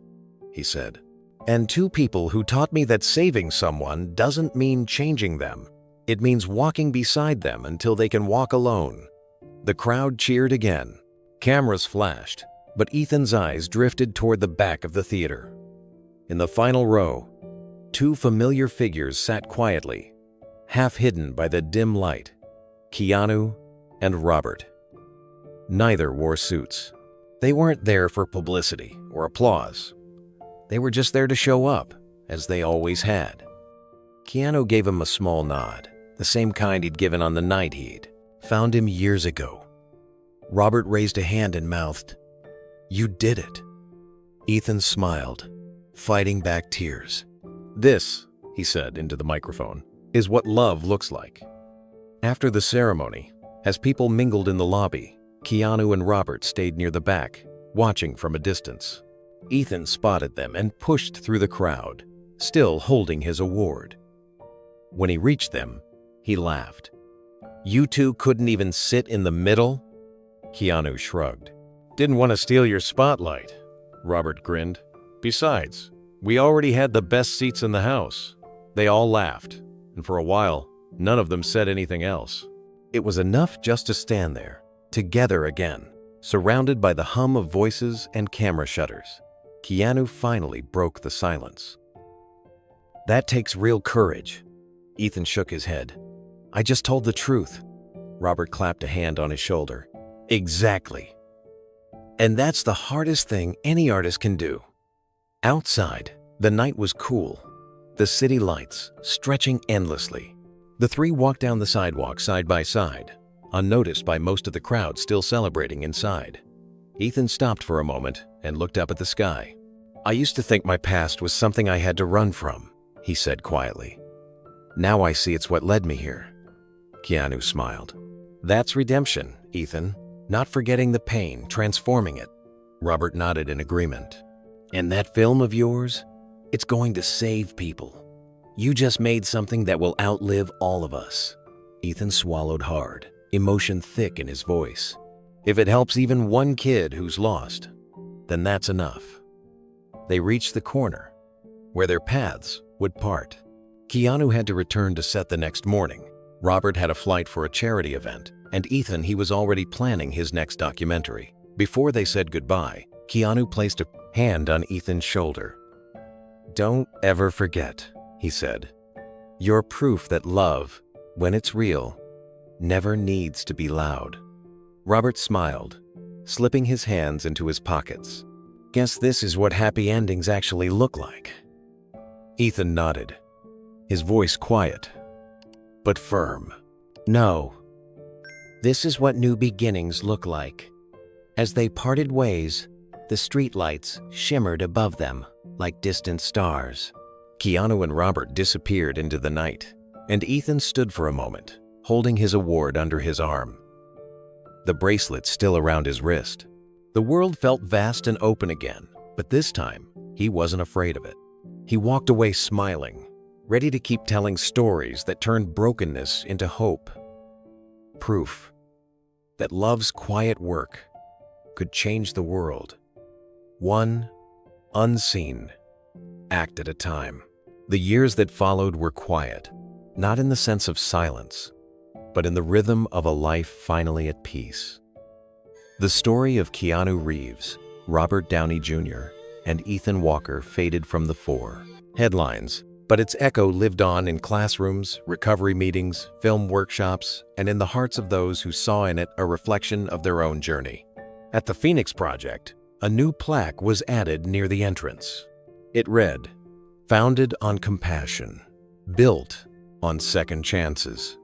he said. "And 2 people who taught me that saving someone doesn't mean changing them. It means walking beside them until they can walk alone." The crowd cheered again. Cameras flashed, but Ethan's eyes drifted toward the back of the theater. In the final row, 2 familiar figures sat quietly, half hidden by the dim light, Keanu and Robert. Neither wore suits. They weren't there for publicity or applause. They were just there to show up, as they always had. Keanu gave him a small nod, the same kind he'd given on the night he'd found him years ago. Robert raised a hand and mouthed, "You did it." Ethan smiled, fighting back tears. "This," he said into the microphone, "is what love looks like." After the ceremony, as people mingled in the lobby, Keanu and Robert stayed near the back, watching from a distance. Ethan spotted them and pushed through the crowd, still holding his award. When he reached them, he laughed. "You 2 couldn't even sit in the middle?" Keanu shrugged. "Didn't want to steal your spotlight," Robert grinned. "Besides, we already had the best seats in the house." They all laughed, and for a while, none of them said anything else. It was enough just to stand there, together again, surrounded by the hum of voices and camera shutters. Keanu finally broke the silence. "That takes real courage." Ethan shook his head. "I just told the truth." Robert clapped a hand on his shoulder. "Exactly. And that's the hardest thing any artist can do." Outside, the night was cool, the city lights stretching endlessly. The 3 walked down the sidewalk side by side, unnoticed by most of the crowd still celebrating inside. Ethan stopped for a moment and looked up at the sky. "I used to think my past was something I had to run from," he said quietly. "Now I see it's what led me here." Keanu smiled. That's redemption, Ethan. Not forgetting the pain, transforming it. Robert nodded in agreement. And that film of yours? It's going to save people. You just made something that will outlive all of us. Ethan swallowed hard, emotion thick in his voice. If it helps even one kid who's lost, then that's enough. They reached the corner, where their paths would part. Keanu had to return to set the next morning. Robert had a flight for a charity event, and Ethan, he was already planning his next documentary. Before they said goodbye, Keanu placed a hand on Ethan's shoulder. Don't ever forget, he said. You're proof that love, when it's real, never needs to be loud. Robert smiled, slipping his hands into his pockets. Guess this is what happy endings actually look like. Ethan nodded, his voice quiet, but firm. No. This is what new beginnings look like. As they parted ways, the streetlights shimmered above them like distant stars. Keanu and Robert disappeared into the night, and Ethan stood for a moment, holding his award under his arm, the bracelet still around his wrist. The world felt vast and open again, but this time, he wasn't afraid of it. He walked away smiling, ready to keep telling stories that turned brokenness into hope. Proof that love's quiet work could change the world, one unseen act at a time. The years that followed were quiet, not in the sense of silence, but in the rhythm of a life finally at peace. The story of Keanu Reeves, Robert Downey Jr., and Ethan Walker faded from the fore headlines, but its echo lived on in classrooms, recovery meetings, film workshops, and in the hearts of those who saw in it a reflection of their own journey. At the Phoenix Project, a new plaque was added near the entrance. It read, "Founded on compassion, built on second chances."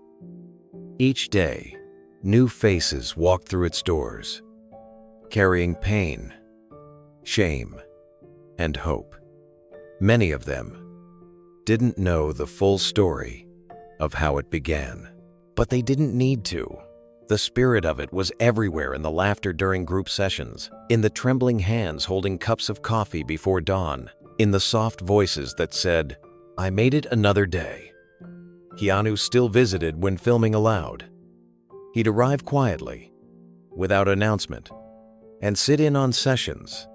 Each day, new faces walked through its doors, carrying pain, shame, and hope. Many of them didn't know the full story of how it began, but they didn't need to. The spirit of it was everywhere, in the laughter during group sessions, in the trembling hands holding cups of coffee before dawn, in the soft voices that said, "I made it another day." Keanu still visited when filming allowed. He'd arrive quietly, without announcement, and sit in on sessions,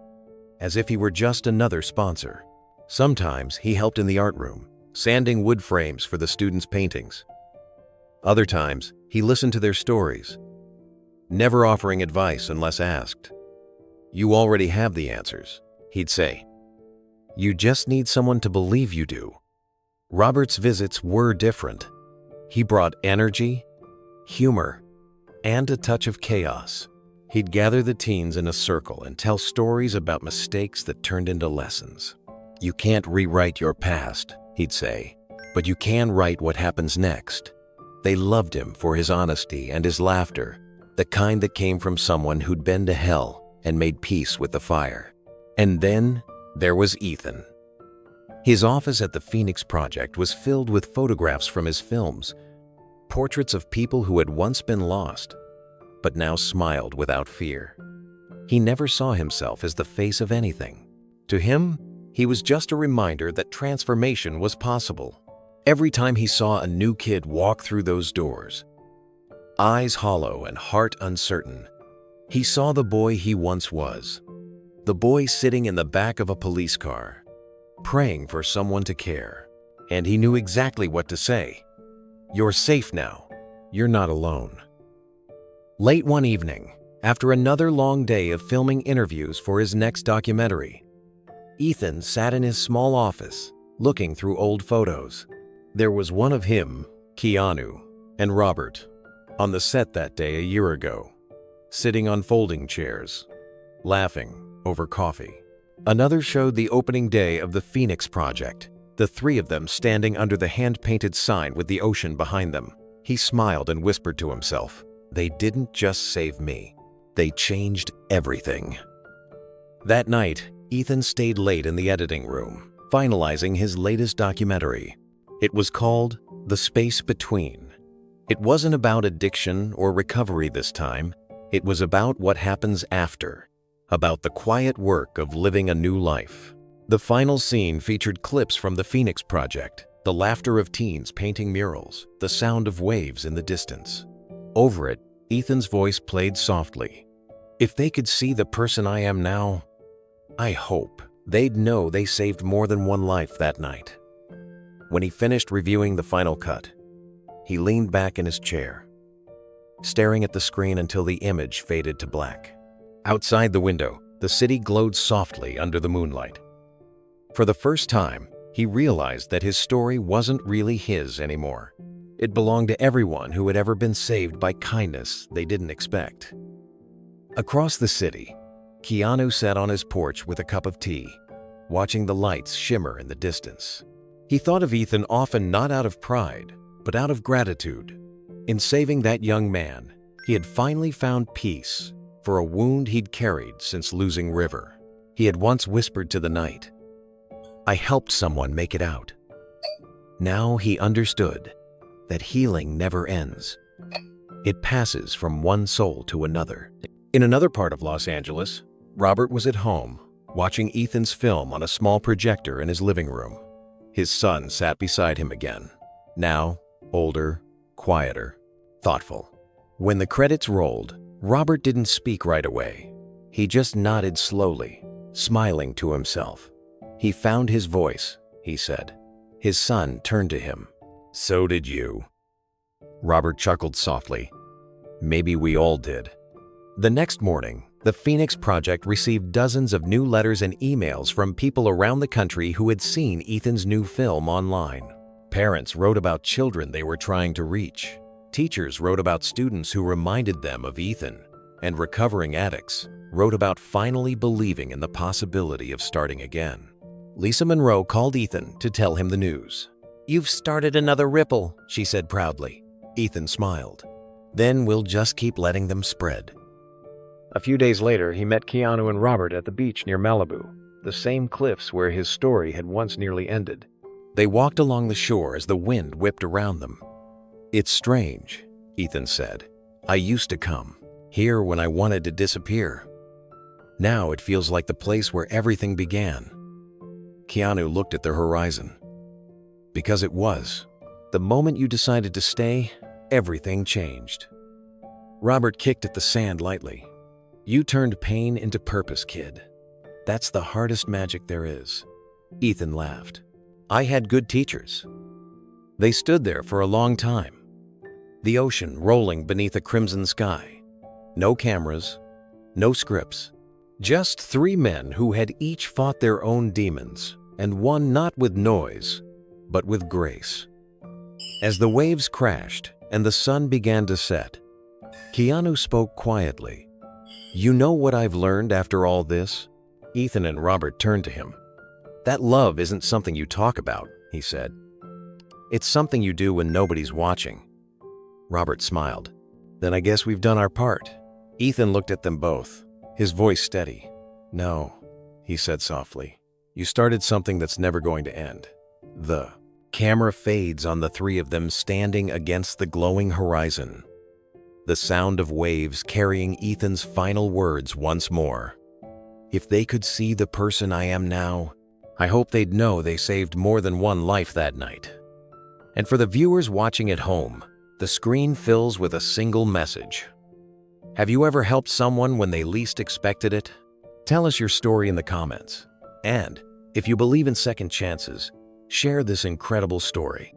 as if he were just another sponsor. Sometimes he helped in the art room, sanding wood frames for the students' paintings. Other times, he listened to their stories, never offering advice unless asked. "You already have the answers," he'd say. "You just need someone to believe you do." Robert's visits were different. He brought energy, humor, and a touch of chaos. He'd gather the teens in a circle and tell stories about mistakes that turned into lessons. "You can't rewrite your past," he'd say, "but you can write what happens next." They loved him for his honesty and his laughter, the kind that came from someone who'd been to hell and made peace with the fire. And then there was Ethan. His office at the Phoenix Project was filled with photographs from his films, portraits of people who had once been lost, but now smiled without fear. He never saw himself as the face of anything. To him, he was just a reminder that transformation was possible. Every time he saw a new kid walk through those doors, eyes hollow and heart uncertain, he saw the boy he once was. The boy sitting in the back of a police car, praying for someone to care. And he knew exactly what to say. "You're safe now. You're not alone." Late one evening, after another long day of filming interviews for his next documentary, Ethan sat in his small office, looking through old photos. There was one of him, Keanu, and Robert on the set that day a year ago, sitting on folding chairs, laughing over coffee. Another showed the opening day of the Phoenix Project, the three of them standing under the hand-painted sign with the ocean behind them. He smiled and whispered to himself, "They didn't just save me, they changed everything." That night, Ethan stayed late in the editing room, finalizing his latest documentary. It was called The Space Between, It wasn't about addiction or recovery this time. It was about what happens after, about the quiet work of living a new life. The final scene featured clips from the Phoenix Project, the laughter of teens painting murals, the sound of waves in the distance. Over it, Ethan's voice played softly. If they could see the person I am now, I hope they'd know they saved more than one life that night. When he finished reviewing the final cut, he leaned back in his chair, staring at the screen until the image faded to black. Outside the window, the city glowed softly under the moonlight. For the first time, he realized that his story wasn't really his anymore. It belonged to everyone who had ever been saved by kindness they didn't expect. Across the city, Keanu sat on his porch with a cup of tea, watching the lights shimmer in the distance. He thought of Ethan often not out of pride, but out of gratitude. In saving that young man, he had finally found peace for a wound he'd carried since losing River. He had once whispered to the night, "I helped someone make it out." Now he understood that healing never ends. It passes from one soul to another. In another part of Los Angeles, Robert was at home, watching Ethan's film on a small projector in his living room. His son sat beside him again, now older, quieter, thoughtful. When the credits rolled, Robert didn't speak right away. He just nodded slowly, smiling to himself. "He found his voice," he said. His son turned to him. "So did you." Robert chuckled softly. "Maybe we all did." The next morning, the Phoenix Project received dozens of new letters and emails from people around the country who had seen Ethan's new film online. Parents wrote about children they were trying to reach. Teachers wrote about students who reminded them of Ethan. And recovering addicts wrote about finally believing in the possibility of starting again. Lisa Monroe called Ethan to tell him the news. "You've started another ripple," she said proudly. Ethan smiled. "Then we'll just keep letting them spread." A few days later, he met Keanu and Robert at the beach near Malibu, the same cliffs where his story had once nearly ended. They walked along the shore as the wind whipped around them. "It's strange," Ethan said. "I used to come here when I wanted to disappear. Now it feels like the place where everything began." Keanu looked at the horizon. "Because it was. The moment you decided to stay, everything changed." Robert kicked at the sand lightly. "You turned pain into purpose, kid. That's the hardest magic there is." Ethan laughed. "I had good teachers. They stood there for a long time. The ocean rolling beneath a crimson sky. No cameras, no scripts. Just three men who had each fought their own demons, and one not with noise, but with grace." As the waves crashed and the sun began to set, Keanu spoke quietly. "You know what I've learned after all this?" Ethan and Robert turned to him. "That love isn't something you talk about," he said. "It's something you do when nobody's watching." Robert smiled. "Then I guess we've done our part." Ethan looked at them both, his voice steady. "No," he said softly. "You started something that's never going to end." The camera fades on the three of them standing against the glowing horizon. The sound of waves carrying Ethan's final words once more. "If they could see the person I am now, I hope they'd know they saved more than one life that night." And for the viewers watching at home, the screen fills with a single message. Have you ever helped someone when they least expected it? Tell us your story in the comments. And if you believe in second chances, share this incredible story.